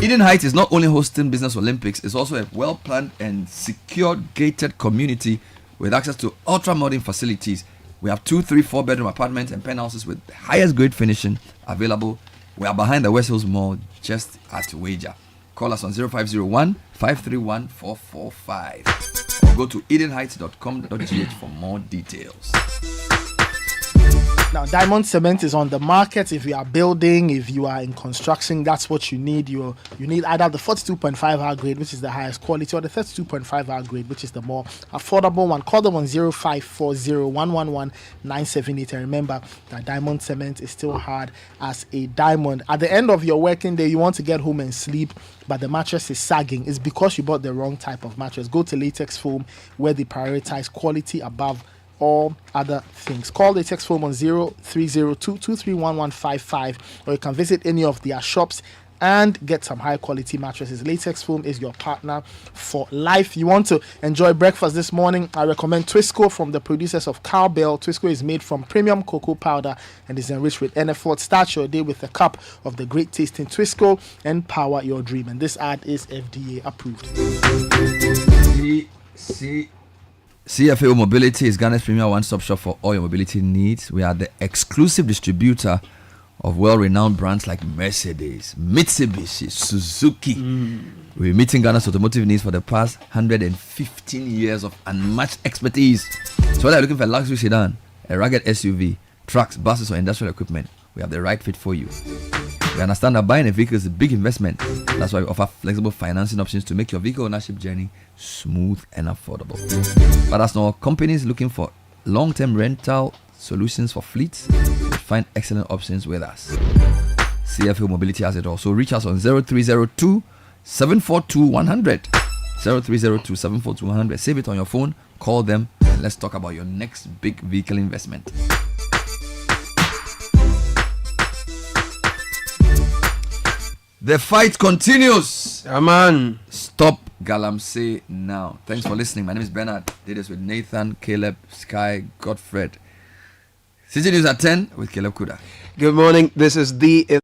Eden Heights is not only hosting Business Olympics, it's also a well-planned and secure gated community with access to ultra-modern facilities. We have 2, 3, 4-bedroom apartments and penthouses with the highest grade finishing available. We are behind the West Hills Mall, just at Wager. Call us on 0501-531-445 or go to edenheights.com.gh for more details. Now, diamond cement is on the market. If you are building, if you are in construction, that's what you need. You need either the 42.5 grade, which is the highest quality, or the 32.5 grade, which is the more affordable one. Call them on 0540-111-978. And remember that diamond cement is still hard as a diamond. At the end of your working day, you want to get home and sleep, but the mattress is sagging. It's because you bought the wrong type of mattress. Go to Latex Foam, where they prioritize quality above all other things. Call Latex Foam on 0302-231-155, or you can visit any of their shops and get some high quality mattresses. Latex Foam is your partner for life. You want to enjoy breakfast this morning? I recommend Twisco from the producers of Cowbell. Twisco is made from premium cocoa powder and is enriched with NF4. Start your day with a cup of the great tasting Twisco and power your dream. And this ad is FDA approved. CFAO Mobility is Ghana's premier one-stop shop for all your mobility needs. We are the exclusive distributor of well-renowned brands like Mercedes, Mitsubishi, Suzuki. We've been meeting Ghana's automotive needs for the past 115 years of unmatched expertise. So whether you're looking for a luxury sedan, a rugged SUV, trucks, buses, or industrial equipment, we have the right fit for you. We understand that buying a vehicle is a big investment. That's why we offer flexible financing options to make your vehicle ownership journey smooth and affordable. But as now companies looking for long-term rental solutions for fleets, you find excellent options with us. CFAO Mobility has it all. So reach us on 0302-742-100. 0302-742-100. Save it on your phone, call them, and let's talk about your next big vehicle investment. The fight continues. Aman. Stop Galamsey now. Thanks for listening. My name is Bernard. Did this with Nathan, Caleb, Sky, Godfred. Citi News at 10 with Caleb Kuda. Good morning. This is the